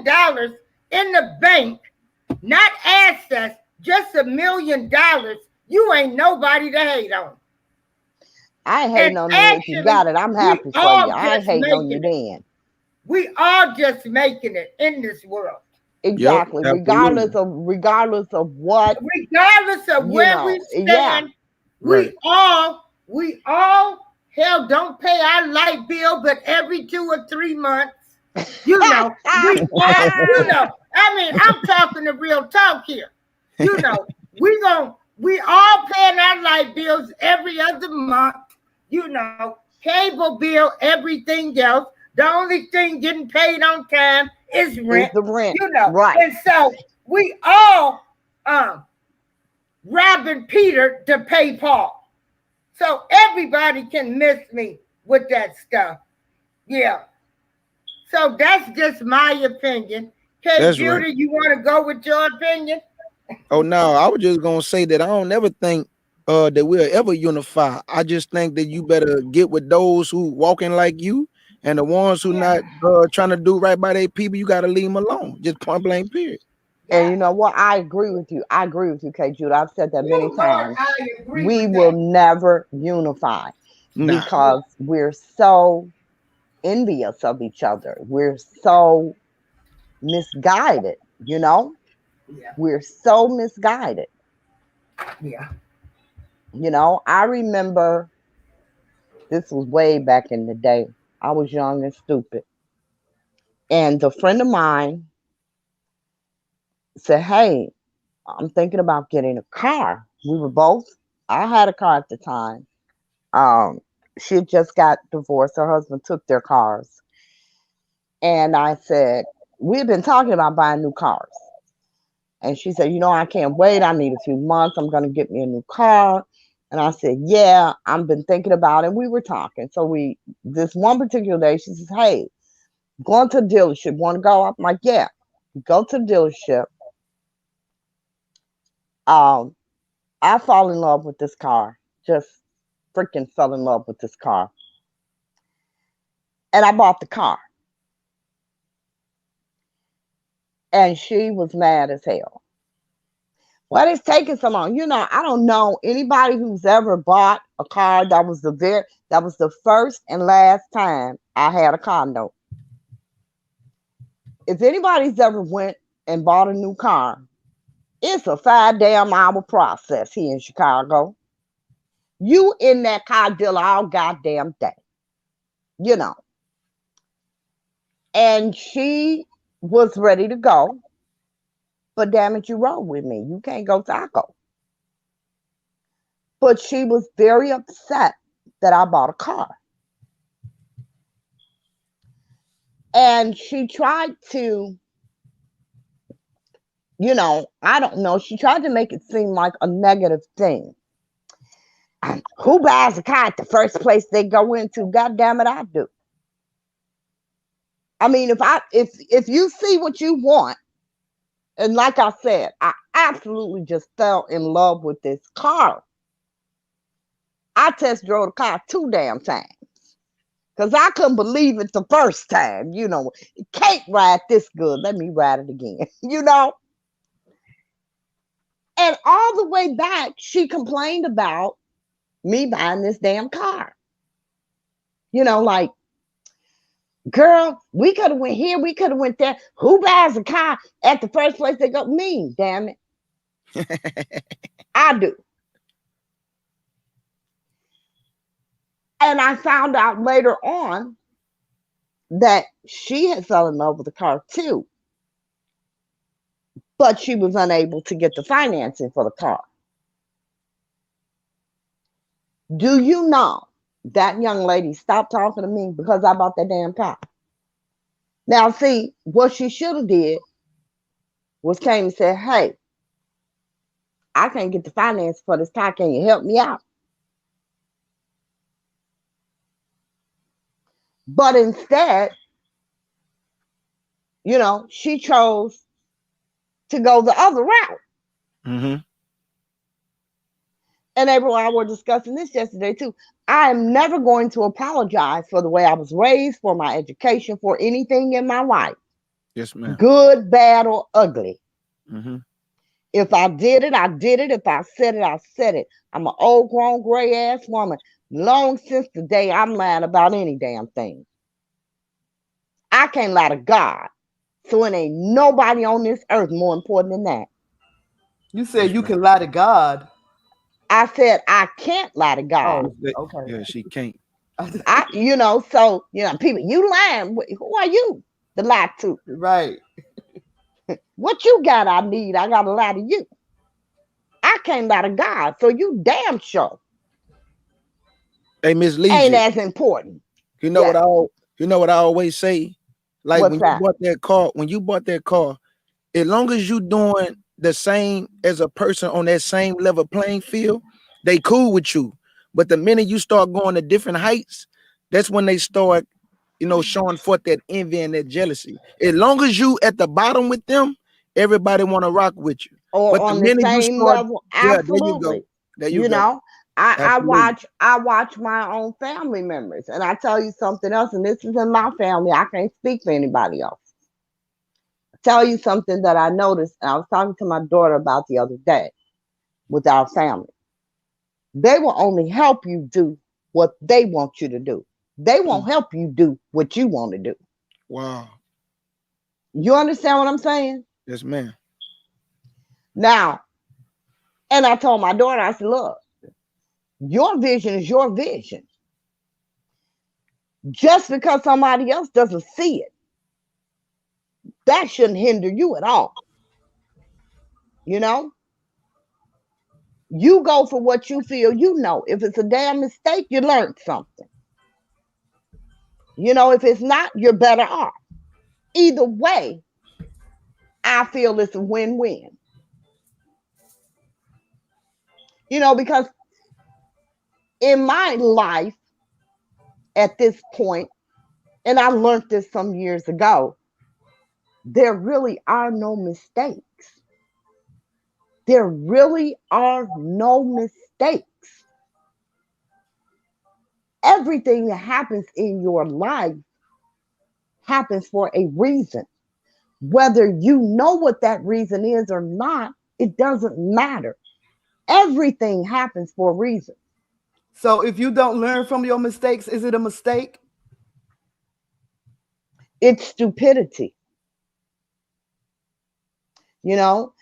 B: in the bank, not assets, just $1 million, you ain't nobody to hate on.
A: I ain't hating
B: And
A: on you if you got it. I'm happy for you. I ain't hating on you then.
B: We all just making it in this world.
A: Exactly.
D: Yep,
A: regardless of what,
B: Regardless of where we stand, we all hell don't pay our light bill, but every 2 or 3 months, you know, we all, you know, I mean, I'm talking the real talk here. You know, we all paying our light bills every other month, you know, cable bill, everything else. The only thing getting paid on time is rent.
A: Is the rent.
B: You know,
A: right.
B: And so we all robbing Peter to pay Paul. So everybody can miss me with that stuff. Yeah. So that's just my opinion. Okay, Judy, you want to go with your opinion?
D: Oh no, I was just gonna say that I don't ever think that we'll ever unify. I just think that you better get with those who walking like you And the ones who
B: Yeah.
D: not trying to do right by their people, you got to leave them alone. Just point blank, period.
A: And
B: Yeah.
A: you know what? I agree with you. I agree with you, K. Jude. I've said that many
B: Oh Lord,
A: times.
B: I agree
A: We
B: with
A: will
B: that.
A: never unify
D: Nah.
A: because we're so envious of each other. We're so misguided, you know?
B: Yeah.
A: We're so misguided.
B: Yeah.
A: You know, I remember this was way back in the day. I was young and stupid. And a friend of mine said, "Hey, I'm thinking about getting a car." We were both, I had a car at the time. Um, she had just got divorced. Her husband took their cars. And I said, we've been talking about buying new cars. And she said, I can't wait. I need a few months. I'm going to get me a new car. And I said, yeah, I've been thinking about it. We were talking. So this one particular day, she says, hey, going to the dealership. Want to go? I'm like, yeah. Go to the dealership. Um, I fall in love with this car. Just freaking fell in love with this car. And I bought the car. And she was mad as hell. What is taking so long? I don't know anybody who's ever bought a car that was the first and last time I had a car note. If anybody's ever went and bought a new car, it's a 5 damn hour process here in Chicago. You in that car dealer all goddamn day, you know. And she was ready to go, but damn it, you roll with me. You can't go taco. But she was very upset that I bought a car. And she tried to, I don't know, she tried to make it seem like a negative thing. Who buys a car at the first place they go into? God damn it, I do. I mean, if you see what you want, and like I said, I absolutely just fell in love with this car. I test drove the car 2 damn times because I couldn't believe it the first time. It can't ride this good. Let me ride it again. And all the way back, she complained about me buying this damn car. Like, girl, we could have went here, we could have went there. Who buys a car at the first place they go? Me, damn it. I do. And I found out later on that she had fell in love with the car too. But she was unable to get the financing for the car. Do you know that young lady stopped talking to me because I bought that damn car? Now, see, what she should have did was came and said, hey, I can't get the finance for this car. Can you help me out? But instead, she chose to go the other route.
D: Mm-hmm.
A: And April and I were discussing this yesterday too. I am never going to apologize for the way I was raised, for my education, for anything in my life.
D: Yes, ma'am.
A: Good, bad, or ugly.
D: Mm-hmm.
A: If I did it, I did it. If I said it, I said it. I'm an old, grown, gray ass woman. Long since the day I'm lying about any damn thing. I can't lie to God. So it ain't nobody on this earth more important than that.
C: You said
D: Yes,
C: you
D: ma'am.
C: can lie to God.
A: I said I can't lie to God.
C: Oh, okay.
D: Yeah, she can't.
A: People, you lying. Who are you to lie to?
C: Right.
A: What you got I need, I gotta lie to you. I can't lie to God, so you damn sure
D: Hey, Miss
A: ain't
D: Legion,
A: as important.
D: you know what
A: Yes.
D: I always say? Like
A: What's
D: when you
A: that?
D: bought that car, as long as you doing the same as a person on that same level playing field, they cool with you. But the minute you start going to different heights, that's when they start, showing forth that envy and that jealousy. As long as you at the bottom with them, everybody want to rock with you.
A: Or
D: But the
A: on the
D: minute you
A: same
D: start,
A: level,
D: yeah, there you go.
A: absolutely.
D: There you
A: You
D: go.
A: know,
D: Absolutely.
A: I watch my own family members, and I tell you something else, and this is in my family. I can't speak for anybody else. Tell you something that I noticed, and I was talking to my daughter about the other day with our family. They will only help you do what they want you to do. They won't help you do what you want to do.
D: Wow.
A: You understand what I'm saying?
D: Yes, ma'am.
A: Now, and I told my daughter, I said, look, your vision is your vision. Just because somebody else doesn't see it, that shouldn't hinder you at all. You know, you go for what you feel you know. If it's a damn mistake, you learned something. You know, if it's not, you're better off. Either way, I feel it's a win-win. You know, because in my life at this point, and I learned this some years ago, there really are no mistakes. There really are no mistakes. Everything that happens in your life happens for a reason. Whether you know what that reason is or not, it doesn't matter. Everything happens for a reason.
C: So if you don't learn from your mistakes, is it a mistake?
A: It's stupidity. You know,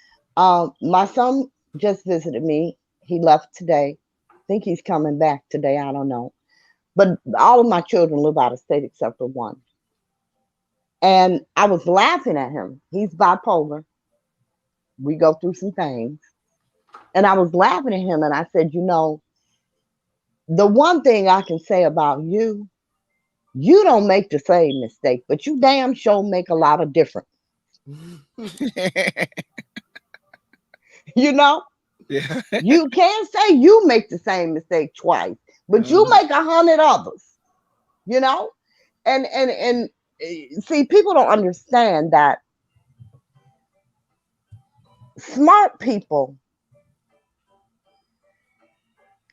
A: my son just visited me. He left today. I think he's coming back today. I don't know. But all of my children live out of state except for one. And I was laughing at him. He's bipolar. We go through some things. And I was laughing at him and I said, you know, the one thing I can say about you, you don't make the same mistake, but you damn sure make a lot of difference. You know,
D: Yeah.
A: you can't say you make the same mistake twice, but you make 100 others. You know, and see, people don't understand that smart people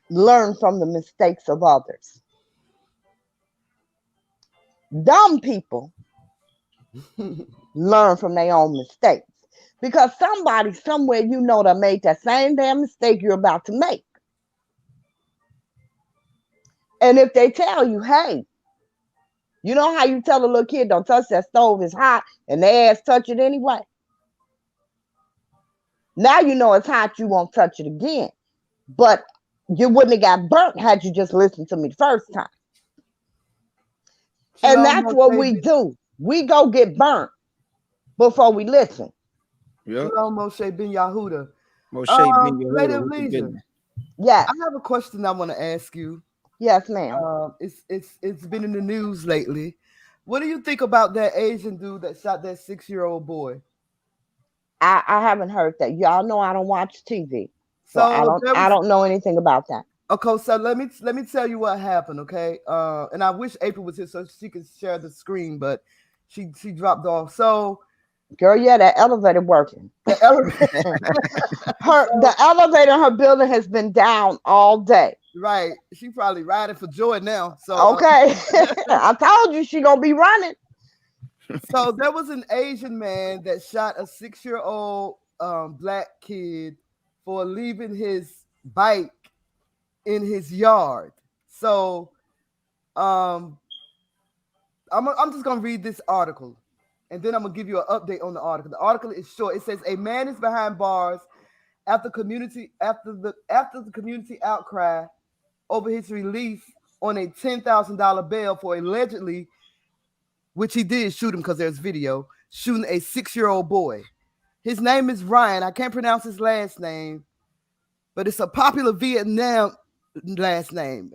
A: learn from the mistakes of others. Dumb people learn from their own mistakes because somebody somewhere you know that made that same damn mistake you're about to make. And if they tell you, hey, you know how you tell a little kid don't touch that stove, it's hot, and their ass touch it anyway. Now you know it's hot, you won't touch it again. But you wouldn't have got burnt had you just listened to me the first time. And
C: Shalom,
A: that's what
C: Moshe
A: we
C: Ben-
A: do. We go get burnt before we listen.
D: Yep.
C: Shalom, Moshe Ben Yahuda.
D: Moshe Ben
C: Lady
D: Yehuda
C: of
D: with the
C: Leisure,
D: business.
A: Yes,
C: I have a question I want to ask you.
A: yes, ma'am.
C: It's been in the news lately. What do you think about that Asian dude that shot that 6-year-old boy?
A: I haven't heard that. Y'all know I don't watch TV. So
C: So there
A: I
C: was
A: don't know anything about that.
C: okay. So let me tell you what happened. Okay, and I wish April was here so she could share the screen, but she dropped off. So
A: Girl, yeah, that elevator working.
C: the elevator,
A: The elevator in her building has been down all day.
C: right? She probably riding for joy now. So
A: Okay. I told you she gonna be running.
C: so there was an Asian man that shot a 6-year-old black kid for leaving his bike in his yard. So um I'm just gonna read this article and then I'm gonna give you an update on the article. The article is short. It says a man is behind bars after the community outcry over his release on a $10,000 bail for allegedly, which he did shoot him because there's video, shooting a 6-year-old boy. His name is Ryan. I can't pronounce his last name, but it's a popular Vietnam last name.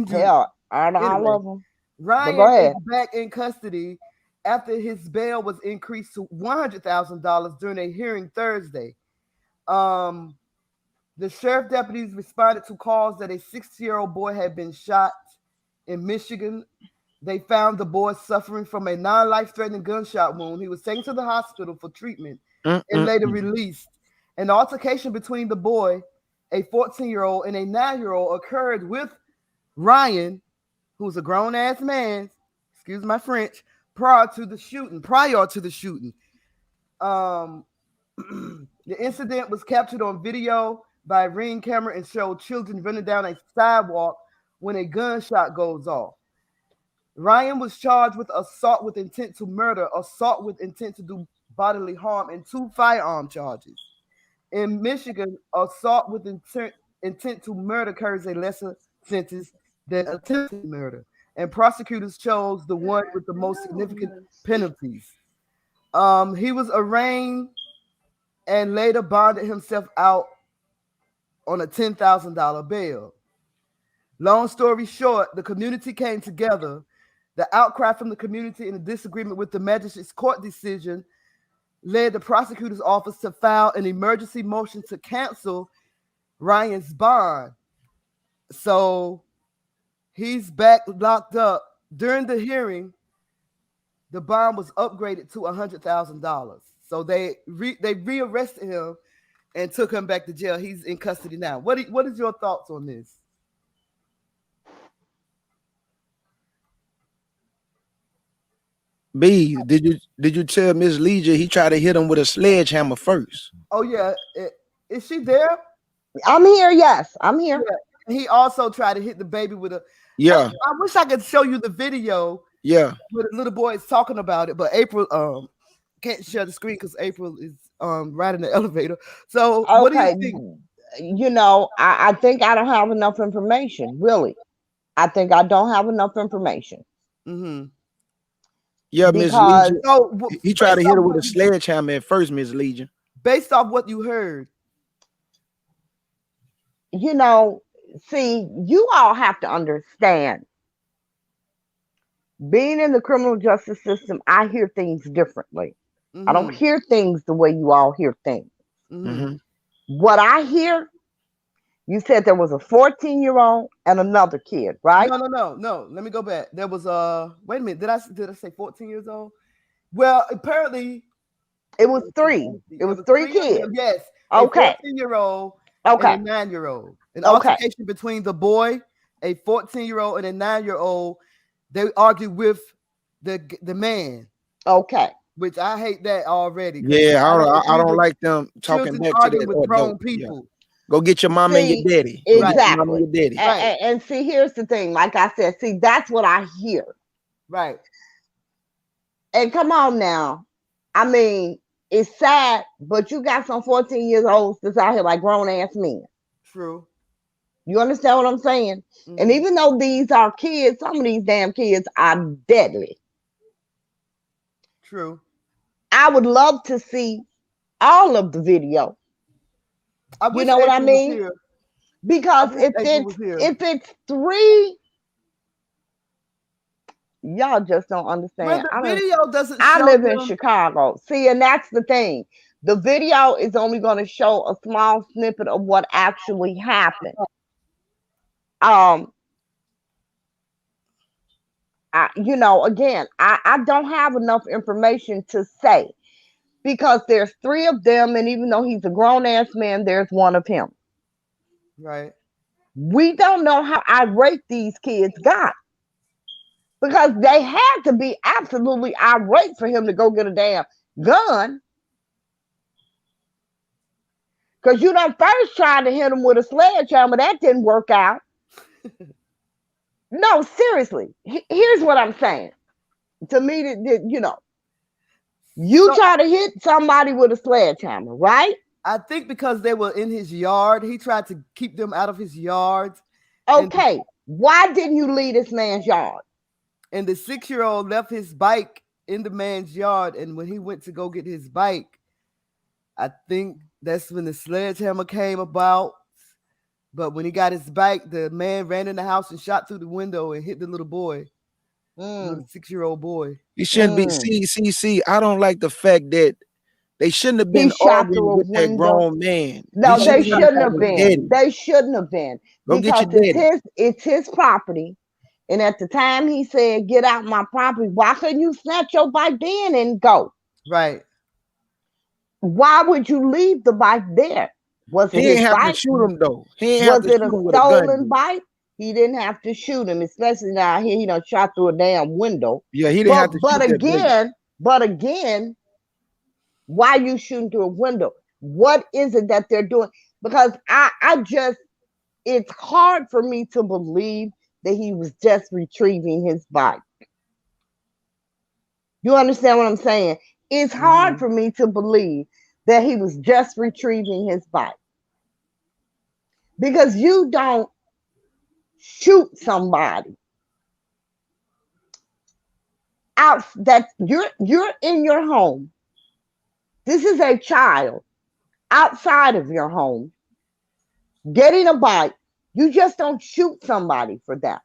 A: Hell, I
C: Anyway,
A: love them. But go
C: Ryan is
A: ahead.
C: back in custody after his bail was increased to $100,000 during a hearing Thursday. The sheriff deputies responded to calls that a 6-year-old boy had been shot in Michigan. They found the boy suffering from a non-life-threatening gunshot wound. He was taken to the hospital for treatment and later released. An altercation between the boy a 14-year-old, and a 9-year-old occurred with Ryan, who's a grown-ass man, excuse my French, prior to the shooting. The incident was captured on video by a Ring camera and showed children running down a sidewalk when a gunshot goes off. Ryan was charged with assault with intent to murder, assault with intent to do bodily harm, and 2 firearm charges. In Michigan, assault with intent to murder carries a lesser sentence than attempted murder, and prosecutors chose the one with the most significant penalties. He was arraigned and later bonded himself out on a $10,000 bail. Long story short, the community came together. The outcry from the community and the disagreement with the magistrate's court decision led the prosecutor's office to file an emergency motion to cancel Ryan's bond. So he's back locked up. During the hearing, the bond was upgraded to $100,000. So they rearrested him and took him back to jail. He's in custody now. What is your thoughts on this?
D: B, did you tell Miss Legia he tried to hit him with a sledgehammer first?
C: Oh yeah, is she there?
A: I'm here. Yes, I'm here.
C: Yeah. He also tried to hit the baby with a.
D: Yeah.
C: I wish I could show you the video.
D: Yeah.
C: Where the little boy is talking about it, but April can't share the screen because April is riding the elevator. So what do you think?
A: You know, I think I don't have enough information. Really, I think I don't have enough information.
C: Mm-hmm.
D: Yeah, Miss
A: Because
D: Legion.
C: So
D: He tried to hit her with a sledgehammer at first, Miss Legion.
C: based off what you heard,
A: you know, see, you all have to understand. Being in the criminal justice system, I hear things differently. I don't hear things the way you all hear things.
C: Mm-hmm.
A: What I hear, you said there was a 14-year-old and another kid, right?
C: No. Let me go back. There was wait a minute. Did I say 14 years old? Well, apparently
A: it was 3. It was 3 kids.
C: Yes.
A: Okay.
C: A 14-year-old
A: Okay.
C: and a 9-year-old. An
A: Okay.
C: altercation between the boy, a 14-year-old, and a 9-year-old. They argued with the man.
A: Okay.
C: Which I hate that already.
D: Yeah, I don't like them talking back to that
C: with grown people.
D: Yeah. Go get your mom and your daddy.
A: Exactly.
D: Your daddy.
A: And see, here's the thing. Like I said, see, that's what I hear.
C: Right.
A: And come on now. I mean, it's sad, but you got some 14-year-olds that's out here like grown-ass men.
C: True.
A: You understand what I'm saying? Mm-hmm. And even though these are kids, some of these damn kids are deadly.
C: True.
A: I would love to see all of the video. You know what I mean? Because if it's 3, y'all just don't understand.
C: Well, the video doesn't.
A: I live in Chicago. See, and that's the thing. The video is only going to show a small snippet of what actually happened. Again, I don't have enough information to say because there's 3 of them, and even though he's a grown-ass man, there's 1 of him.
C: Right.
A: We don't know how irate these kids got because they had to be absolutely irate for him to go get a damn gun. Because you done first tried to hit him with a sledgehammer, that didn't work out. No, seriously. Here's what I'm saying. To me, you try to hit somebody with a sledgehammer, right?
C: I think because they were in his yard, he tried to keep them out of his yard.
A: Okay, why didn't you leave this man's yard?
C: And the 6-year-old left his bike in the man's yard, and when he went to go get his bike, I think that's when the sledgehammer came about. But when he got his bike, the man ran in the house and shot through the window and hit the little boy, the 6-year-old boy.
D: You shouldn't be. See. I don't like the fact that they shouldn't have been arguing with that grown man.
A: No, they shouldn't have been. They shouldn't have been.
D: Go get your daddy.
A: It's his property. And at the time he said, "Get out my property." Why couldn't you snatch your bike then and go?
C: Right.
A: Why would you leave the bike there? Was it
D: He
A: his
D: ain't have to
A: bike?
D: shoot him though. He ain't have
A: Was
D: to
A: it
D: shoot
A: a
D: him with a gun
A: stolen
D: though.
A: bike? He didn't have to shoot him, especially now here he done shot through a damn window.
D: Yeah, he didn't
A: But
D: have to
A: but
D: shoot that baby.
A: again, but again, why you shooting through a window? What is it that they're doing? Because I just it's hard for me to believe that he was just retrieving his bike. You understand what I'm saying? It's hard for me to believe that he was just retrieving his bike because you don't shoot somebody out that you're in your home. This is a child outside of your home getting a bike. You just don't shoot somebody for that.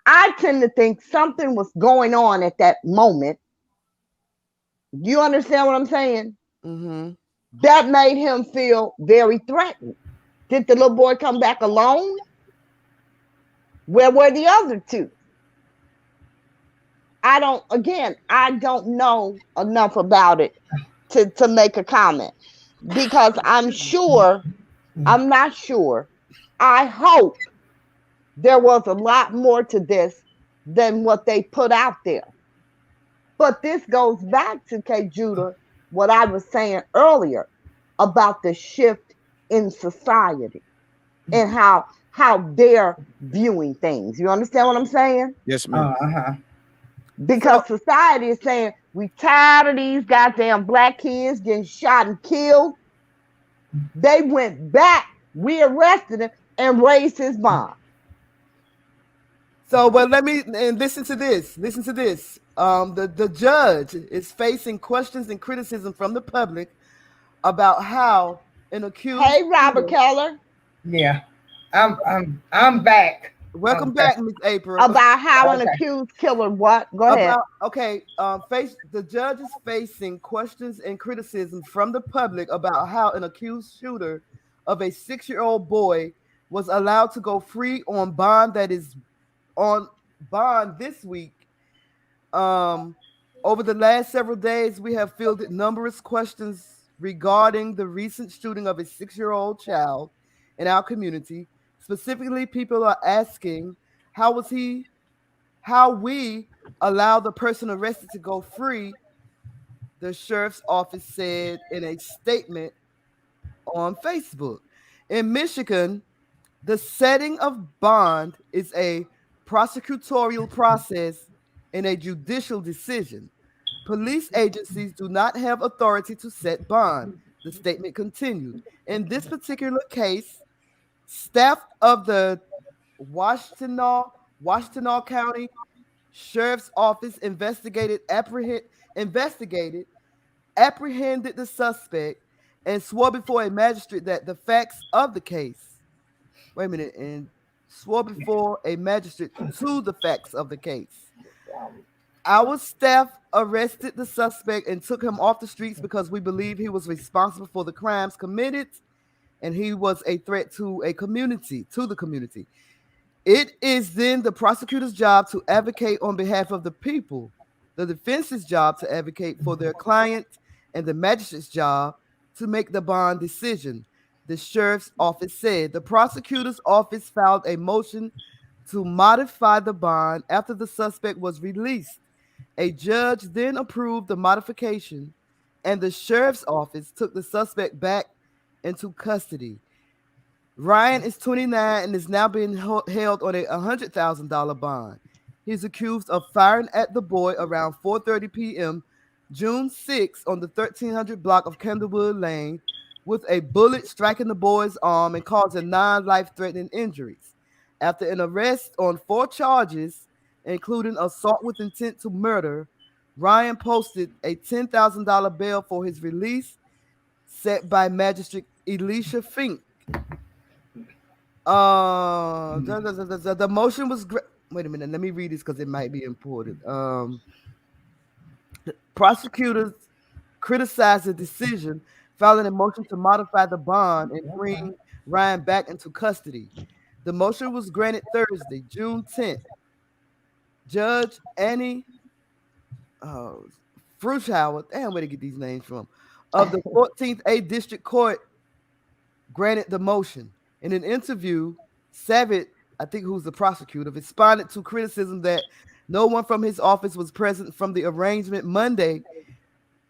A: I tend to think something was going on at that moment. You understand what I'm saying?
C: Mm-hmm.
A: That made him feel very threatened. Did the little boy come back alone? Where were the other two? I don't know enough about it to make a comment because I'm not sure. I hope there was a lot more to this than what they put out there. But this goes back to K. Judah, what I was saying earlier about the shift in society and how they're viewing things. You understand what I'm saying?
D: Yes, ma'am.
A: Because
C: So
A: society is saying we tired of these goddamn black kids getting shot and killed. They went back, we arrested him and raised his bond.
C: but let me and listen to this. Listen to this. The judge is facing questions and criticism from the public about how an accused
A: Hey, Robert
C: shooter.
A: Keller,
B: Yeah. I'm back. I'm
C: Welcome
B: back.
C: back, Miss April.
A: about how an
B: Okay.
A: accused killer what? Go ahead.
C: About okay, the judge is facing questions and criticism from the public about how an accused shooter of a 6-year-old boy was allowed to go free on bond that is on bond this week. Um, Over the last several days, we have fielded numerous questions regarding the recent shooting of a 6-year-old child in our community. Specifically, people are asking how was he how we allow the person arrested to go free, the sheriff's office said in a statement on Facebook. In Michigan, the setting of bond is a prosecutorial process and a judicial decision. Police agencies do not have authority to set bond, the statement continued. In this particular case, staff of the Washtenaw County Sheriff's Office investigated, apprehended the suspect, and swore before a magistrate that the facts of the case. Wait a minute, and swore before a magistrate to the facts of the case. Our staff arrested the suspect and took him off the streets because we believe he was responsible for the crimes committed and he was a threat to the community. It is then the prosecutor's job to advocate on behalf of the people, the defense's job to advocate for their client, and the magistrate's job to make the bond decision. The sheriff's office said the prosecutor's office filed a motion to modify the bond after the suspect was released. A judge then approved the modification, and the sheriff's office took the suspect back into custody. Ryan is 29 and is now being held on a $100,000 bond. He's accused of firing at the boy around 4:30 p.m. June 6 on the 1300 block of Candlewood Lane with a bullet striking the boy's arm and causing 9 life-threatening injuries. After an arrest on 4 charges, including assault with intent to murder, Ryan posted a $10,000 bail for his release set by Magistrate Elisha Fink. The motion was wait a minute, let me read this because it might be important. Prosecutors criticized the decision, filing a motion to modify the bond and bring Ryan back into custody. The motion was granted Thursday, June 10th. Judge Annie Fruchauer, damn, where to get these names from, of the 14th A District Court granted the motion. In an interview, Savitt, I think who's the prosecutor, responded to criticism that no one from his office was present from the arrangement Monday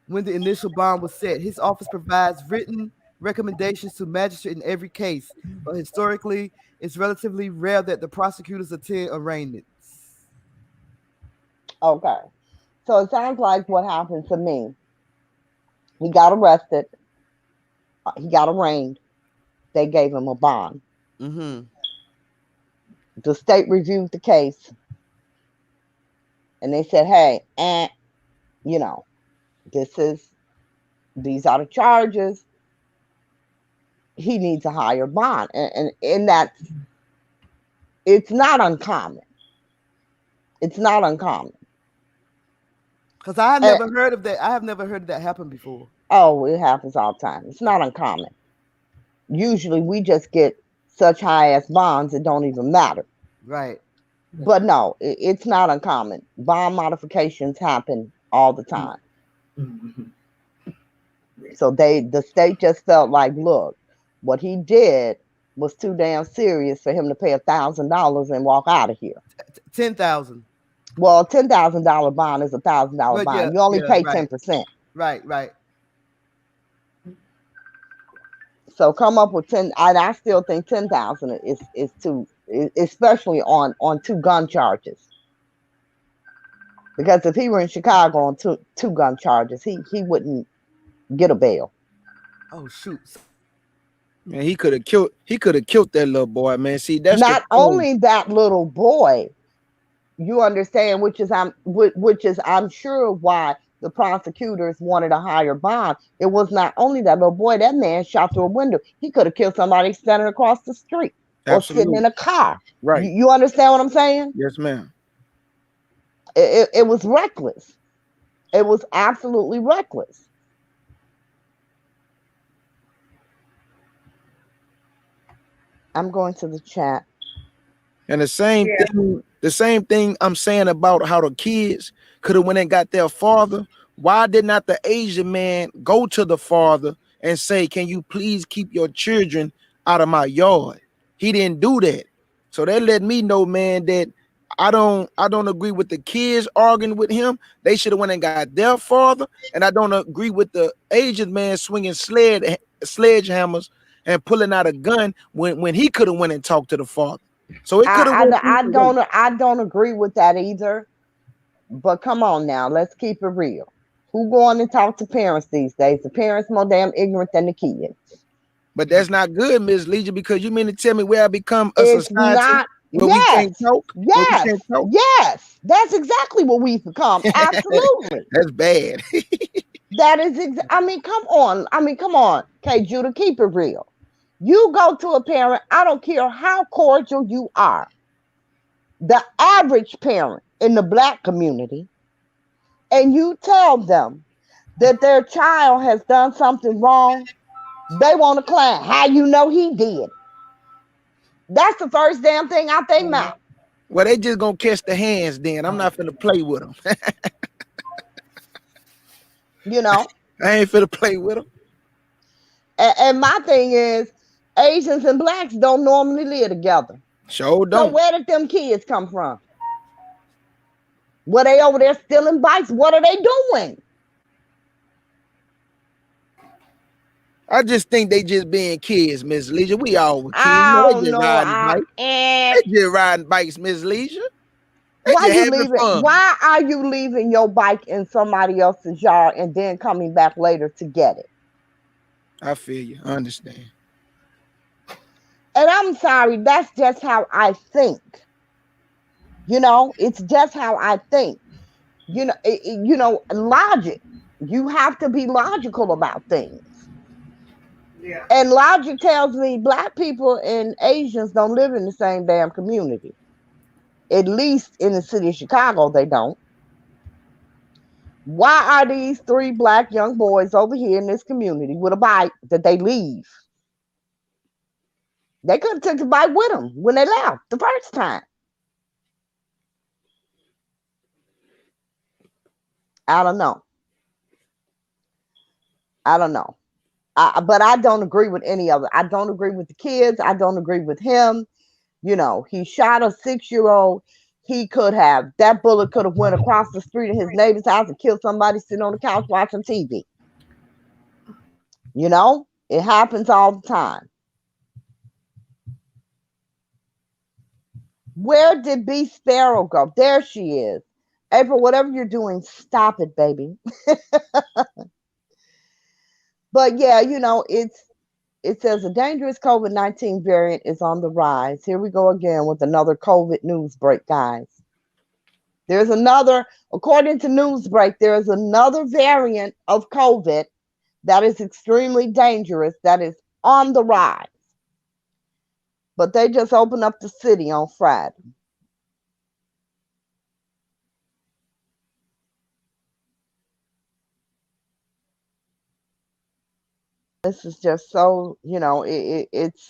C: when the initial bond was set. His office provides written recommendations to magistrate in every case, but historically, it's relatively rare that the prosecutors attend arraignments.
A: Okay. So it sounds like what happened to me. He got arrested. He got arraigned. They gave him a bond.
C: Mm-hmm.
A: The state reviewed the case and they said, hey, you know, these are the charges. He needs a higher bond. And in that, it's not uncommon. It's not uncommon.
C: Because I have never heard of that. I have never heard of that happen before.
A: Oh, it happens all the time. It's not uncommon. Usually we just get such high ass bonds it don't even matter.
C: Right.
A: But no, it's not uncommon. Bond modifications happen all the time. So the state just felt like, look, what he did was too damn serious for him to pay $1,000 and walk out of here.
C: 10,000.
A: Well, $10,000 bond is $1,000 bond.
C: Yeah,
A: you only pay
C: right.
A: 10%.
C: Right.
A: So come up with 10. I still think 10,000 is too, especially on two gun charges. Because if he were in Chicago on two gun charges, he wouldn't get a bail.
C: Oh shoot.
D: Man, he could have killed that little boy, man. See, that's
A: not only that little boy. You understand, which is I'm sure why the prosecutors wanted a higher bond. It was not only that little boy. That man shot through a window. He could have killed somebody standing across the street or sitting in a car.
D: Right.
A: You understand what I'm saying?
D: Yes, ma'am.
A: It was reckless. It was absolutely reckless. I'm going to the chat.
D: And the same thing I'm saying about how the kids could have went and got their father. Why did not the Asian man go to the father and say, can you please keep your children out of my yard? He didn't do that. So that let me know, man, that I don't agree with the kids arguing with him. They should have went and got their father. And I don't agree with the Asian man swinging sledgehammers and pulling out a gun when he could have went and talked to the father. So it could have.
A: I don't agree with that either. But come on now, let's keep it real. Who going and talk to parents these days? The parents more damn ignorant than the kids.
D: But that's not good, Ms. Legion, because you mean to tell me where I become a
A: it's
D: society
A: not,
D: where
A: yes,
D: we can't talk?
A: Yes,
D: we can't talk?
A: Yes, that's exactly what we've become. Absolutely.
D: That's bad.
A: That is, I mean, come on. Okay, Judah, keep it real. You go to a parent, I don't care how cordial you are. The average parent in the Black community, and you tell them that their child has done something wrong, they want to claim, how you know he did? That's the first damn thing out their mouth.
D: Well, they just gonna catch the hands then. I'm not finna play with them.
A: You know?
D: I ain't finna play with them.
A: And my thing is, Asians and Blacks don't normally live together.
D: Sure don't.
A: So where did them kids come from? Were they over there stealing bikes? What are they doing?
D: I just think they just being kids, Miss Leisure. We all were kids.
A: Oh,
D: They just riding bikes. They just riding bikes, Miss Leisure.
A: Why are you leaving your bike in somebody else's yard and then coming back later to get it?
D: I feel you. I understand.
A: And I'm sorry, that's just how I think. You know, it's just how I think. You know, logic. You have to be logical about things.
B: Yeah.
A: And logic tells me Black people and Asians don't live in the same damn community. At least in the city of Chicago, they don't. Why are these 3 Black young boys over here in this community with a bike that they leave? They could have took the bike with them when they left the first time. I don't know. But I don't agree with any of it. I don't agree with the kids. I don't agree with him. He shot a 6-year-old. He could have, that bullet could have went across the street in his neighbor's house and killed somebody sitting on the couch watching TV. It happens all the time. Where did B Sparrow go? There she is. April, whatever you're doing, stop it, baby. But yeah, it says a dangerous COVID-19 variant is on the rise. Here we go again with another COVID news break, guys. According to Newsbreak, there is another variant of COVID that is extremely dangerous, that is on the rise. But they just opened up the city on Friday. This is just so, it's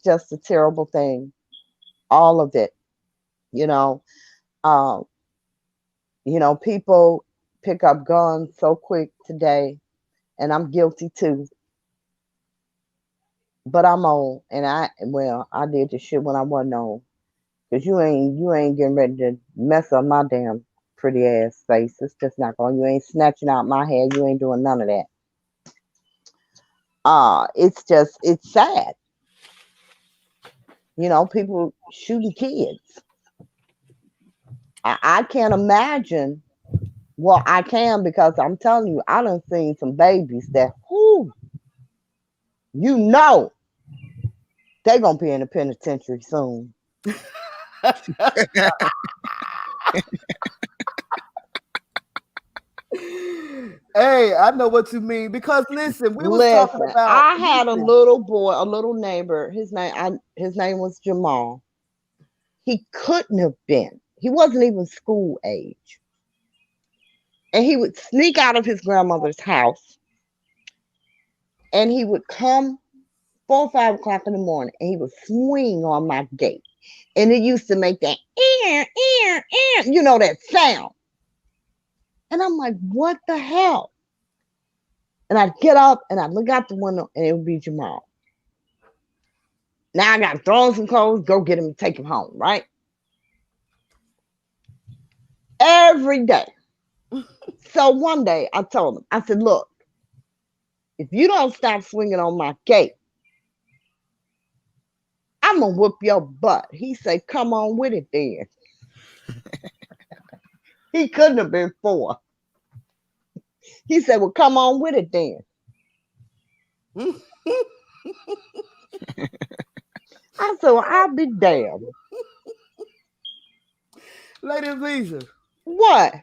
A: just a terrible thing. All of it, um, people pick up guns so quick today, and I'm guilty too. But I'm old, and I did the shit when I wasn't old. Cause you ain't getting ready to mess up my damn pretty ass face. It's just not going. You ain't snatching out my hair. You ain't doing none of that. It's sad. People shooting kids. I can't imagine. Well, I can, because I'm telling you, I done seen some babies that, they gonna be in the penitentiary soon.
C: Hey, I know what you mean, because listen, we was talking about.
A: I had a little boy, a little neighbor. His name was Jamal. He couldn't have been. He wasn't even school age, and he would sneak out of his grandmother's house, and he would come 4 or 5 o'clock in the morning, and he would swing on my gate, and it used to make that that sound. And I'm like, what the hell? And I'd get up and I'd look out the window, and it would be Jamal. Now I got to throw on some clothes, go get him and take him home, right? Every day. So one day I told him, I said, look, if you don't stop swinging on my gate, I'm going to whoop your butt. He said, come on with it then. He couldn't have been 4. He said, well, come on with it then. I said, well, I'll be damned.
C: Lady Lisa.
A: What?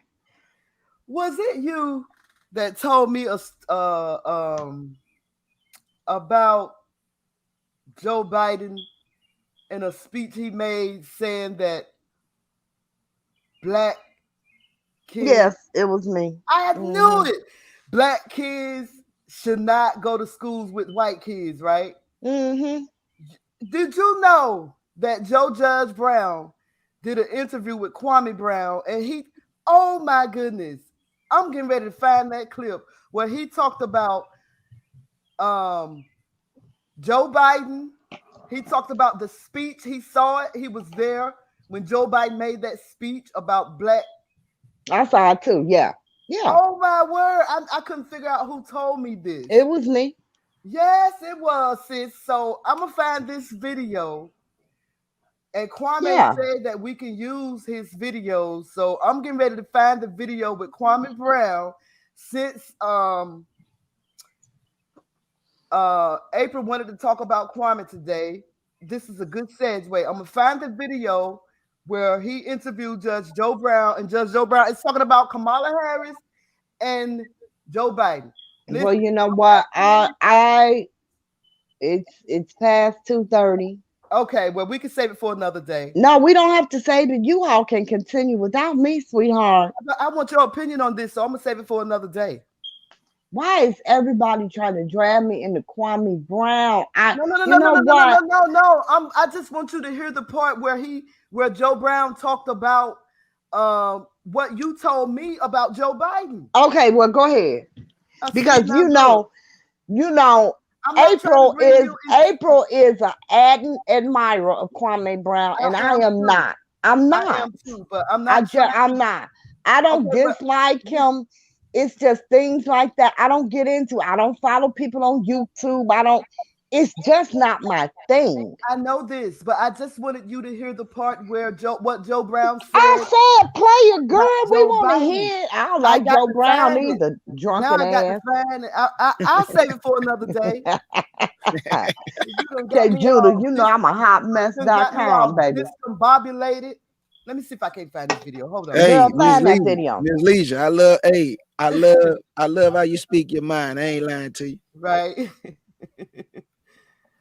C: Was it you that told me about Joe Biden in a speech he made saying that black kids...
A: Yes, it was me.
C: I knew it. Black kids should not go to schools with white kids, right?
A: Mm-hmm.
C: Did you know that Joe Judge Brown did an interview with Kwame Brown, and oh my goodness, I'm getting ready to find that clip where he talked about Joe Biden. He talked about the speech. He saw it. He was there when Joe Biden made that speech about black.
A: I saw it too. Yeah. Yeah.
C: Oh my word. I couldn't figure out who told me this.
A: It was me.
C: Yes, it was, sis. So I'm going to find this video. And Kwame said that we can use his videos. So I'm getting ready to find the video with Kwame Brown, since April wanted to talk about Kwame today. This is a good segue. I'm going to find the video where he interviewed Judge Joe Brown, and Judge Joe Brown is talking about Kamala Harris and Joe Biden.
A: Listen, well, you know what? It's past 2:30.
C: Okay, well, we can save it for another day.
A: No, we don't have to save it. You all can continue without me, sweetheart.
C: I want your opinion on this, so I'm going to save it for another day.
A: Why is everybody trying to drag me into Kwame Brown?
C: No. I just want you to hear the part where Joe Brown talked about what you told me about Joe Biden.
A: Okay, well, go ahead. Because You know,
C: I'm not trying to bring you into
A: April is an ardent admirer of Kwame Brown, and
C: I
A: I
C: am
A: am
C: too.
A: not. I'm
C: I
A: not.
C: am too, but I'm not trying.
A: I'm not. I don't
C: Okay, but
A: dislike him. It's just things like that I don't get into. I don't follow people on YouTube. I don't. It's just not my thing.
C: I know this, but I just wanted you to hear the part where what Joe Brown said
A: I said, play it,
C: about
A: girl. We
C: Joe
A: want to
C: Biden.
A: hear it. I don't
C: I
A: like
C: got
A: Joe
C: to
A: Brown
C: find it.
A: either.
C: Now
A: Drunken
C: I got to
A: ass.
C: find it. I'll save it for another day. You done got
A: Okay,
C: me
A: Judah,
C: all
A: you know I'm a
C: you done got me
A: hotmess.com,
C: all
A: baby.
C: discombobulated. Let me see if I can find this video. Hold on.
D: Hey,
A: Girl, find that video.
D: Miss Leisha, I love how you speak your mind. I ain't lying to you.
C: Right.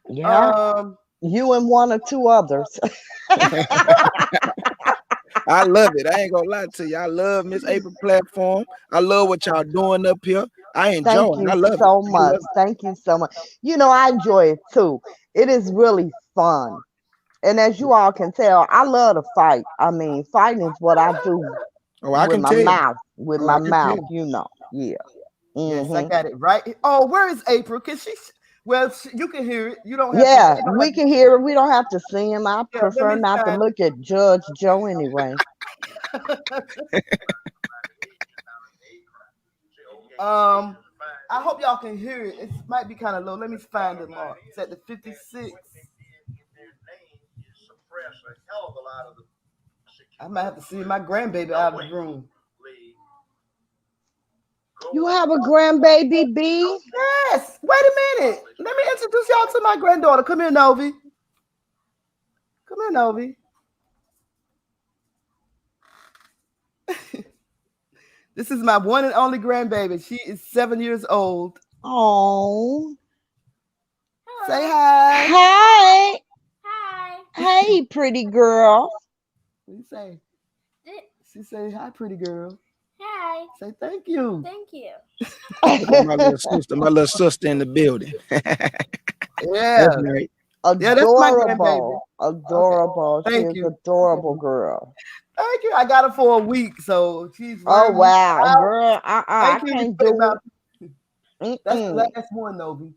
A: Yeah.
C: um
A: You and one or two others.
D: I love it. I ain't gonna lie to you. I love Miss April platform. I love what y'all doing up here. I enjoy
A: Thank
D: it.
A: you
D: I love it.
A: so
D: I
A: much.
D: love it.
A: Thank you so much. You know, I enjoy it too. It is really fun. And as you all can tell, I love to fight. I mean, fighting is what I do
D: Oh, I
A: with
D: can
A: my
D: tell.
A: mouth. With
D: Oh,
A: my
D: I can
A: mouth,
D: tell.
A: you know. Yeah.
C: yes, I
A: Hmm.
C: got it right. Oh, where is April? Can she well you can hear it. You don't have to
A: Yeah, we can hear it. We don't have to see him. I
C: yeah, let
A: prefer
C: me
A: not to
C: find
A: look at Judge Joe anyway.
C: I hope y'all can hear it. It might be kind of low. Let me find it, Mark. It's at the 56. I might have to see my grandbaby out of the room.
A: You have a grandbaby, B?
C: Yes. Wait a minute. Let me introduce y'all to my granddaughter. Come here, Novi. Come here, Novi. This is my one and only grandbaby. She is 7 years old.
A: Oh.
C: Say hi.
A: Hi.
E: Hi.
A: Hey, pretty girl.
C: What do you say? She say hi, pretty girl.
E: Hi.
C: Say thank you.
E: Thank you.
D: My little sister in the building.
C: Yeah.
D: That's right.
C: Yeah, that's my grandbaby.
A: Adorable. Adorable. She
C: Thank
A: is
C: you.
A: adorable girl.
C: Thank you. I got her for a week, so she's
A: Oh,
C: learning.
A: wow. Girl, I
C: Thank you.
A: can't
C: Respect
A: do
C: my.
A: it.
C: That's the
A: Mm-mm.
C: last one, Novi.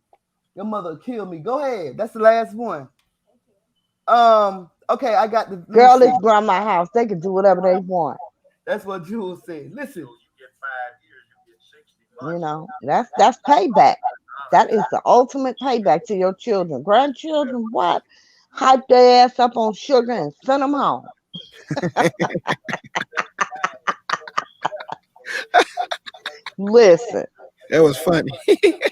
C: Your mother killed me. Go ahead. That's the last one. Okay, I got the. Let me
A: Girl,
C: see.
A: it's grandma's house. They can do whatever they want.
C: That's what Jules said. Listen.
A: You know, that's payback. That is the ultimate payback to your children. Grandchildren, what? Hype their ass up on sugar and send them home. Listen,
D: That was funny.
A: it's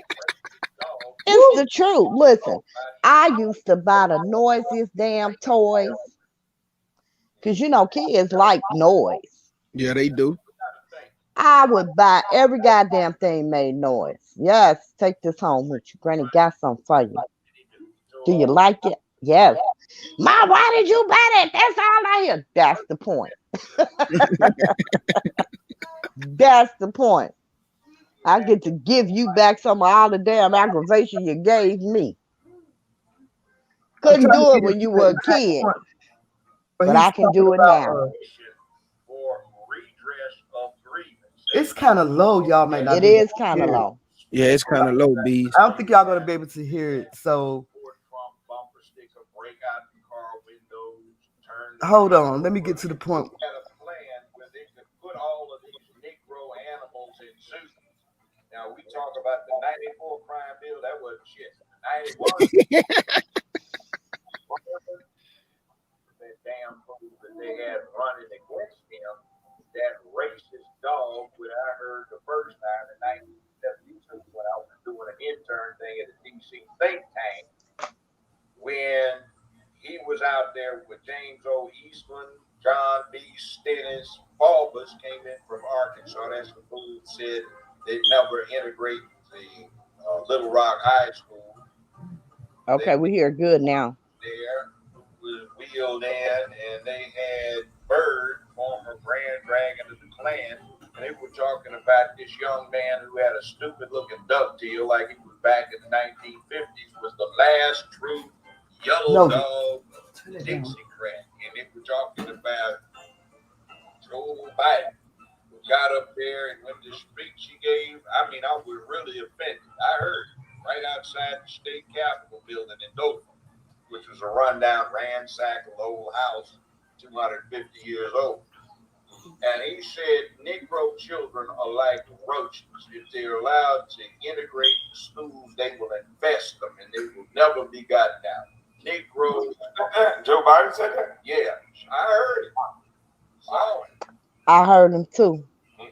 A: the truth. Listen, I used to buy the noisiest damn toys because you know kids like noise.
D: Yeah, they do.
A: I would buy every goddamn thing made noise. Yes, take this home with you. Granny got something for you. Do you like it? Yes. Ma, why did you buy that? That's all I hear. That's the point. That's the point. I get to give you back some of all the damn aggravation you gave me.
C: I'm
A: Couldn't
C: trying to
A: do it
C: get
A: when you
C: into the
A: were a
C: exact
A: kid,
C: point, but
A: but
C: he's
A: I can
C: talking
A: do it
C: about.
A: now.
C: It's kind of low. Y'all may not
A: It
C: be able
A: is
C: to
A: kind of
C: hear it.
A: low.
D: Yeah, it's kind of low, bees.
C: I don't think y'all gonna be able to hear it. So hold on. Let me get to the point.
F: Now we talk about the '94 crime bill. That wasn't shit. '91. That damn fool that they had running against him, that racist dog, what I heard the first time in 1972 when I was doing an intern thing at the DC think tank, when he was out there with James O. Eastman, John B. Stennis, Bulbous came in from Arkansas. That's the fool said they never integrate the Little Rock High School.
A: Okay, we hear good now.
F: There was wheeled in, and they had Bird, former Grand Dragon of the Klan, and they were talking about this young man who had a stupid-looking ducktail, like he was back in the 1950s, was the last true yellow dog Dixiecrat, and they were talking about Joe Biden, who got up there and when the speech he gave, I mean, I was really offended. I heard. right outside the state capitol building in Dothan, which was a rundown, ransacked old house, 250 years old. And he said Negro children are like roaches. If they're allowed to integrate in schools, they will infest them and they will never be gotten out. Negro.
G: Joe Biden said that?
F: Yeah, I heard it. Saw it.
A: I heard him too.
F: He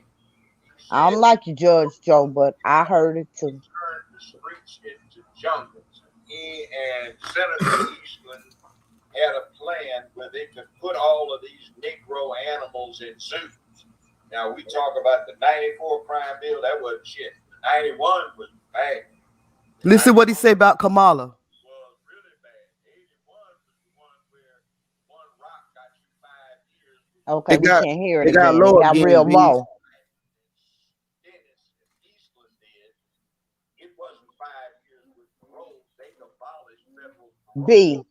A: I
F: said
A: don't like you, Judge Joe, but I heard it too.
F: turned the streets into jungles. He and Senator Eastland had a plan where they could put all of these Negro animals in zoos. Now we talk about the '94 crime bill, that wasn't shit. 91 was bad.
C: Listen what he say about Kamala.
F: Was really bad. 81 was the one where one rock got you 5 years.
A: Okay, we can't hear it
D: It got
A: again.
D: low
A: It got
D: again,
A: real
D: B.
A: low.
F: Dennis and Eastland did. It wasn't 5 years with parole. They abolished federal parole.
A: B,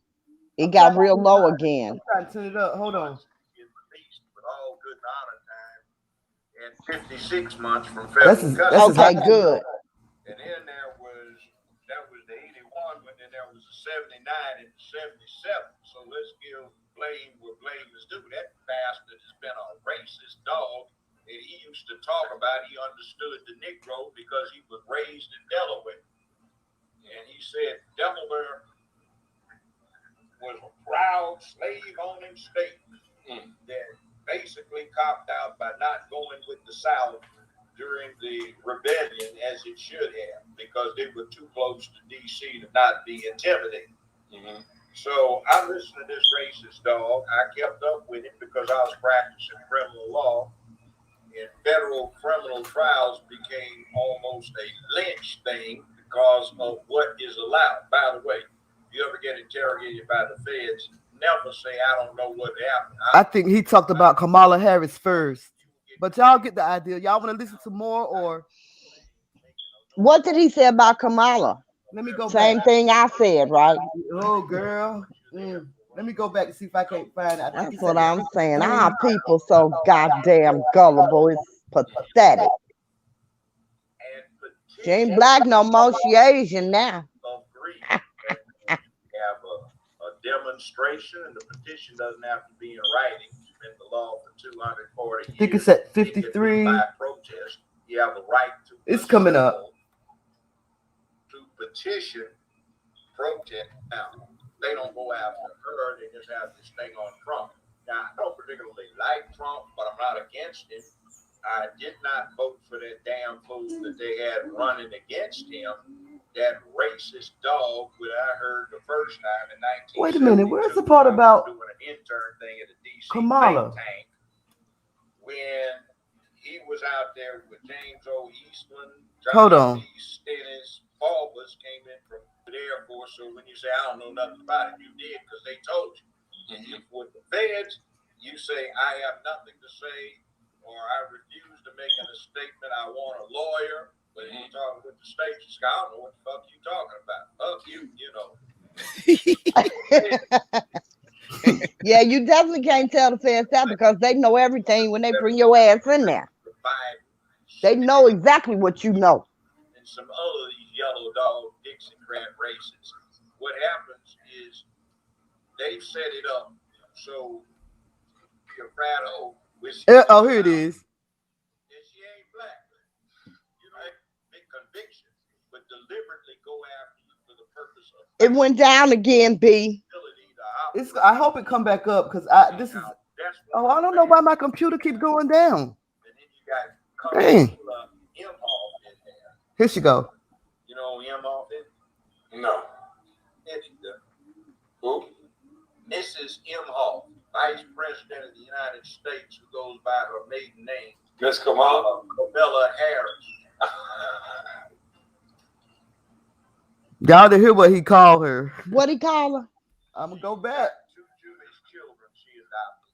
A: it got real low again.
C: I'm trying to turn it up. Hold on.
F: Get released with all good honor time and 56 months from federal custody.
A: Okay, good.
F: And then that was the 81 one, and there was a 79 and 77. So let's give blame where blame is due. That bastard has been a racist dog. And he used to talk about he understood the Negro because he was raised in Delaware. And he said Delaware was a proud slave-owning state that basically copped out by not going with the South during the rebellion as it should have, because they were too close to D.C. to not be intimidated.
G: Mm-hmm.
F: So I listened to this racist dog. I kept up with it because I was practicing criminal law, and federal criminal trials became almost a lynch thing because of what is allowed. By the way, if you ever get interrogated by the feds, never say, I don't know what happened.
C: I think he talked about Kamala Harris first. But y'all get the idea. Y'all want to listen to more, or
A: What did he say about Kamala?
C: let me go
A: Same
C: back.
A: thing I said, right?
C: Oh, girl. Let me go back and see if I can't find it. I think
A: That's
C: he
A: what
C: said
A: I'm saying. Our people so goddamn gullible. It's pathetic. She ain't black no more. She Asian now.
F: Of grief. Have a demonstration, and the petition doesn't have to be in writing. It's been the law for 240 years.
C: I think it's at
F: It can be
C: 53.
F: by protest. You have a right to.
C: It's coming up.
F: To petition, protest. Now, they don't go after her. They just have this thing on Trump. Now, I don't particularly like Trump, but I'm not against him. I did not vote for that damn fool that they had running against him. That racist dog that I heard the first time in 1972.
C: Wait a minute, where's the part about
F: doing an intern thing at a DC
C: Kamala?
F: think tank when he was out there with James O. Eastland,
C: Hold on.
F: Stennis, Fulvers came in from the Air Force. So when you say I don't know nothing about it, you did because they told you. And if with the feds, you say I have nothing to say, or I refuse to make a statement. I want a lawyer. But if you're talking with the state, you say, I don't know what the fuck you talking about. Fuck you, you know.
A: Yeah, you definitely can't tell the feds that because they know everything when they bring your ass in there. They know exactly what you know.
F: And some other of these yellow dog Dixiecrat races. What happens is they've set it up so your Prado, which
C: Oh, here it is.
F: and she ain't black. You know, big conviction, but deliberately go after you for the purpose of
A: It went down again, B.
C: I hope it come back up because this is. Oh, I don't know why my computer keeps going down.
F: And then you got
C: Dang.
F: Imhoff in there.
C: Here she go.
F: You know Imhoff is?
G: No. Who?
F: Mrs. Imhoff, Vice President of the United States, who goes by her maiden name.
G: Miss Kamala?
F: Kamala Harris.
C: Y'all to hear what he called her.
A: What he call her?
C: I'm gonna go back.
F: 2 Jewish children she adopted.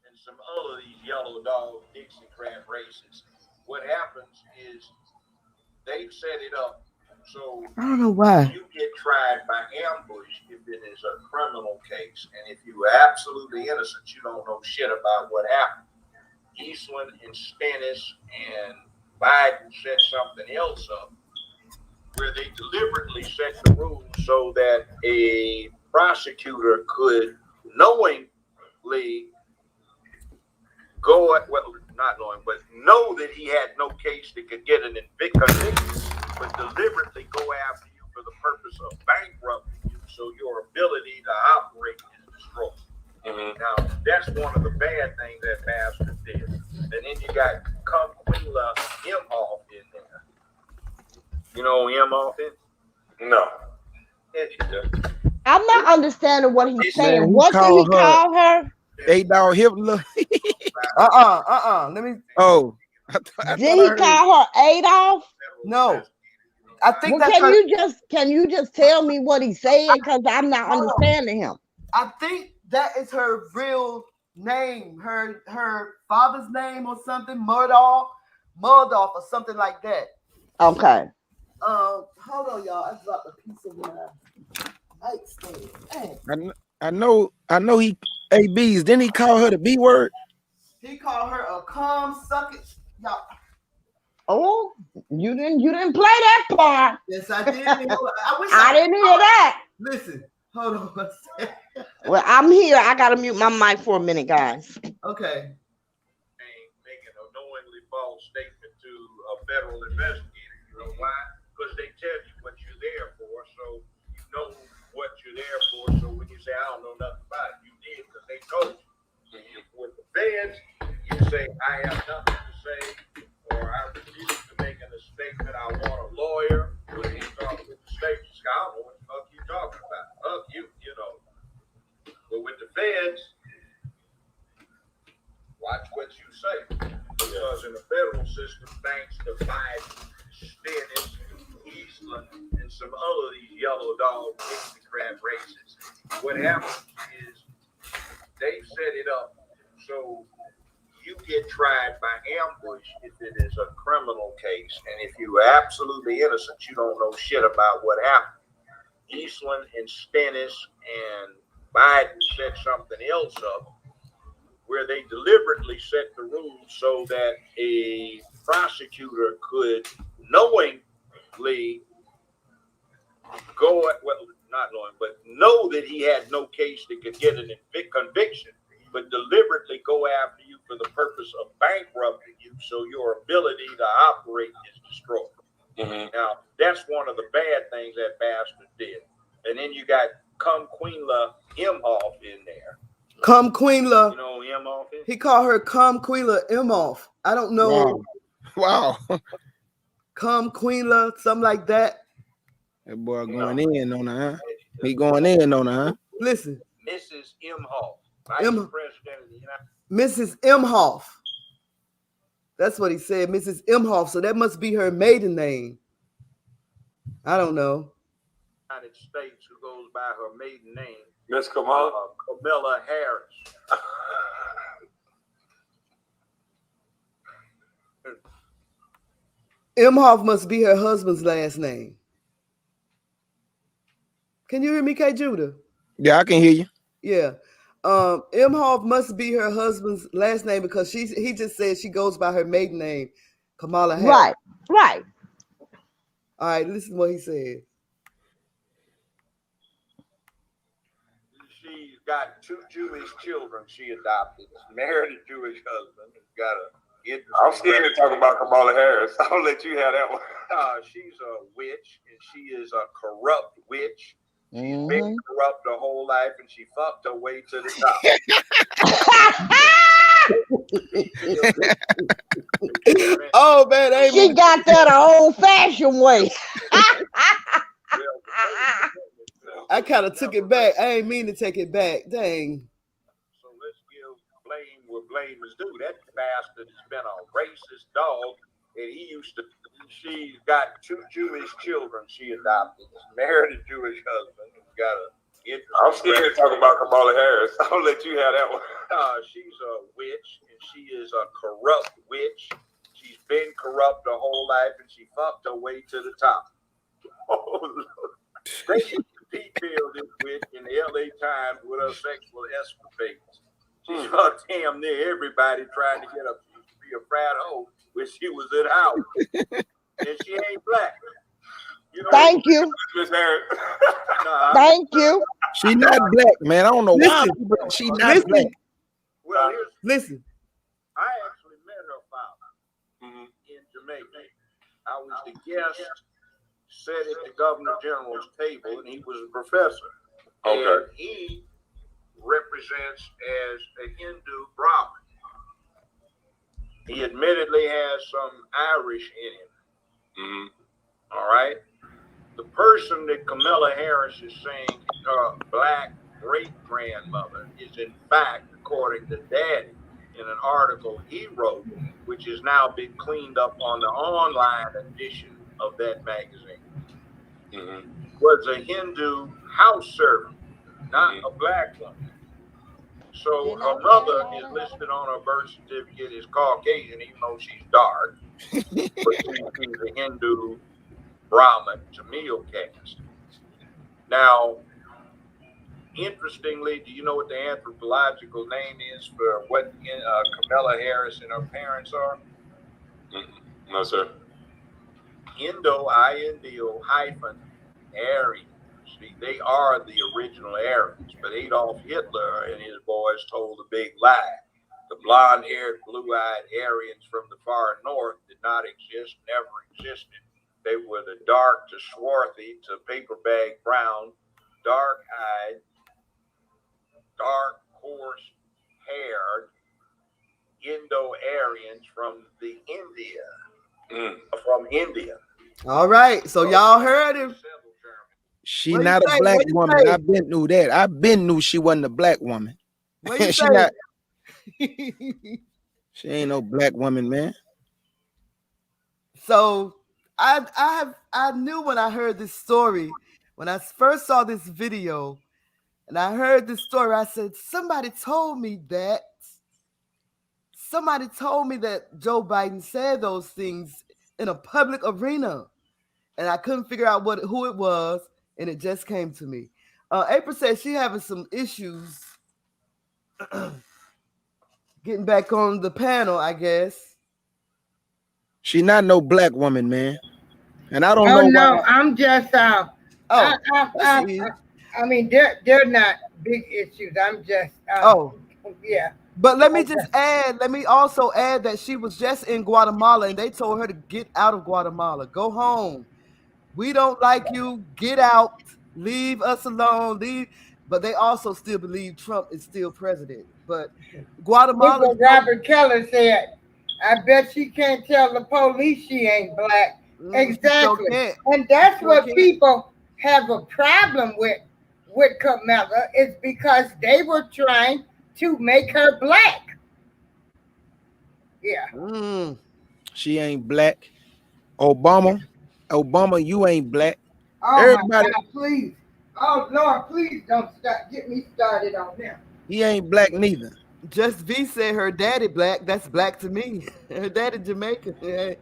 F: And some other of these yellow dog Dixiecrat races. What happens is they've set it up so
C: I don't know why.
F: you get tried by ambush if it is a criminal case. And if you're absolutely innocent, you don't know shit about what happened. Eastland and Stennis and Biden set something else up where they deliberately set the rules so that a prosecutor could knowingly go, well, not knowing, but know that he had no case that could get an conviction, but deliberately go after you for the purpose of bankrupting you, so your ability to operate is destroyed. Now, that's one of the bad things that bastard did. And then you got Kumquila Imhoff in there. You know who Imhoff is?
G: No.
F: Yes, you do.
A: I'm not understanding what he's saying.
D: Man, he
A: What did he
D: called her
A: call her?
D: $8 Hitler.
C: Let me.
D: Oh, I
A: Did
D: thought I
A: he
D: heard.
A: call her Adolf?
C: No. I think
A: Well,
C: that's her.
A: can you just tell me what he's saying? Because I'm not
C: Hold on.
A: understanding him.
C: I think that is her real name, her father's name or something, Murdoch or something like that.
A: Okay.
C: Hold on, y'all. I dropped a piece of my nightstand.
D: I know he ABs. Didn't he call her the B word?
C: He called her a cum sucking. Y'all.
A: Oh, you didn't play that part.
C: Yes, I did.
A: I didn't hear that.
C: Listen, hold on one second.
A: Well, I'm here. I gotta mute my mic for a minute, guys.
C: Okay.
F: Making a knowingly false statement to a federal investigator. You know why? Because they tell you what you're there for, so you know what you're there for. So when you say, I don't know nothing about it, you did because they told you. With the feds, you say, I have nothing to say, or I refuse to make a statement. I want a lawyer. When you talk with the state, I don't know what the fuck you talking about. You know. But with the feds, watch what you say. Because in the federal system, thanks to Biden, Stennis, Eastland, and some other of these yellow dog crap races, what happens is they set it up so you get tried by ambush if it is a criminal case. And if you're absolutely innocent, you don't know shit about what happened. Eastland and Stennis and Biden set something else up where they deliberately set the rules so that a prosecutor could knowingly go, well, not knowing, but know that he had no case that could get an conviction, but deliberately go after you for the purpose of bankrupting you, so your ability to operate is destroyed. Now, that's one of the bad things that bastard did. And then you got Kumquila Imhoff in there.
C: Kumquila.
F: You know Imhoff is?
C: He called her Kumquila Imhoff. I don't know.
D: Wow.
C: Kumquila, something like that.
D: That boy going in on her, huh? He going in on her, huh?
C: Listen.
F: Mrs. Imhoff, Vice President of the United
C: Mrs. Imhoff. That's what he said, Mrs. Imhoff. So that must be her maiden name. I don't know.
F: United States, who goes by her maiden name,
G: Miss Kamala.
F: Kamala Harris.
C: Imhoff must be her husband's last name. Can you hear me, K. Judah?
D: Yeah, I can hear you.
C: Yeah. Imhoff must be her husband's last name because he just said she goes by her maiden name, Kamala Harris.
A: Right.
C: All right, listen to what he said.
F: She's got 2 Jewish children she adopted. Married a Jewish husband. Got a.
G: I'm scared to talk about Kamala Harris. I'll let you have that one.
F: She's a witch, and she is a corrupt witch. She's been corrupt her whole life, and she fucked her way to the top.
C: Oh man,
A: she got that old-fashioned way.
C: I kind of took it back. I ain't mean to take it back. Dang.
F: So let's give blame where blame is due. That bastard has been a racist dog, and she's got 2 Jewish children she adopted. Married a Jewish husband. Got a.
G: I'm scared to talk about Kamala Harris. I'll let you have that one.
F: She's a witch, and she is a corrupt witch. She's been corrupt her whole life, and she fucked her way to the top. They used to detail this witch in the LA Times with her sexual escapades. She saw damn near everybody trying to get her to be a frat hoe when she was at house. And she ain't black.
A: Thank you.
G: Miss Harris.
A: Thank you.
D: She not black, man. I don't know why
C: Listen,
D: people. She not black.
F: Well,
C: listen.
F: I actually met her father in Jamaica. I was the guest, sat at the Governor General's table, and he was a professor.
G: Okay.
F: And he represents as a Hindu Brahmin. He admittedly has some Irish in him. All right. The person that Camilla Harris is saying is her black great-grandmother is, in fact, according to Daddy, in an article he wrote, which has now been cleaned up on the online edition of that magazine, was a Hindu house servant, not a black woman. So her mother is listed on her birth certificate as Caucasian, even though she's dark, but she's a Hindu Brahmin Tamil caste. Now, interestingly, do you know what the anthropological name is for what Camilla Harris and her parents are?
G: No, sir.
F: Indo, I-N-D-O hyphen Aryans. See, they are the original Aryans, but Adolf Hitler and his boys told a big lie. The blonde-haired, blue-eyed Aryans from the far north did not exist, never existed. They were the dark to swarthy to paper bag brown, dark-eyed, dark horse-haired Indo-Aryans from India.
C: All right, so y'all heard him.
D: She not a black woman. I been knew that. I been knew she wasn't a black woman.
C: What you
D: she
C: say?
D: not. She ain't no black woman, man.
C: So I knew when I heard this story, when I first saw this video, and I heard this story, I said, somebody told me that Joe Biden said those things in a public arena, and I couldn't figure out who it was, and it just came to me. April said she having some issues getting back on the panel, I guess.
D: She not no black woman, man. And I don't know.
B: Oh no,
D: why.
B: I'm just I mean, they're not big issues. I'm just yeah.
C: But let me also add that she was just in Guatemala and they told her to get out of Guatemala. Go home. We don't like you. Get out. Leave us alone. Leave. But they also still believe Trump is still president. But Guatemala.
B: Look what Robert Keller said. I bet she can't tell the police she ain't black. Exactly. And that's what people have a problem with Camilla, is because they were trying to make her black. Yeah.
D: She ain't black. Obama, you ain't black.
B: Oh everybody, my God, please. Oh Lord, please don't get me started on them.
D: He ain't black neither.
C: Just V said her daddy black. That's black to me. Her daddy Jamaican. I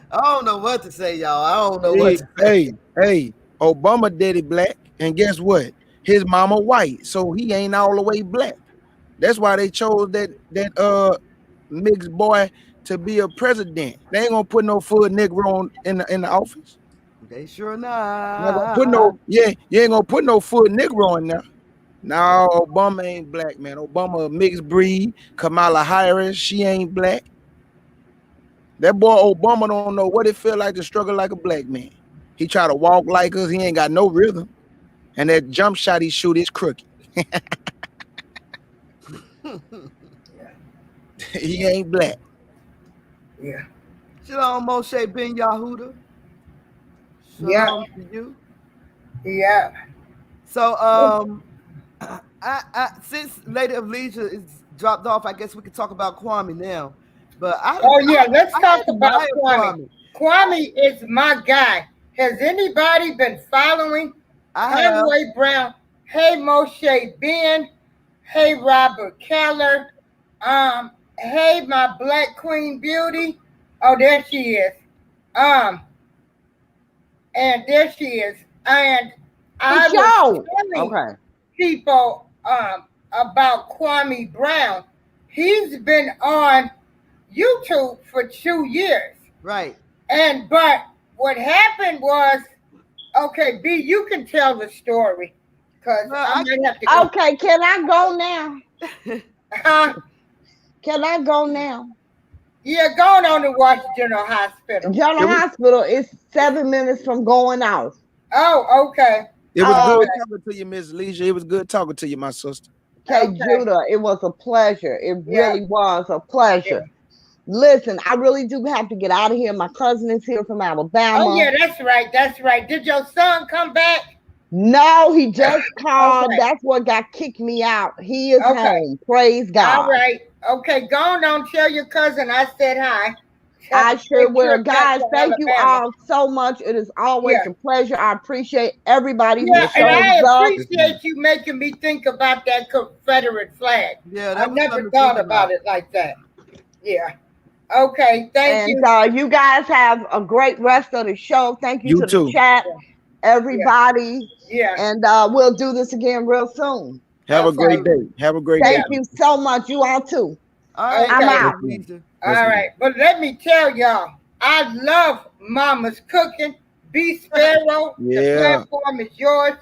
C: don't know what to say, y'all. I don't know what to say.
D: Hey, Obama daddy black, and guess what? His mama white, so he ain't all the way black. That's why they chose that mixed boy to be a president. They ain't gonna put no full Negro in the office.
C: They sure not.
D: You ain't gonna put no full Negro in there. No, Obama ain't black, man. Obama a mixed breed. Kamala Harris, she ain't black. That boy Obama don't know what it feel like to struggle like a black man. He try to walk like us. He ain't got no rhythm. And that jump shot he shoot is crooked. He ain't black.
B: Yeah.
C: Shalom, Moshe Ben Yahuda. Shalom to you.
B: Yeah.
C: So I since Lady of Leisure is dropped off, I guess we could talk about Kwame now. But
B: let's talk about Kwame. Kwame is my guy. Has anybody been following Conway Brown? Hey Moshe Ben. Hey Robert Keller. Hey my Black Queen Beauty. Oh, there she is. And there she is. And I was telling people about Kwame Brown. He's been on YouTube for 2 years.
C: Right.
B: But what happened was Okay, B, you can tell the story because
C: Well,
B: I might have to go.
A: Okay, can I go now?
B: Huh?
A: Can I go now?
B: Yeah, going on to Washington Hospital.
A: General
D: It was
A: Hospital is 7 minutes from going out.
B: Oh, okay.
D: it was
A: Uh,
D: good
B: Okay.
D: talking to you, Miss Leisha. It was good talking to you, my sister.
A: okay,
B: Okay.
A: Judah, it was a pleasure. It
B: Yeah.
A: really was a
B: Yeah.
A: pleasure. Listen, I really do have to get out of here. My cousin is here from
B: Oh,
A: Alabama.
B: yeah, that's right. That's right. Did your son come back?
A: No, he just called.
B: Okay.
A: That's what got kicked me out. He is
B: Okay.
A: home. Praise
B: All
A: God.
B: right. Okay. Go on. Tell your cousin I said hi. Have a
A: I sure
B: safe
A: will.
B: trip back
A: Guys,
B: to
A: thank you
B: Alabama.
A: all so much. It is always
B: Yeah.
A: a pleasure. I appreciate everybody who
B: Yeah.
D: Yes,
B: And
D: ma'am.
B: I
A: shows up.
D: Yes, ma'am.
B: appreciate you making me think about that Confederate flag.
C: yeah,
B: I
C: that was
B: never
C: something to think
B: thought about
C: about.
B: it like that. Yeah. Okay. Thank
A: And
B: you.
A: you guys have a great rest of the show. Thank you
D: You
A: to the
D: too.
A: chat,
B: Yeah.
A: everybody.
B: Yeah.
A: And we'll do this again real soon.
D: Have a great
B: Okay.
C: Absolutely.
D: day. Have a great day.
B: Yeah.
A: Thank you so much. You all too.
C: All right,
A: I'm
B: Okay.
C: Miss
D: Yes,
A: out.
D: ma'am.
C: Leisha.
B: All
D: Yes, ma'am.
B: right, but let me tell y'all, I love Mama's cooking. B Sparrow, the
D: Yeah.
B: platform is yours.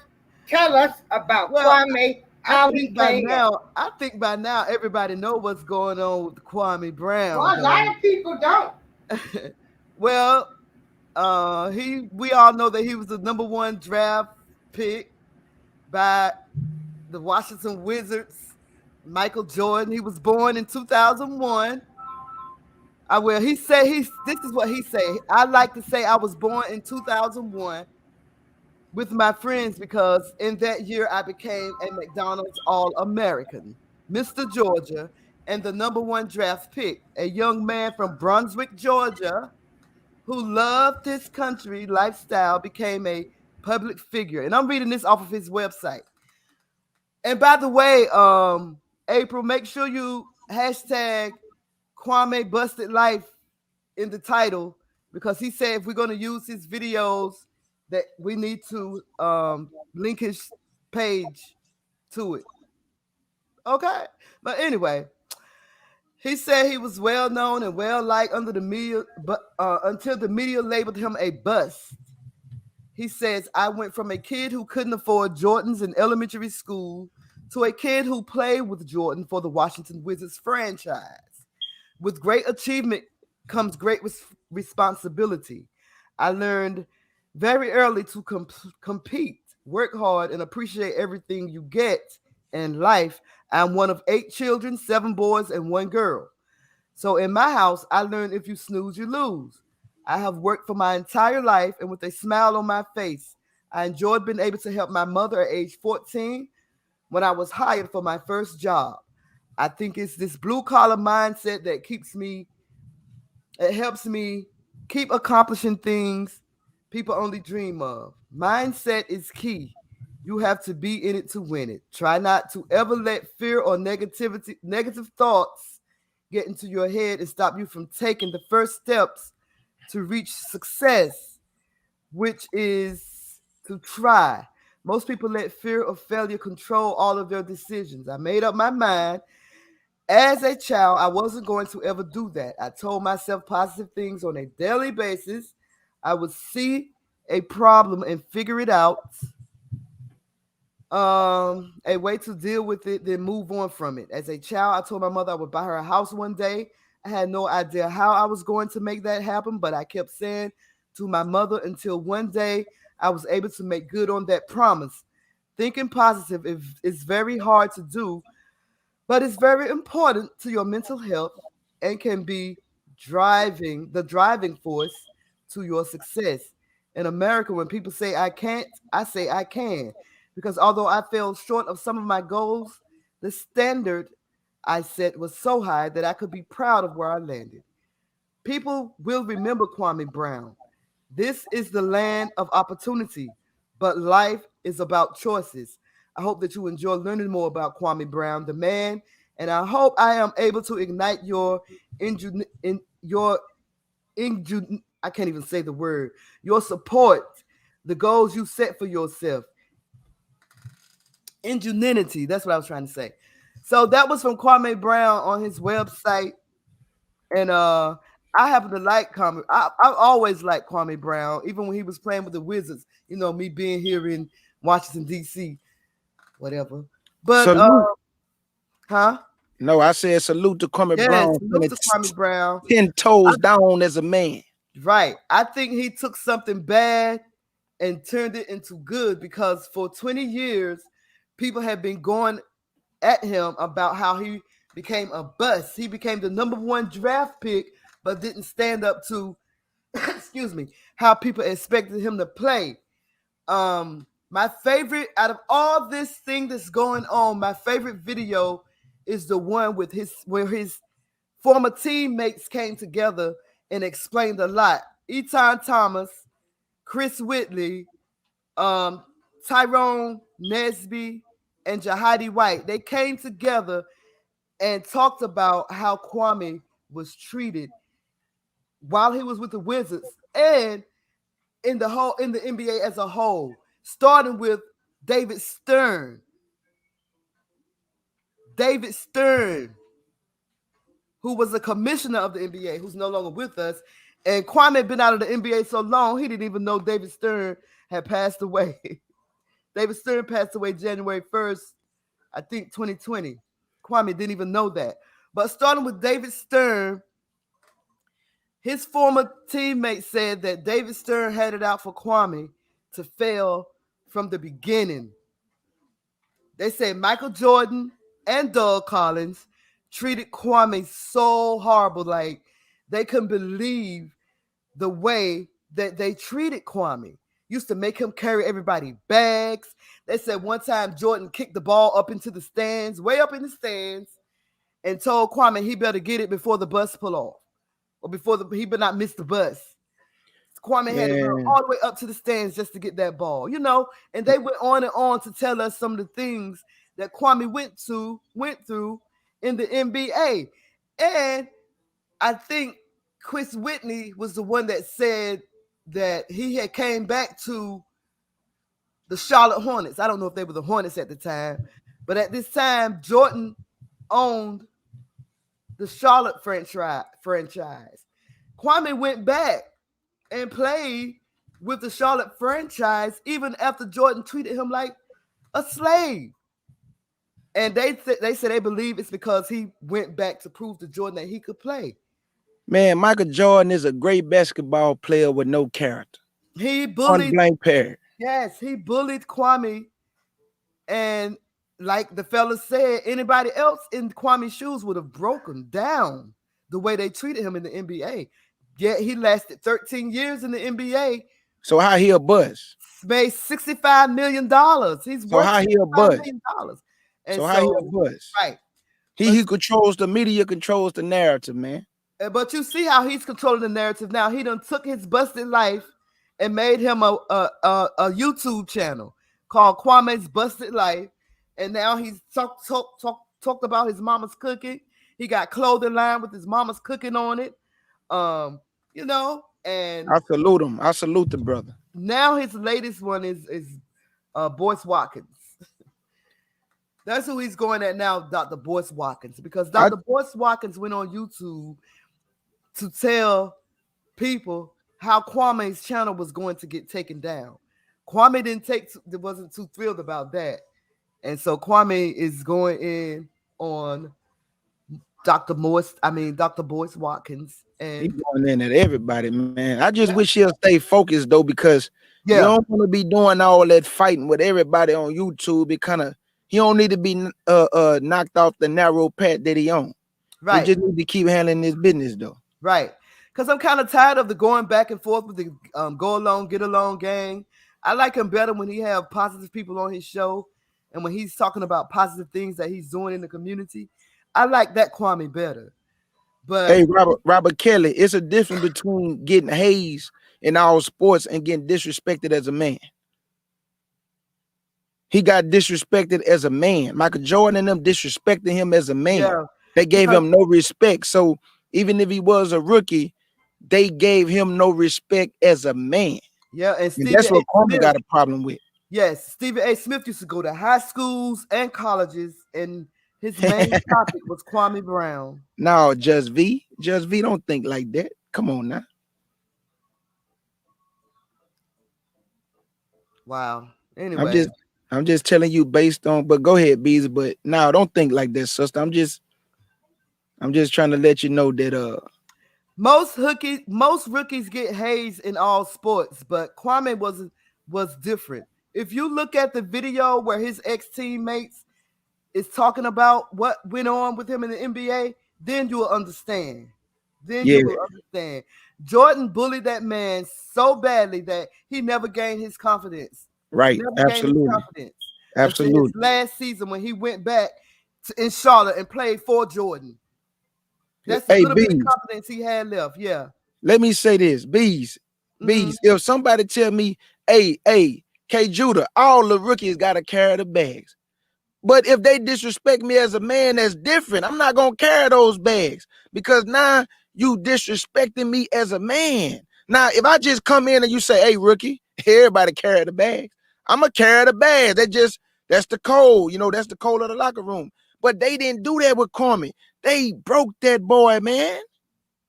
B: Tell us about
C: Well,
B: Kwame, how he came up.
C: I think by now everybody know what's going on with Kwame Brown.
B: Well, a lot of people don't.
C: Well, we all know that he was the number one draft pick by the Washington Wizards. Michael Jordan. He was born in 2001. Well, he said this is what he said. I like to say I was born in 2001 with my friends because in that year I became a McDonald's All-American, Mr. Georgia, and the number one draft pick, a young man from Brunswick, Georgia, who loved his country lifestyle, became a public figure. And I'm reading this off of his website. And by the way, April, make sure you hashtag Kwame Busted Life in the title because he said if we're going to use his videos, that we need to link his page to it. Okay, but anyway, he said he was well known and well liked under the media, but until the media labeled him a bust. He says, I went from a kid who couldn't afford Jordans in elementary school to a kid who played with Jordan for the Washington Wizards franchise. With great achievement comes great responsibility. I learned very early to compete, work hard, and appreciate everything you get in life. I'm one of 8 children, 7 boys, and 1 girl. So in my house, I learned if you snooze, you lose. I have worked for my entire life, and with a smile on my face, I enjoyed being able to help my mother at age 14 when I was hired for my first job. I think it's this blue collar mindset that it helps me keep accomplishing things people only dream of. Mindset is key. You have to be in it to win it. Try not to ever let fear or negative thoughts get into your head and stop you from taking the first steps to reach success, which is to try. Most people let fear of failure control all of their decisions. I made up my mind as a child, I wasn't going to ever do that. I told myself positive things on a daily basis. I would see a problem and figure it out, a way to deal with it, then move on from it. As a child, I told my mother I would buy her a house one day. I had no idea how I was going to make that happen, but I kept saying to my mother until one day I was able to make good on that promise. Thinking positive is very hard to do, but it's very important to your mental health and can be the driving force to your success. In America, when people say I can't, I say I can. Because although I fell short of some of my goals, the standard I set was so high that I could be proud of where I landed. People will remember Kwame Brown. This is the land of opportunity, but life is about choices. I hope that you enjoy learning more about Kwame Brown, the man, and I hope I am able to ignite your I can't even say the word, your support, the goals you set for yourself. Ingenuity, that's what I was trying to say. So that was from Kwame Brown on his website. And I happen to like Kwame. I always liked Kwame Brown, even when he was playing with the Wizards. You know, me being here in Washington D.C., whatever. But
D: Salute.
C: huh?
D: No, I said salute to Kwame
C: Yes,
D: Brown,
C: salute
D: spending
C: to Kwame Brown.
D: 10 toes down as a man.
C: Right. I think he took something bad and turned it into good, because for 20 years, people have been going at him about how he became a bust. He became the #1 draft pick, but didn't stand up to, excuse me, how people expected him to play. My favorite out of all this thing that's going on, my favorite video is the one with where his former teammates came together and explained a lot. Eton Thomas, Chris Whitley, Tyrone Nesby, and Jahadi White. They came together and talked about how Kwame was treated while he was with the Wizards and in the NBA as a whole, starting with David Stern. David Stern, who was a commissioner of the NBA, who's no longer with us. And Kwame had been out of the NBA so long, he didn't even know David Stern had passed away. David Stern passed away January 1st, I think 2020. Kwame didn't even know that. But starting with David Stern, his former teammate said that David Stern had it out for Kwame to fail from the beginning. They said Michael Jordan and Doug Collins treated Kwame so horrible. Like, they couldn't believe the way that they treated Kwame. Used to make him carry everybody bags. They said one time Jordan kicked the ball up into the stands, way up in the stands, and told Kwame he better get it before the bus pull off, or before he better not miss the bus. Kwame had to run all the way up to the stands just to get that ball, you know. And they went on and on to tell us some of the things that Kwame went through in the NBA. And I think Chris Whitney was the one that said that he had came back to the Charlotte Hornets. I don't know if they were the Hornets at the time, but at this time, Jordan owned the Charlotte franchise. Kwame went back and played with the Charlotte franchise even after Jordan treated him like a slave. And they said they believe it's because he went back to prove to Jordan that he could play.
D: Man, Michael Jordan is a great basketball player with no character.
C: He bullied
D: blank pair.
C: Yes, he bullied Kwame. And like the fellas said, anybody else in Kwame's shoes would have broken down the way they treated him in the NBA. Yet he lasted 13 years in the NBA.
D: So how he a buzz?
C: Made $65 million. He's worth
D: how he a buzz?
C: $65 million. And
D: so how he a buzz?
C: Right.
D: He controls the media, controls the narrative, man.
C: But you see how he's controlling the narrative now. He done took his busted life and made him a YouTube channel called Kwame's Busted Life. And now he's talked about his mama's cooking. He got clothing line with his mama's cooking on it. You know, and
D: I salute him. I salute the brother.
C: Now his latest one is Boyce Watkins. That's who he's going at now, Dr. Boyce Watkins, because Dr. Boyce Watkins went on YouTube to tell people how Kwame's channel was going to get taken down. Kwame wasn't too thrilled about that. And so Kwame is going in on Dr. Boyce Watkins. And
D: he's going in at everybody, man. I just wish he'll stay focused though, because you don't want to be doing all that fighting with everybody on YouTube. He don't need to be knocked off the narrow path that he on. Right. He just need to keep handling his business though.
C: Right. Because I'm kind of tired of the going back and forth with the go along, get along gang. I like him better when he have positive people on his show and when he's talking about positive things that he's doing in the community. I like that Kwame better. But
D: hey, Robert Kelly, it's a difference between getting hazed in our sports and getting disrespected as a man. He got disrespected as a man. Michael Jordan and them disrespecting him as a man. Yeah. They gave him no respect. So even if he was a rookie, they gave him no respect as a man.
C: Yeah, and
D: that's what Kwame got a problem with.
C: Yes, Stephen A. Smith used to go to high schools and colleges, and his main topic was Kwame Brown.
D: No, Just V don't think like that. Come on now.
C: Wow.
D: I'm
C: Anyway,
D: just I'm just telling you based on, but go ahead, Bees. But now don't think like that, sister. I'm just trying to let you know that
C: most rookies get hazed in all sports, but Kwame was different. If you look at the video where his ex teammates is talking about what went on with him in the NBA, then you will understand. Then
D: yeah,
C: you will understand. Jordan bullied that man so badly that he never gained his confidence.
D: right.
C: Never gained his
D: Absolutely.
C: confidence until his
D: Absolutely.
C: last season when he went back in Charlotte and played for Jordan. That's a
D: Hey,
C: little bit of
D: Bees,
C: confidence he had left. Yeah.
D: let me say this. Bees,
C: Mm-hmm.
D: if somebody tell me, hey, K Judah, all the rookies gotta carry the bags. But if they disrespect me as a man, that's different. I'm not gonna carry those bags because now you disrespecting me as a man. Now, if I just come in and you say, "Hey, rookie, everybody carry the bags," I'm gonna carry the bags. That's the code. You know, that's the code of the locker room. But they didn't do that with Kwame. They broke that boy, man.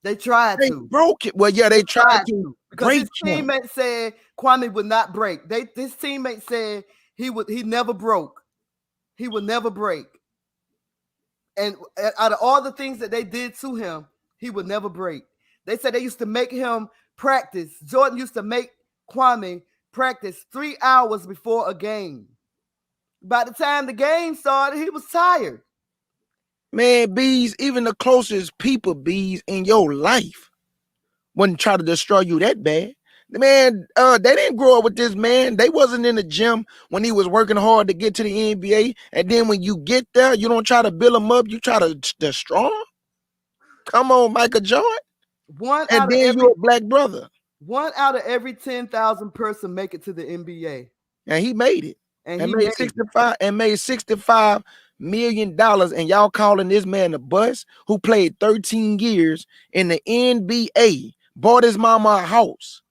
C: They tried
D: They
C: to.
D: broke it. Well, yeah, they tried to
C: Because
D: break
C: his
D: him.
C: teammate said Kwame would not break. His teammate said he never broke. He would never break. And out of all the things that they did to him, he would never break. They said they used to make him practice. Jordan used to make Kwame practice 3 hours before a game. By the time the game started, he was tired.
D: Man, Bees, even the closest people, Bees, in your life wouldn't try to destroy you that bad. Man, they didn't grow up with this man. They wasn't in the gym when he was working hard to get to the NBA. And then when you get there, you don't try to build him up. You try to destroy him. Come on, Michael Jordan.
C: One
D: And
C: out of
D: then
C: every
D: you're a black brother.
C: 10,000 person make it to the NBA.
D: And he made it.
C: And
D: And
C: he
D: made
C: made it.
D: 65 million dollars. And y'all calling this man a bust who played 13 years in the NBA, bought his mama a house.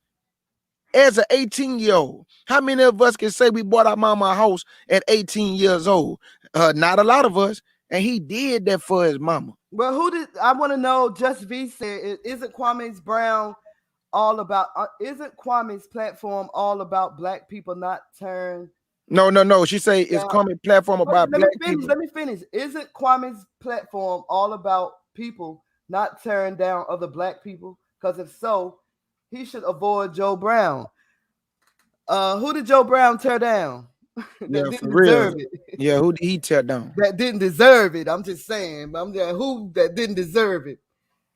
D: As an 18-year-old, how many of us can say we bought our mama a house at 18 years old? Not a lot of us. And he did that for his mama.
C: Well, I want to know? Just V said, isn't Kwame's Brown all about? Isn't Kwame's platform all about black people not turn?
D: No. She say it's
C: down?
D: coming platform about
C: Let me
D: black
C: finish.
D: people.
C: Let me finish. Isn't Kwame's platform all about people not tearing down other black people? Because if so, he should avoid Joe Brown. Who did Joe Brown tear down? That
D: Yeah, for
C: didn't
D: real.
C: deserve it.
D: Yeah, who did he tear down?
C: That didn't deserve it. I'm just saying. Who that didn't deserve it.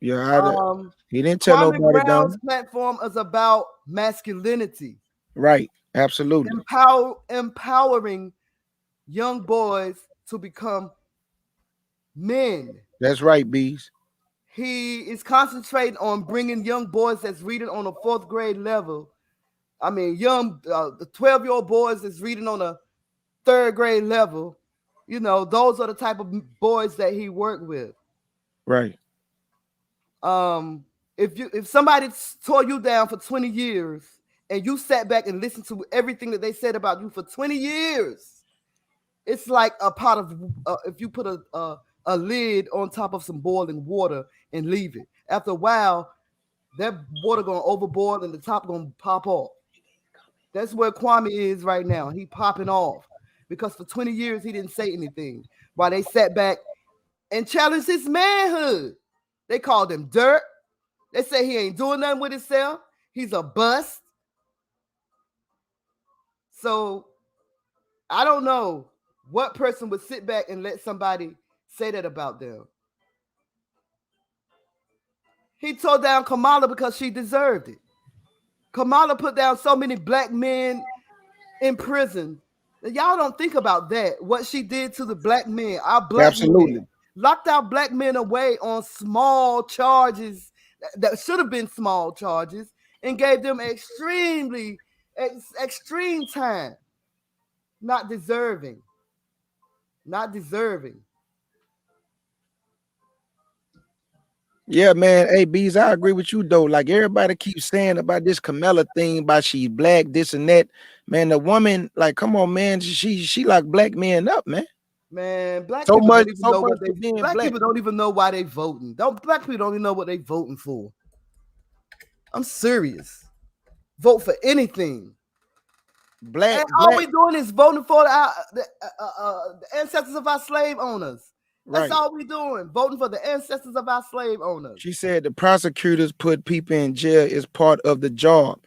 D: Yeah, he didn't tell
C: Kwame
D: nobody
C: Brown's
D: down.
C: platform is about masculinity,
D: Right, absolutely.
C: empowering young boys to become men.
D: That's right, Bees.
C: He is concentrating on bringing young boys that's reading on a fourth grade level. I mean, the 12-year-old boys that's reading on a third grade level. You know, those are the type of boys that he worked with.
D: Right.
C: If somebody tore you down for 20 years and you sat back and listened to everything that they said about you for 20 years, it's like a pot of if you put a lid on top of some boiling water and leave it. After a while, that water gonna overboil and the top gonna pop off. That's where Kwame is right now. He popping off because for 20 years he didn't say anything while they sat back and challenged his manhood. They called him dirt. They say he ain't doing nothing with himself. He's a bust. So I don't know what person would sit back and let somebody say that about them. He tore down Kamala because she deserved it. Kamala put down so many black men in prison. Y'all don't think about that. What she did to the black men, our black
D: Absolutely.
C: men, locked our black men away on small charges that should have been small charges and gave them extreme time. Not deserving. Not deserving.
D: Yeah, man. Hey, Bees, I agree with you though. Like everybody keeps saying about this Camilla thing, about she's black, this and that. Man, the woman, like, come on, man. She like black men up, man.
C: Man, black
D: So
C: people
D: much,
C: don't even
D: so
C: know
D: much
C: what they
D: for being
C: black
D: black.
C: people don't even know why they voting. Black people don't even know what they voting for. I'm serious. Vote for anything.
D: Black,
C: And all
D: black,
C: we doing is voting for the ancestors of our slave owners. That's
D: right.
C: all we doing. Voting for the ancestors of our slave owners.
D: She said the prosecutors put people in jail is part of the job.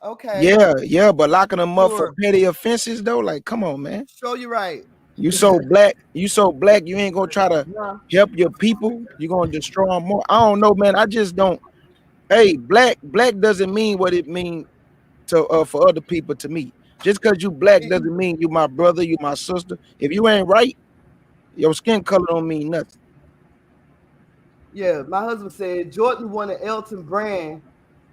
C: Okay.
D: Yeah, but locking them up for
C: Sure.
D: petty offenses though, like, come on, man.
C: Sure, you're right.
D: You so black, you ain't gonna try to
C: Nah.
D: help your people. You're gonna destroy them more. I don't know, man. I just don't. Hey, black doesn't mean what it means to for other people to me. Just because you black doesn't mean you my brother, you my sister. If you ain't right, your skin color don't mean nothing.
C: Yeah, my husband said Jordan wanted Elton Brand,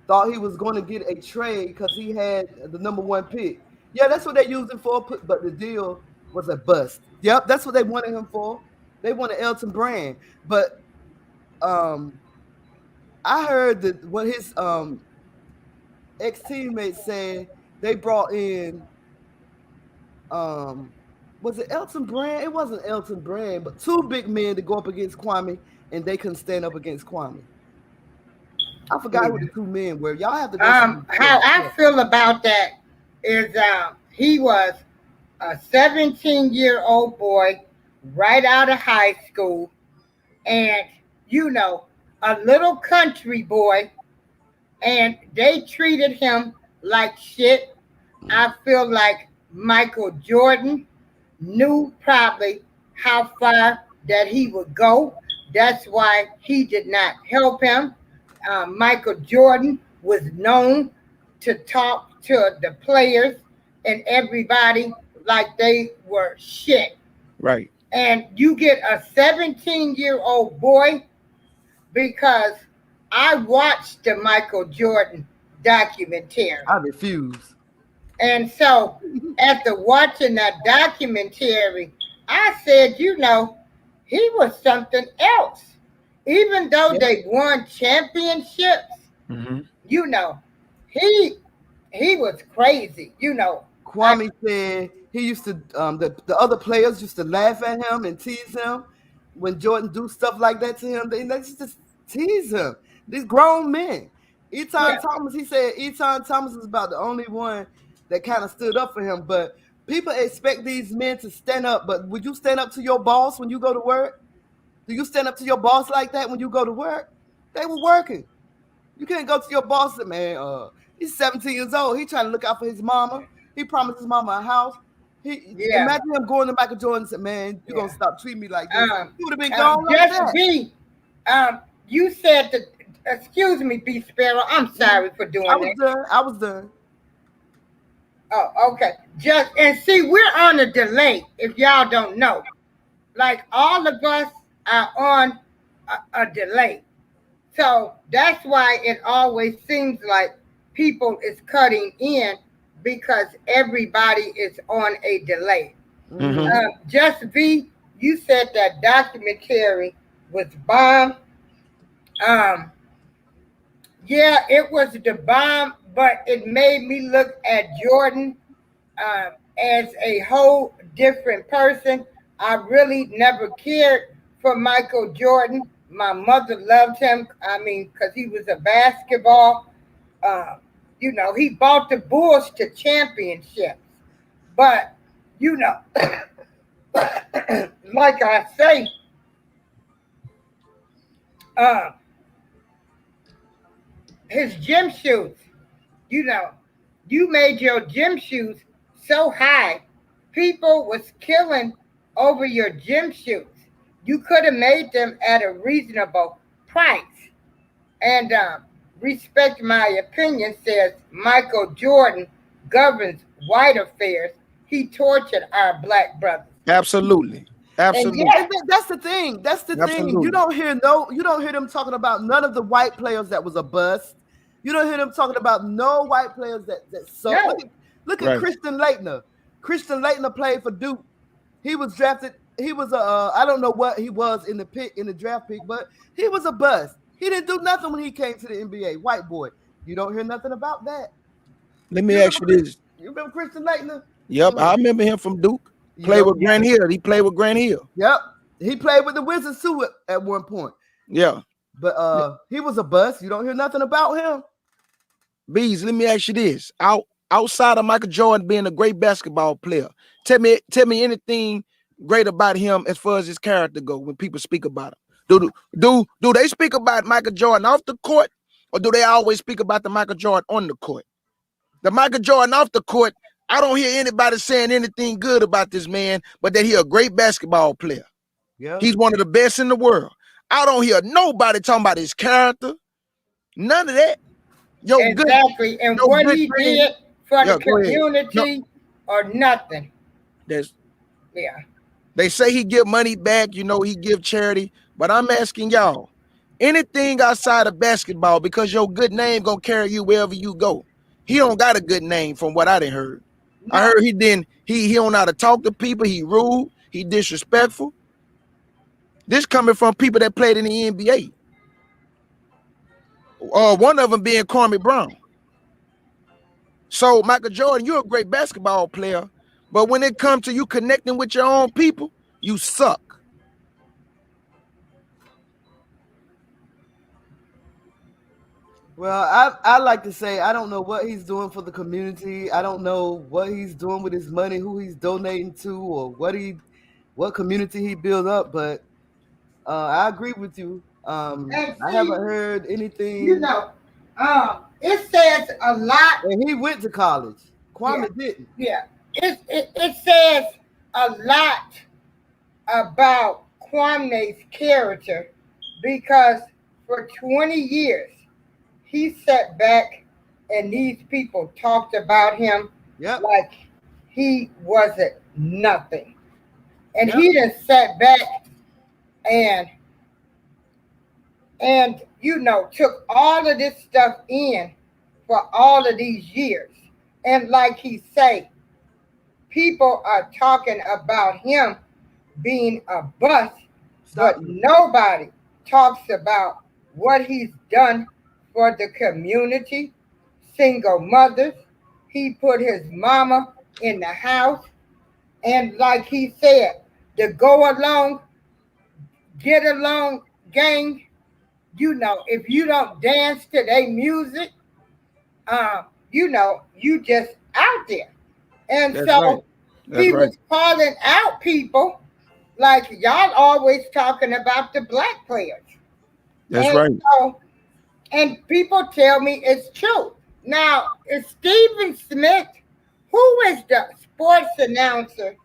C: thought he was going to get a trade because he had the #1 pick. Yeah, that's what they used him for, but the deal was a bust. Yep, that's what they wanted him for. They wanted Elton Brand, but I heard that what his ex-teammates said they brought in was it Elton Brand? It wasn't Elton Brand, but 2 big men to go up against Kwame, and they couldn't stand up against Kwame. I forgot who the 2 men were. Y'all have to go.
B: How I feel about that is he was a 17-year-old boy right out of high school, and a little country boy, and they treated him like shit. I feel like Michael Jordan knew probably how far that he would go. That's why he did not help him. Michael Jordan was known to talk to the players and everybody like they were shit.
D: Right.
B: And you get a 17-year-old boy, because I watched the Michael Jordan documentary.
C: I refuse.
B: And so after watching that documentary, I said, he was something else. Even though they won championships, he was crazy.
C: Kwame said he used to the other players used to laugh at him and tease him when Jordan do stuff like that to him. They just tease him. These grown men. Thomas, he said Eton Thomas is about the only one that kind of stood up for him. But people expect these men to stand up. But would you stand up to your boss when you go to work? Do you stand up to your boss like that when you go to work? They were working. You can't go to your boss and, man, he's 17 years old. He trying to look out for his mama. He promised his mama a house. Imagine him going to Michael Jordan and said, man, you're going to stop treating me like this. He would have been gone like that.
B: You said that, excuse me, B. Sparrow. I'm sorry for doing that.
C: I was done.
B: Oh, okay. And see, we're on a delay, if y'all don't know. Like, all of us are on a delay. So that's why it always seems like people is cutting in, because everybody is on a delay. Just V, you said that documentary was bomb. Yeah, it was the bomb, but it made me look at Jordan as a whole different person. I really never cared for Michael Jordan. My mother loved him. I mean, because he was a basketball. He brought the Bulls to championships. But, like I say, his gym shoes, you made your gym shoes so high, people was killing over your gym shoes. You could have made them at a reasonable price. And Respect My Opinion says Michael Jordan governs white affairs. He tortured our black brothers.
D: Absolutely. Absolutely.
C: And that's the thing. That's the thing. You don't hear them talking about none of the white players that was a bust. You don't hear them talking about no white players that suck. No. Look at Christian Laettner. Christian Laettner played for Duke. He was drafted. He was I don't know what he was in the draft pick, but he was a bust. He didn't do nothing when he came to the NBA. White boy. You don't hear nothing about that.
D: Let me ask you this.
C: You remember Christian Laettner?
D: Yep, I remember him from Duke. Played with Grant Hill. He played with Grant Hill.
C: Yep. He played with the Wizards too at one point.
D: Yeah.
C: But he was a bust. You don't hear nothing about him.
D: Bees, let me ask you this. Outside of Michael Jordan being a great basketball player, tell me anything great about him as far as his character go when people speak about him. Do they speak about Michael Jordan off the court, or do they always speak about the Michael Jordan on the court? The Michael Jordan off the court, I don't hear anybody saying anything good about this man, but that he a great basketball player.
C: Yeah.
D: He's one of the best in the world. I don't hear nobody talking about his character. None of that.
B: Exactly. And what he did for the community or nothing.
D: Yeah. They say he give money back, he give charity. But I'm asking y'all, anything outside of basketball, because your good name gonna carry you wherever you go. He don't got a good name from what I done heard. No. I heard he don't know how to talk to people. He rude. He disrespectful. This coming from people that played in the NBA. One of them being Kwame Brown. So Michael Jordan, you're a great basketball player, but when it comes to you connecting with your own people, you suck.
C: Well, I like to say I don't know what he's doing for the community. I don't know what he's doing with his money, who he's donating to, or what community he built up. But I agree with you. I haven't heard anything.
B: It says a lot.
C: And he went to college. Kwame didn't.
B: Yeah, it says a lot about Kwame's character, because for 20 years he sat back and these people talked about him like he wasn't nothing. And he just sat back and took all of this stuff in for all of these years. And like he say, people are talking about him being a bust, but nobody talks about what he's done for the community, single mothers. He put his mama in the house. And like he said, the go along, get along gang, if you don't dance to their music, you just out there. And he was calling out people like y'all always talking about the black players.
D: That's right.
B: And people tell me it's true. Now, is Stephen Smith, who is the sports announcer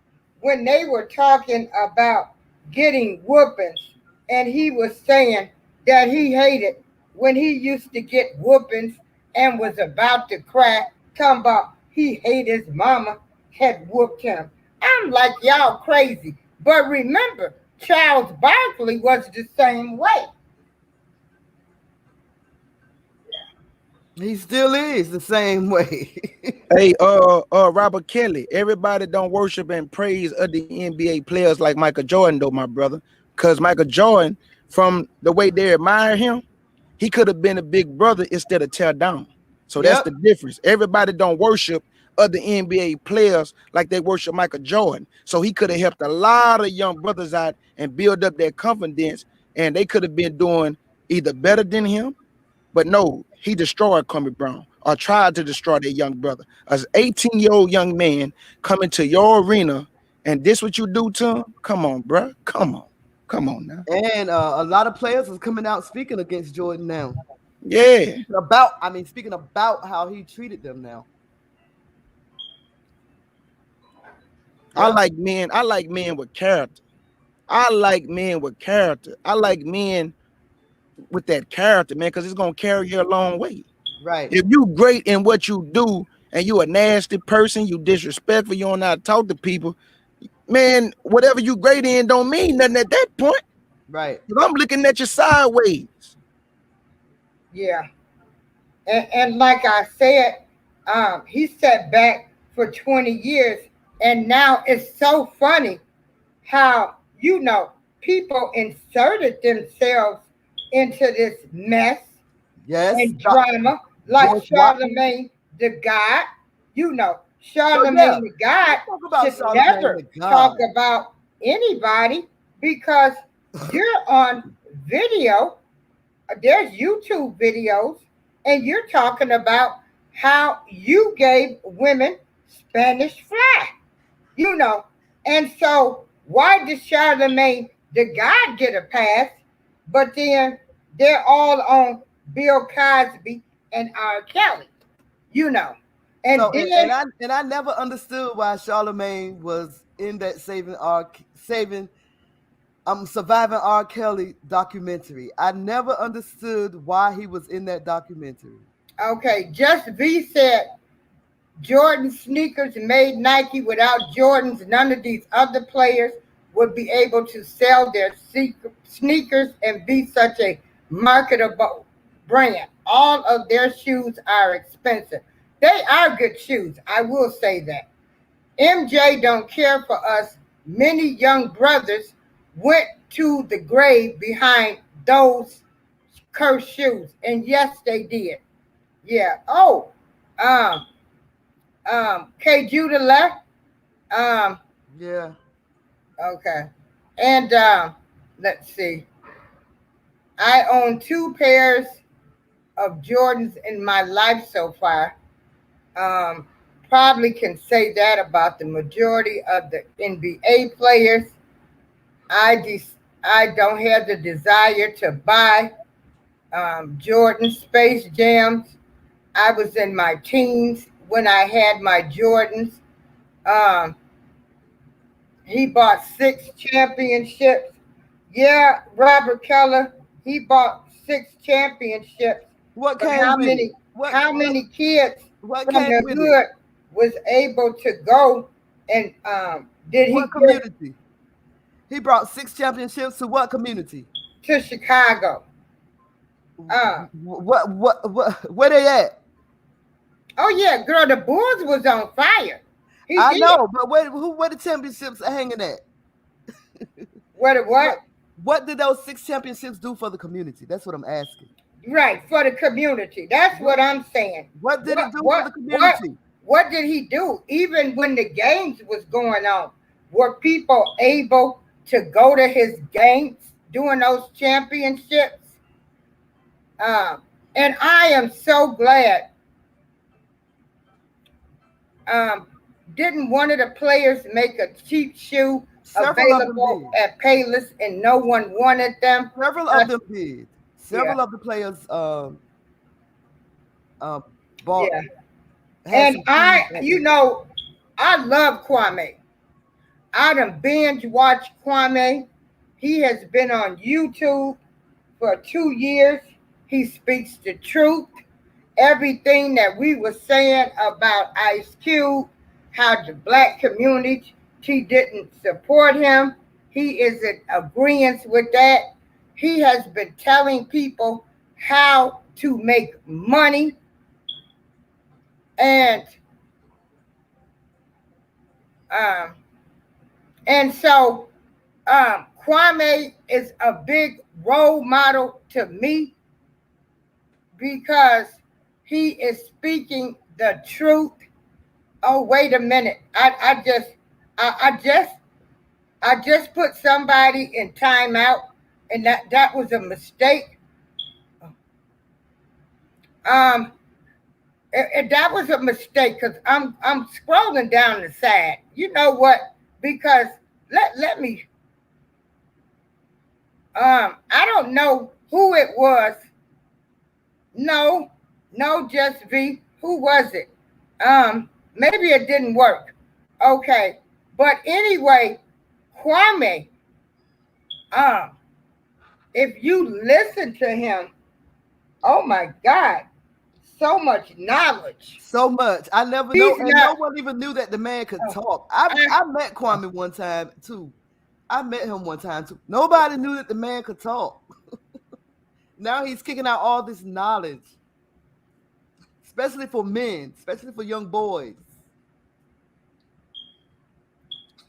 B: when they were talking about getting whoopings, and he was saying that he hated when he used to get whoopings and was about to cry, talking about he hated his mama had whooped him. I'm like, y'all crazy. But remember, Charles Barkley was the same way.
C: He still is the same way.
D: Hey, Robert Kelly, everybody don't worship and praise other NBA players like Michael Jordan, though, my brother. Because Michael Jordan, from the way they admire him, he could have been a big brother instead of tear down. So that's the difference. Everybody don't worship other NBA players like they worship Michael Jordan. So he could have helped a lot of young brothers out and build up their confidence, and they could have been doing either better than him. But no, he destroyed Kwame Brown, or tried to destroy their young brother. As an 18-year-old young man coming to your arena, and this what you do to him? Come on, bro. Come on now.
C: And a lot of players is coming out speaking against Jordan now.
D: Yeah.
C: Speaking about how he treated them now.
D: I like men with character. I like men with character. I like men with that character, man, because it's gonna carry you a long way.
C: Right.
D: If you great in what you do and you a nasty person, you disrespectful, you don't know how to talk to people, man, whatever you great in don't mean nothing at that point.
C: Right.
D: I'm looking at you sideways.
B: Yeah. And like I said, he sat back for 20 years, and now it's so funny how, people inserted themselves into this mess and drama, like Charlemagne the God. Charlemagne the God should never talk about anybody, because you're on video. There's YouTube videos, and you're talking about how you gave women Spanish fly, you know. And so why did Charlemagne the God get a pass, but then they're all on Bill Cosby and R. Kelly, you know. And
C: So
B: then
C: and I never understood why Charlemagne was in that saving surviving R. Kelly documentary. I never understood why he was in that documentary.
B: okay, Just V said Jordan sneakers made Nike. Without Jordans, none of these other players would be able to sell their sneakers and be such a marketable brand. All of their shoes are expensive. They are good shoes, I will say that. MJ don't care for us. Many young brothers went to the grave behind those cursed shoes. And yes, they did. Yeah. Oh, um, K. Judah left. Um,
C: Yeah.
B: okay. And let's see. I own two pairs of Jordans in my life so far. Um, Probably can say that about the majority of the NBA players. I don't have the desire to buy Jordan Space Jams. I was in my teens when I had my Jordans. Um, he bought 6 championships. Yeah, Robert Keller, he bought 6 championships.
C: What
B: But
C: came with it?
B: how many kids
C: What
B: from
C: came
B: the
C: with it?
B: hood was able to go and did he
C: What
B: get
C: community? He brought 6 championships to what community?
B: to Chicago? Uh,
C: Where they at?
B: oh yeah, girl, the Bulls was on fire. He
C: I
B: did.
C: know, but where the championships are hanging at?
B: What it what?
C: What did those 6 championships do for the community? That's what I'm asking.
B: Right, for the community. That's what I'm saying.
C: What did it do for the
B: What
C: community?
B: what did he do? Even when the games was going on, were people able to go to his games during those championships? Um, and I am so glad. Um, didn't one of the players make a cheap shoe
C: Several of them
B: available
C: did.
B: at Payless and no one wanted them?
C: Several
B: Uh,
C: of them did.
B: yeah,
C: Several of the players uh, bought
B: yeah.
C: had
B: And
C: some shoes back then.
B: I love Kwame. I done binge watched Kwame. He has been on YouTube for 2 years. He speaks the truth. Everything that we were saying about Ice Cube, how the black community didn't support him, he is in agreement with that. He has been telling people how to make money, and um, so Kwame is a big role model to me because he is speaking the truth. Oh, wait a minute. I just I just put somebody in timeout, and that was a mistake. Um, that was a mistake because I'm scrolling down the side. You know what? Because let me. I don't know who it was. No, no, Just V. Who was it? Maybe it didn't work. Okay, but anyway, Kwame. Um, if you listen to him, oh my God, so much knowledge.
C: So much. I never know,
B: He's
C: and
B: not.
C: no one even knew that the man could
B: Oh,
C: talk. I
B: I,
C: I met Kwame one time too. I met him one time too. Nobody knew that the man could talk. Now he's kicking out all this knowledge, especially for men, especially for young boys.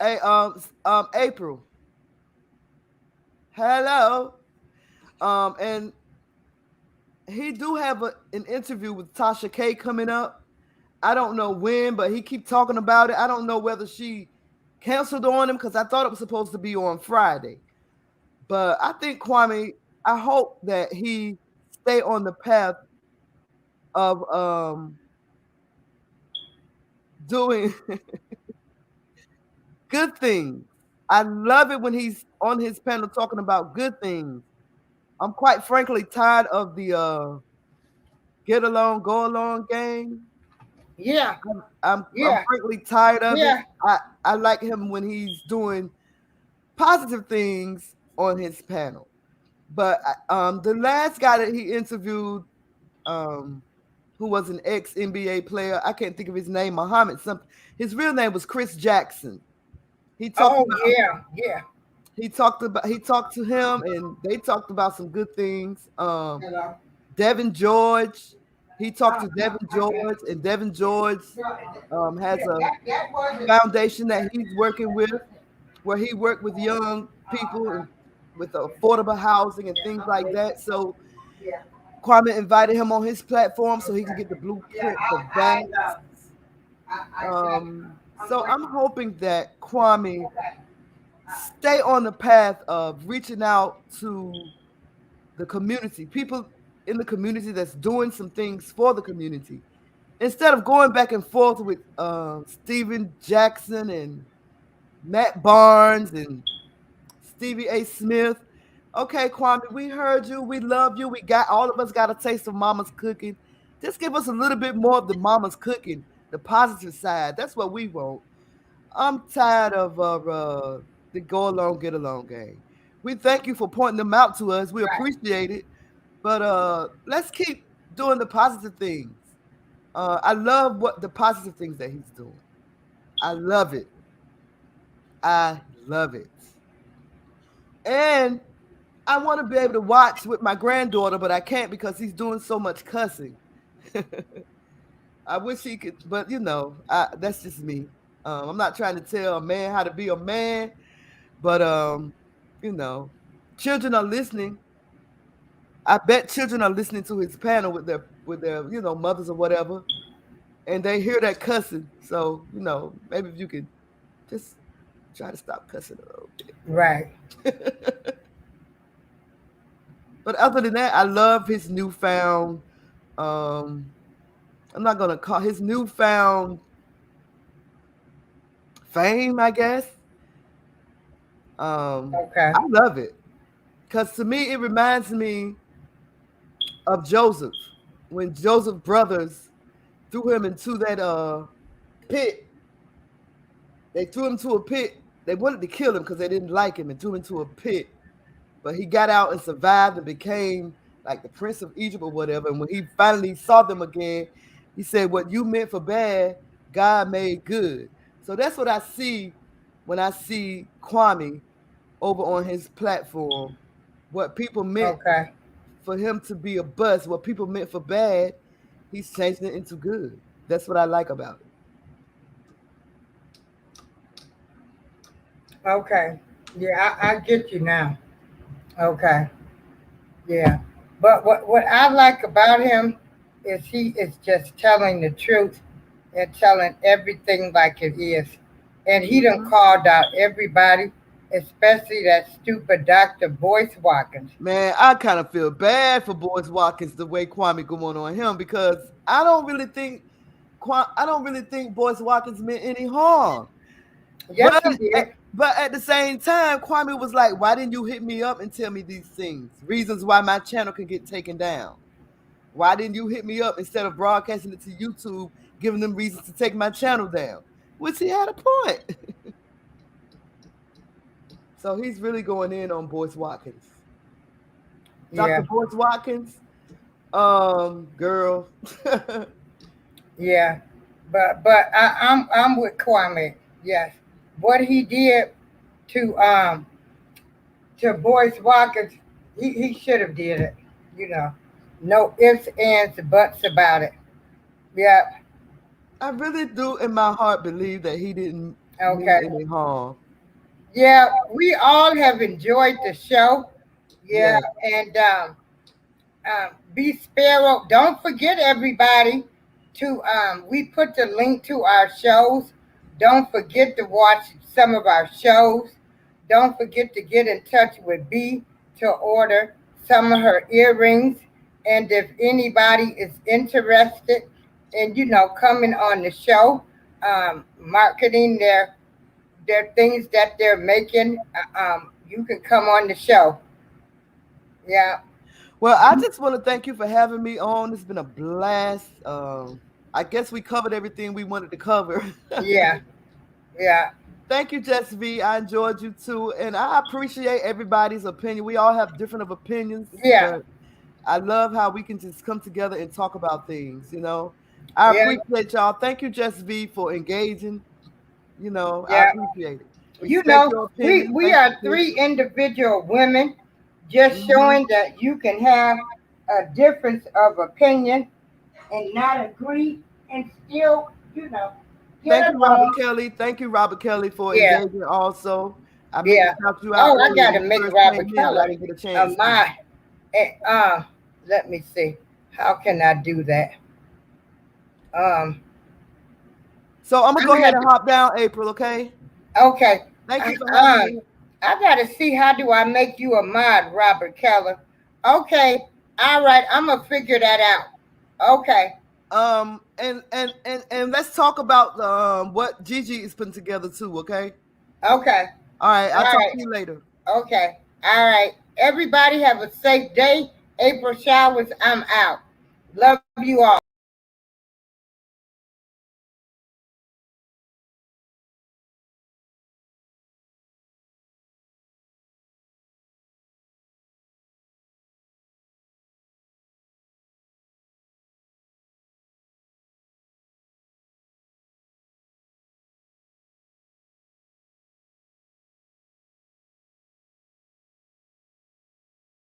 C: Hey, April. Hello. And he do have an interview with Tasha K coming up. I don't know when, but he keep talking about it. I don't know whether she canceled on him because I thought it was supposed to be on Friday. But I think Kwame, I hope that he stay on the path of doing good things. I love it when he's on his panel talking about good things. I'm quite frankly tired of the get along, go along game.
B: Yeah,
C: I'm
B: yeah,
C: frankly tired of it.
B: yeah.
C: I like him when he's doing positive things on his panel. But the last guy that he interviewed, um, who was an ex NBA player, I can't think of his name, Muhammad something. His real name was Chris Jackson. He talked
B: Oh
C: about
B: yeah, yeah.
C: he talked to him and they talked about some good things.
B: Hello.
C: Devin George, he talked to
B: No,
C: Devin
B: I can't.
C: George, and Devin George has
B: Yeah,
C: a
B: that wasn't.
C: foundation that he's working with, where he worked with young people and with affordable housing and things like that. So
B: Yeah,
C: Kwame invited him on his platform so he can get the
B: yeah.
C: blueprint for that.
B: I said I'm
C: So
B: waiting.
C: I'm hoping that Kwame
B: Okay.
C: stay on the path of reaching out to the community, people in the community that's doing some things for the community, instead of going back and forth with Steven Jackson and Matt Barnes and Stevie A. Smith. Okay, Kwame, we heard you. We love you. We got all of us got a taste of mama's cooking. Just give us a little bit more of the mama's cooking, the positive side. That's what we want. I'm tired of the go along, get along game. We thank you for pointing them out to us. We
B: Right.
C: appreciate it. But let's keep doing the positive things. I love what the positive things that he's doing. I love it. I love it. And I want to be able to watch with my granddaughter, but I can't because he's doing so much cussing. I wish he could, but that's just me. I'm not trying to tell a man how to be a man, but you know, children are listening. I bet children are listening to his panel with their mothers or whatever, and they hear that cussing. So maybe if you could just try to stop cussing a little
B: Right.
C: bit. But other than that, I love his newfound. Um, I'm not gonna call his newfound fame, I guess.
B: Okay.
C: I love it because to me it reminds me of Joseph when Joseph brothers threw him into that pit. They threw him to a pit. They wanted to kill him because they didn't like him and threw him into a pit. But he got out and survived and became like the Prince of Egypt or whatever. And when he finally saw them again, he said, "What you meant for bad, God made good." So that's what I see when I see Kwame over on his platform. What people meant
B: Okay.
C: for him to be a bust, what people meant for bad, he's changing it into good. That's what I like about it.
B: Okay. Yeah, I get you now. Okay. Yeah. But what I like about him is he is just telling the truth and telling everything like it is. And he done
C: Mhm.
B: called out everybody, especially that stupid Dr. Boyce Watkins.
C: Man, I kind of feel bad for Boyce Watkins the way Kwame going on him because I don't really think Boyce Watkins meant any harm.
B: Yes,
C: But
B: he
C: at,
B: did.
C: but at the same time, Kwame was like, "Why didn't you hit me up and tell me these things? Reasons why my channel can get taken down. Why didn't you hit me up instead of broadcasting it to YouTube, giving them reasons to take my channel down?" Which he had a point. So he's really going in on Boyce Watkins. Dr.
B: Yeah,
C: Boyce Watkins, girl.
B: yeah. But I'm with Kwame. Yes. What he did to Boyce Watkins, he should have did it. You know. No ifs, ands, buts about it. Yeah.
C: I really do in my heart believe that he didn't mean
B: Okay.
C: any harm.
B: Yeah, we all have enjoyed the show. Yeah,
C: Yeah.
B: and be Sparrow. Don't forget, everybody, to we put the link to our shows. Don't forget to watch some of our shows. Don't forget to get in touch with B to order some of her earrings. And if anybody is interested in, coming on the show, marketing their things that they're making, you can come on the show. Yeah.
C: Well, I just want to thank you for having me on. It's been a blast. I guess we covered everything we wanted to cover.
B: Yeah. Yeah.
C: Thank you, Jess V. I enjoyed you too, and I appreciate everybody's opinion. We all have different of opinions,
B: Yeah.
C: but I love how we can just come together and talk about things. I
B: Yeah.
C: appreciate y'all. Thank you, Jess V, for engaging. I
B: Yeah.
C: appreciate it.
B: You
C: Respect
B: know,
C: your
B: we
C: opinion.
B: we
C: Thank
B: are
C: you,
B: three
C: Tisha.
B: individual women, just
C: Mhm.
B: showing that you can have a difference of opinion and not agree and still,
C: Thank
B: get
C: you, Robert
B: along.
C: Kelly. Thank you, Robert Kelly, for
B: Yeah.
C: engaging also. I meant to
B: Yeah.
C: shout you out
B: Oh, I
C: earlier
B: got to
C: when you
B: make
C: first
B: Robert
C: came in, but I
B: Keller
C: didn't get a chance to.
B: my. eh, Let me see. How can I do that? Um,
C: So I'm gonna
B: I'm
C: go
B: gonna
C: ahead
B: have
C: and
B: to.
C: hop down, April. Okay.
B: Okay.
C: Thank
B: Uh,
C: you for having
B: Um,
C: me.
B: I got to see how do I make you a mod, Robert Keller. Okay. All right. I'm gonna figure that out. Okay.
C: And let's talk about what Gigi is putting together too. Okay.
B: Okay.
C: All right. I'll
B: All
C: talk
B: right.
C: to you later.
B: Okay. All right. Everybody have a safe day. April Showers, I'm out. Love you all.